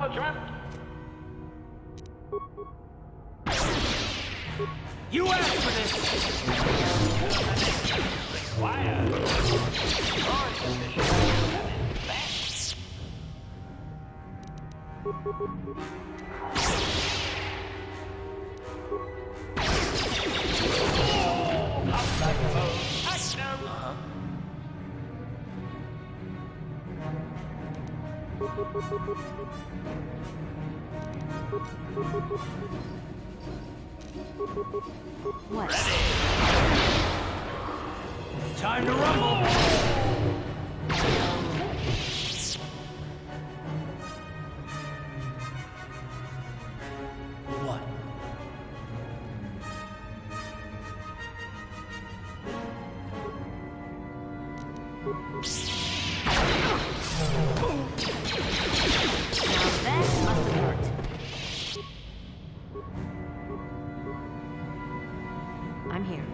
Acknowledgement. You asked for this! Required. Your position advanced. What? Time to rumble! What? Now that must have worked. I'm here.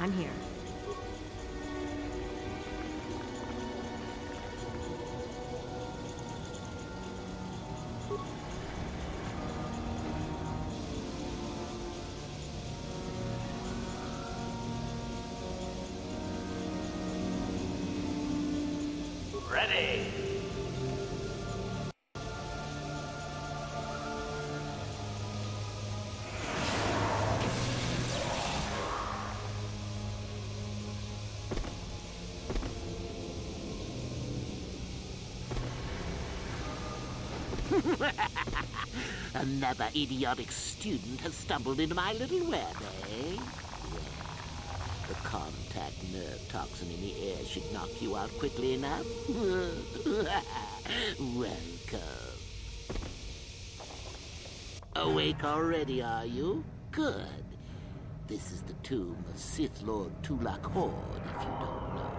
I'm here. Ready. Another idiotic student has stumbled into my little web, eh? Yeah. The contact nerve toxin in the air should knock you out quickly enough. Welcome. Awake already, are you? Good. This is the tomb of Sith Lord Tulak Hord, if you don't know.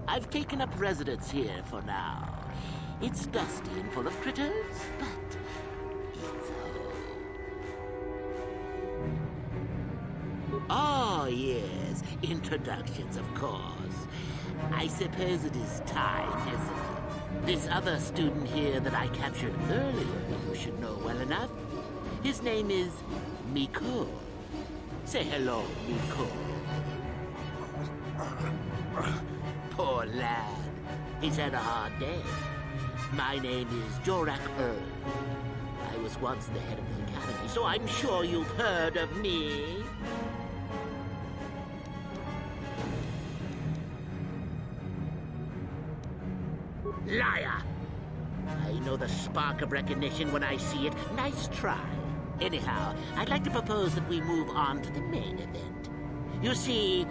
I've taken up residence here for now. It's dusty and full of critters, but it's home. Oh, yes. Introductions, of course. I suppose it is time, isn't it? This other student here that I captured earlier, you should know well enough. His name is Miko. Say hello, Miko. Poor lad. He's had a hard day. My name is Jorak Earl. I was once the head of the academy, so I'm sure you've heard of me. Liar! I know the spark of recognition when I see it. Nice try. Anyhow, I'd like to propose that we move on to the main event. You see,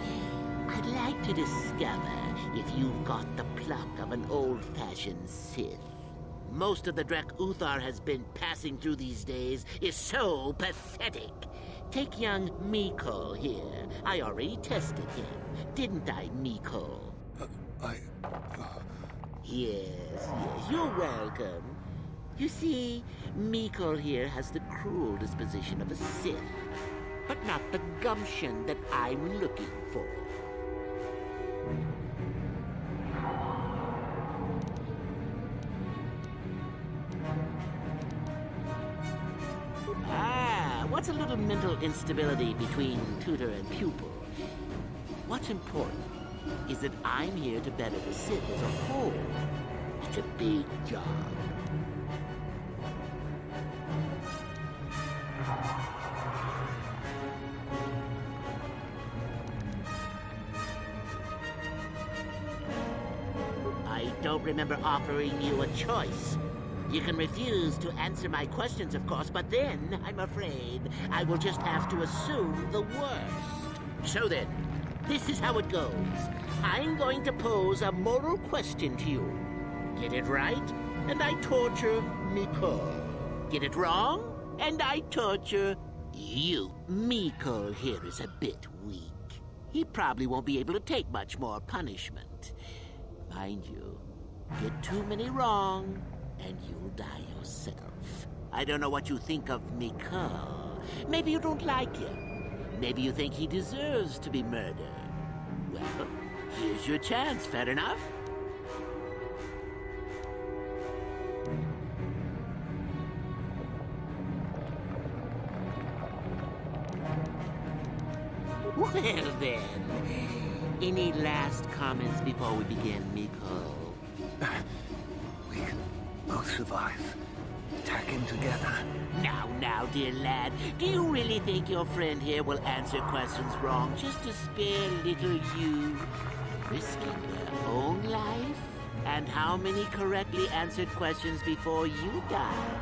I'd like to discover if you've got the pluck of an old-fashioned Sith. Most of the Drek Uthar has been passing through these days is so pathetic. Take young Miko here. I already tested him, didn't I, Miko? Yes, you're welcome. You see, Miko here has the cruel disposition of a Sith, but not the gumption that I'm looking for. What's a little mental instability between tutor and pupil? What's important is that I'm here to better the Sith as a whole. It's a big job. I don't remember offering you a choice. You can refuse to answer my questions, of course, but then, I'm afraid, I will just have to assume the worst. So then, this is how it goes. I'm going to pose a moral question to you. Get it right, and I torture Miko. Get it wrong, and I torture you. Miko here is a bit weak. He probably won't be able to take much more punishment. Mind you, get too many wrong, and you'll die yourself. I don't know what you think of Miko. Maybe you don't like him. Maybe you think he deserves to be murdered. Well, here's your chance, fair enough? Well then, any last comments before we begin, Miko? We can both survive. Tacking together. Now, dear lad, do you really think your friend here will answer questions wrong just to spare little you? Risking their own life? And how many correctly answered questions before you died?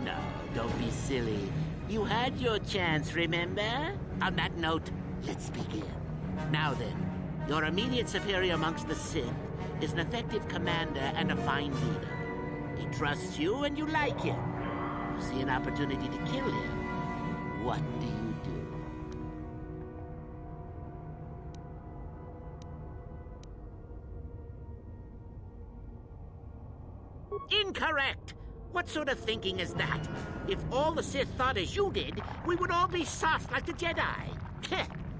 No, don't be silly. You had your chance, remember? On that note, let's begin. Now then, your immediate superior amongst the Sith is an effective commander and a fine leader. He trusts you and you like him. You see an opportunity to kill him. What do you do? Incorrect! What sort of thinking is that? If all the Sith thought as you did, we would all be soft like the Jedi.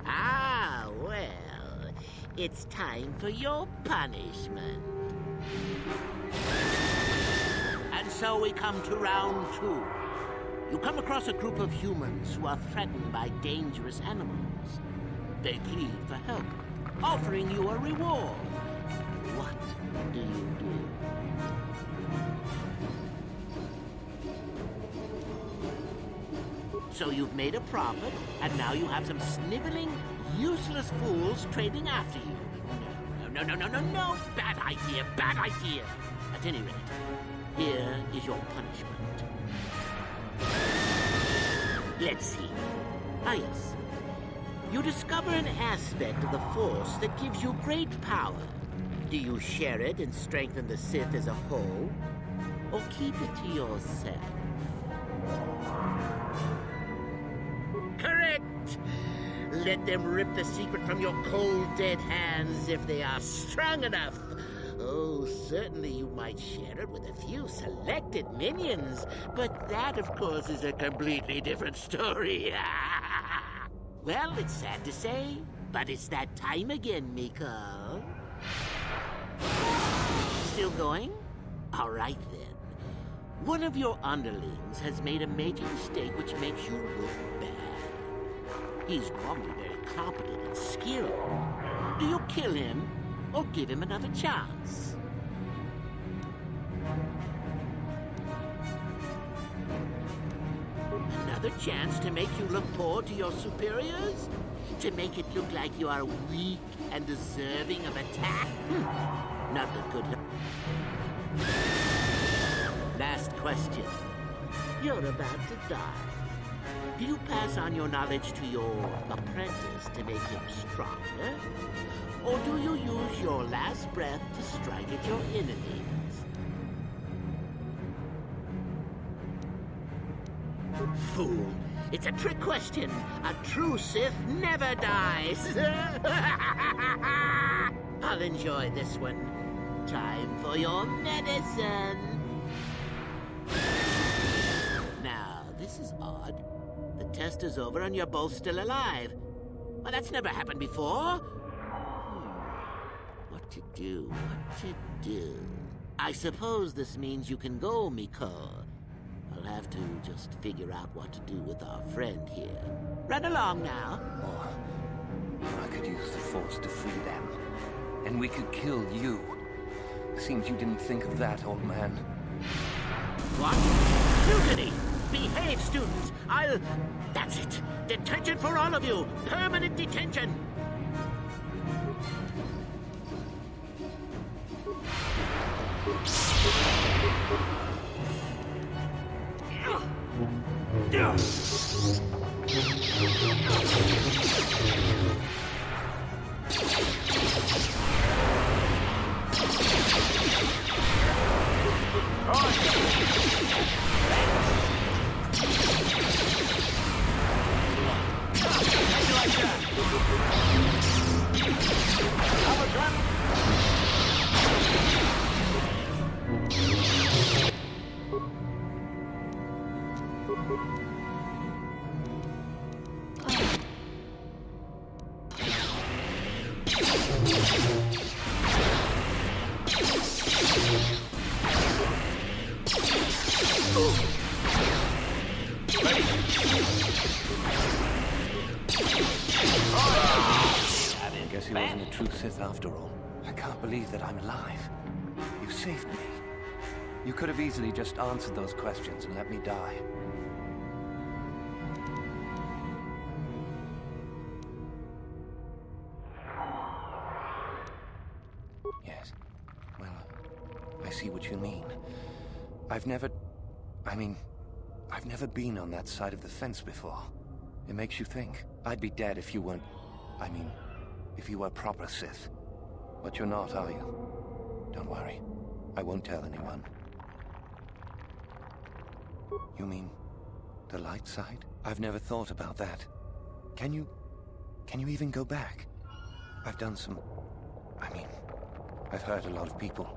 Ah, well, it's time for your punishment. And so we come to round 2. You come across a group of humans who are threatened by dangerous animals. They plead for help, offering you a reward. What do you do? So you've made a profit, and now you have some sniveling, useless fools trading after you. No. Bad idea, bad idea. At any rate, here is your punishment. Let's see. Ah, yes. You discover an aspect of the Force that gives you great power. Do you share it and strengthen the Sith as a whole? Or keep it to yourself? Correct! Let them rip the secret from your cold, dead hands if they are strong enough. Oh, certainly you might share it with a few selected minions, but that, of course, is a completely different story. Well, it's sad to say, but it's that time again, Miko. Still going? All right, then. One of your underlings has made a major mistake which makes you look bad. He's normally very competent and skilled. Do you kill him or give him another chance? Another chance to make you look poor to your superiors? To make it look like you are weak and deserving of attack? Not a good... Last question. You're about to die. Do you pass on your knowledge to your apprentice to make him stronger? Or do you use your last breath to strike at your enemies? Fool! It's a trick question. A true Sith never dies. I'll enjoy this one. Time for your medicine. Now, this is odd. The test is over and you're both still alive. Well, that's never happened before. What to do? I suppose this means you can go, Miko. I'll have to just figure out what to do with our friend here. Run along now. Or I could use the Force to free them. And we could kill you. Seems you didn't think of that, old man. What? Mutiny! Behave, students! That's it! Detention for all of you! Permanent detention! I guess he wasn't a true Sith after all. I can't believe that I'm alive. You saved me. You could have easily just answered those questions and let me die. Yes. Well, I see what you mean. I've never been on that side of the fence before. It makes you think. I'd be dead if you weren't... if you were proper Sith. But you're not, are you? Don't worry. I won't tell anyone. You mean the light side? I've never thought about that. Can you even go back? I've done some... I've hurt a lot of people.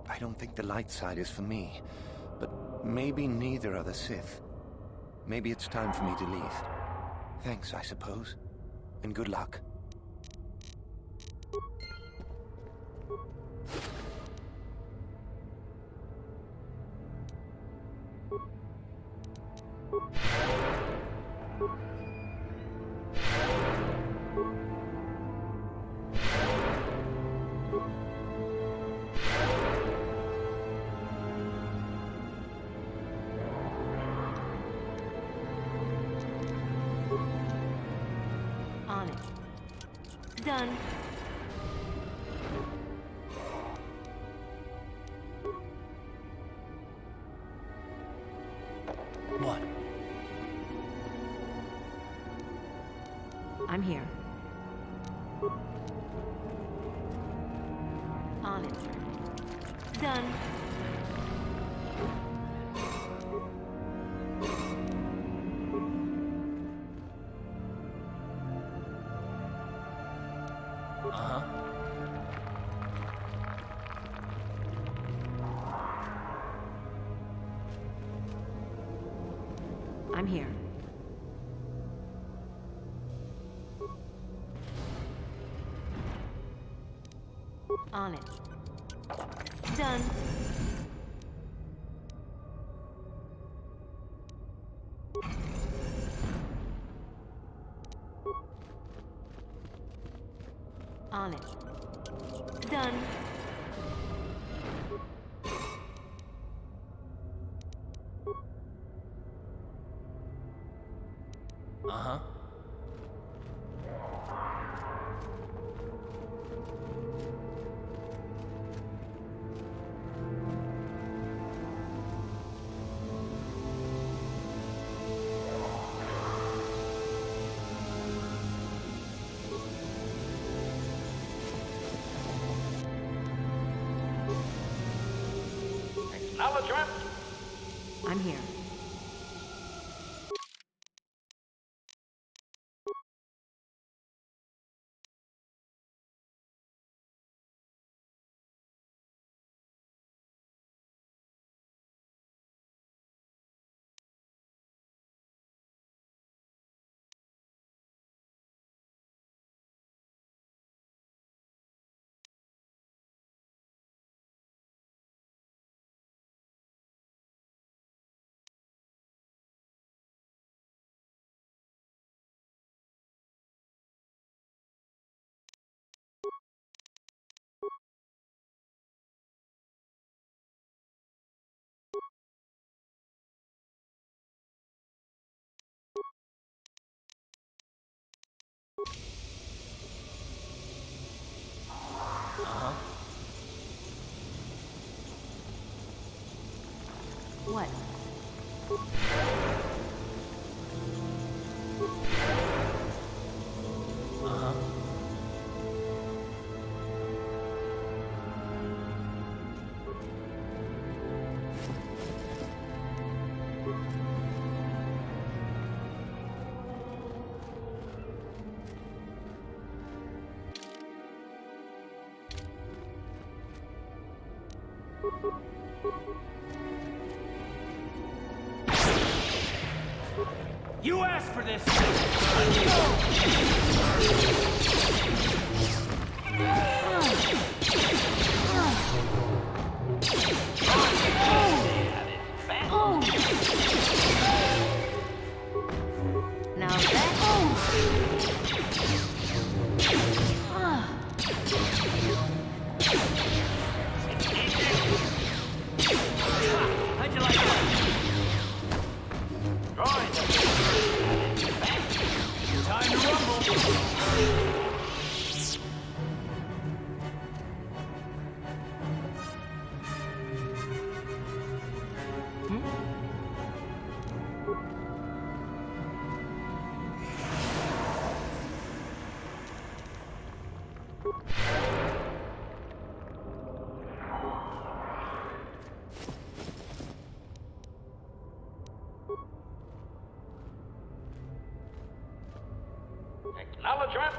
I don't think the light side is for me. But maybe neither are the Sith. Maybe it's time for me to leave. Thanks, I suppose. and good luck. On it. Done. What? I'm here. On it. Done. Uh-huh. I'm here. On it. Done. On it. Done. Uh-huh. Acknowledgement. I'm here. Uh-huh. What? Uh-huh. You asked for this! Now that... How'd you like that? Time to rumble! Acknowledgement.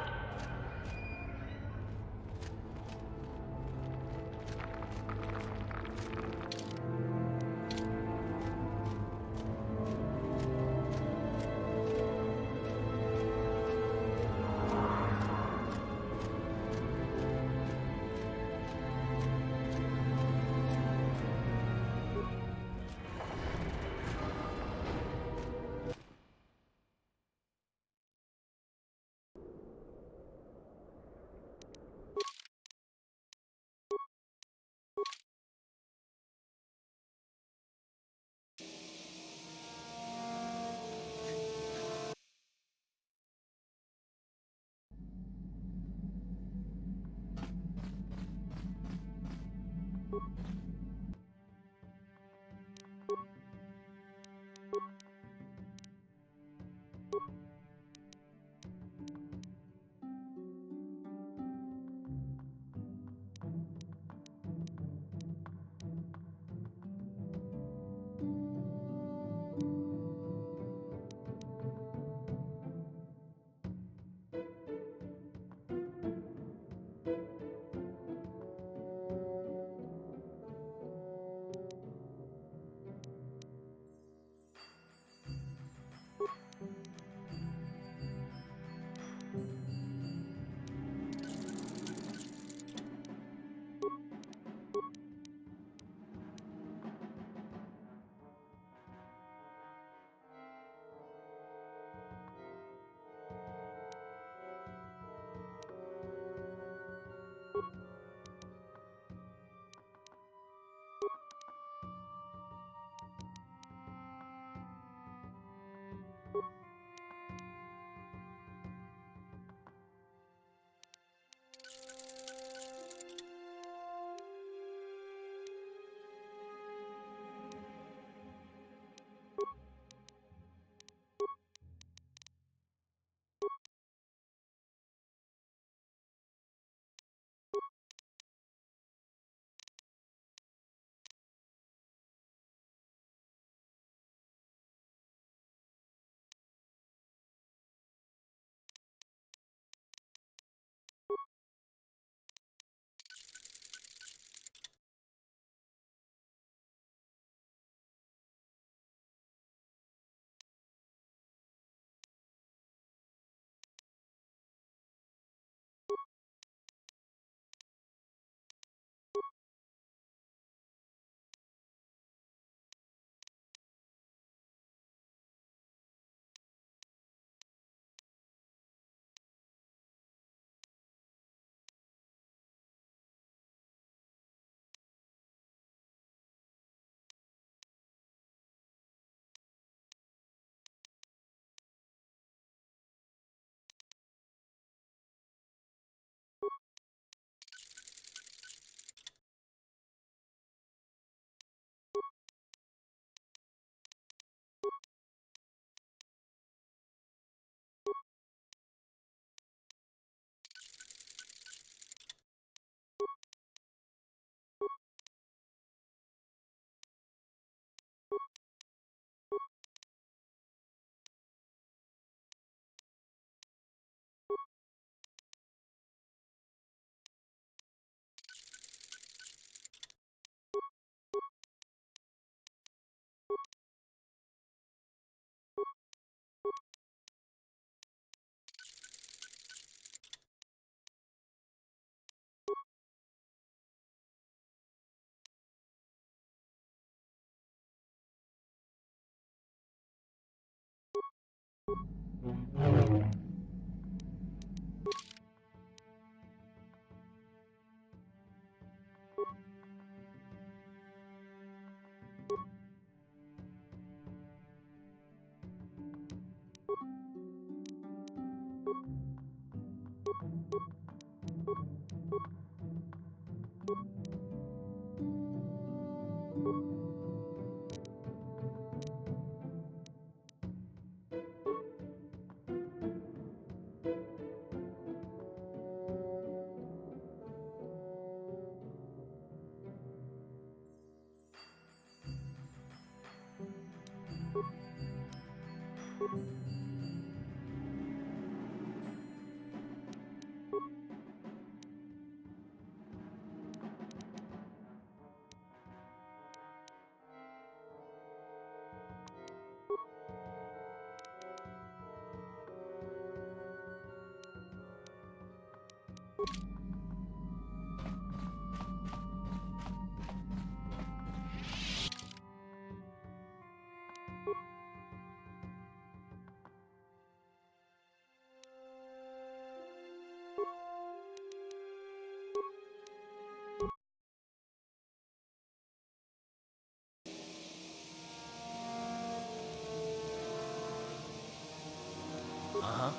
Uh-huh.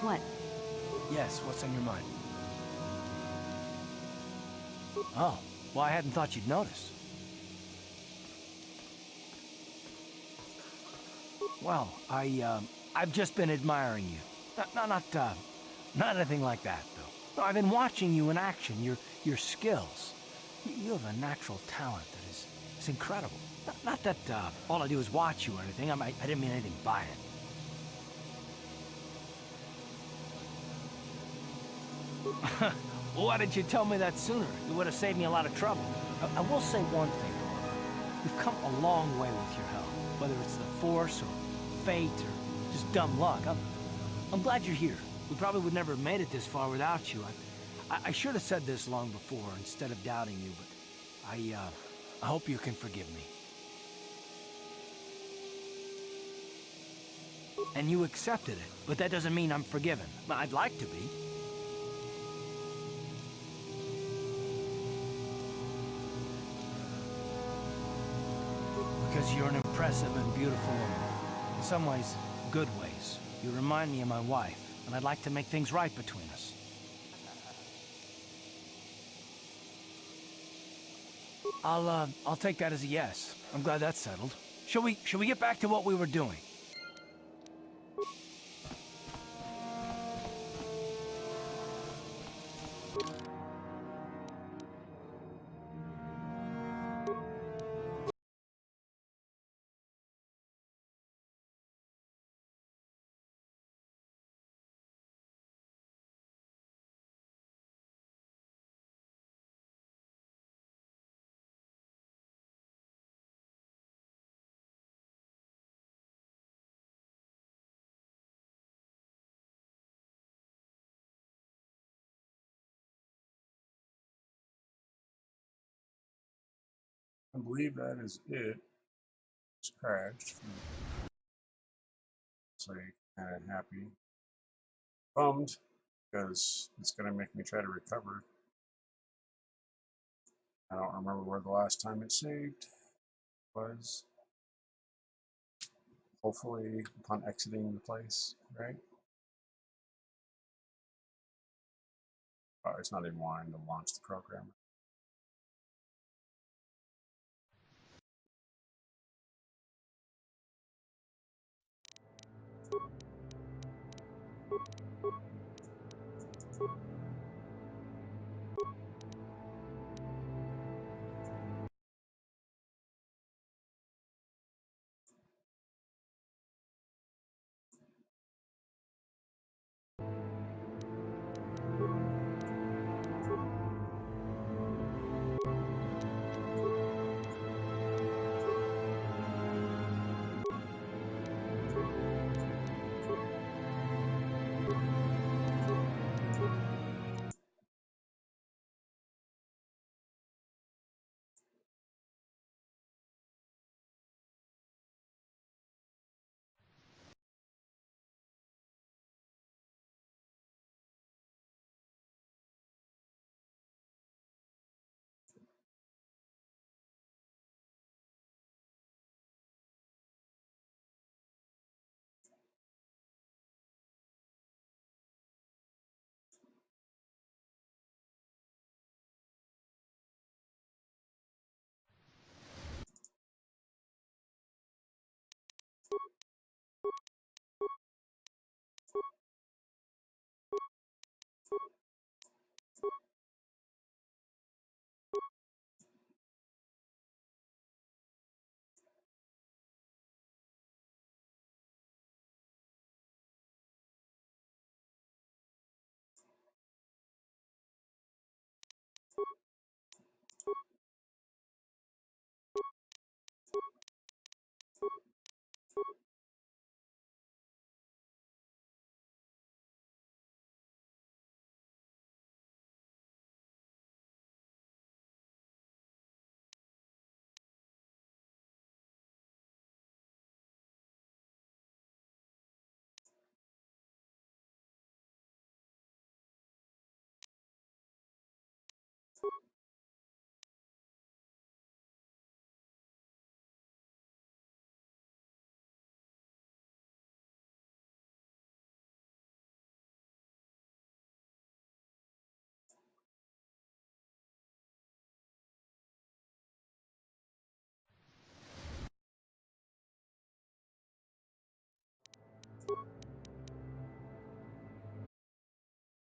What? Yes, what's on your mind? Oh, well, I hadn't thought you'd notice. Well, I've just been admiring you. Not anything like that, though. No, I've been watching you in action, your skills. You have a natural talent that is incredible. Not that all I do is watch you or anything. I didn't mean anything by it. Why didn't you tell me that sooner? You would have saved me a lot of trouble. I will say one thing, however. You've come a long way with your help. Whether it's the Force or fate or just dumb luck. I'm glad you're here. We probably would never have made it this far without you. I should have said this long before instead of doubting you, but I hope you can forgive me. And you accepted it, but that doesn't mean I'm forgiven. I'd like to be. Because you're an impressive and beautiful woman. In some ways, good ways. You remind me of my wife, and I'd like to make things right between us. I'll take that as a yes. I'm glad that's settled. Shall we get back to what we were doing? I believe that is it. It's crashed. So kind of happy. Bummed, because it's going to make me try to recover. I don't remember where the last time it saved was. Hopefully upon exiting the place, right? Oh, it's not even wanting to launch the program.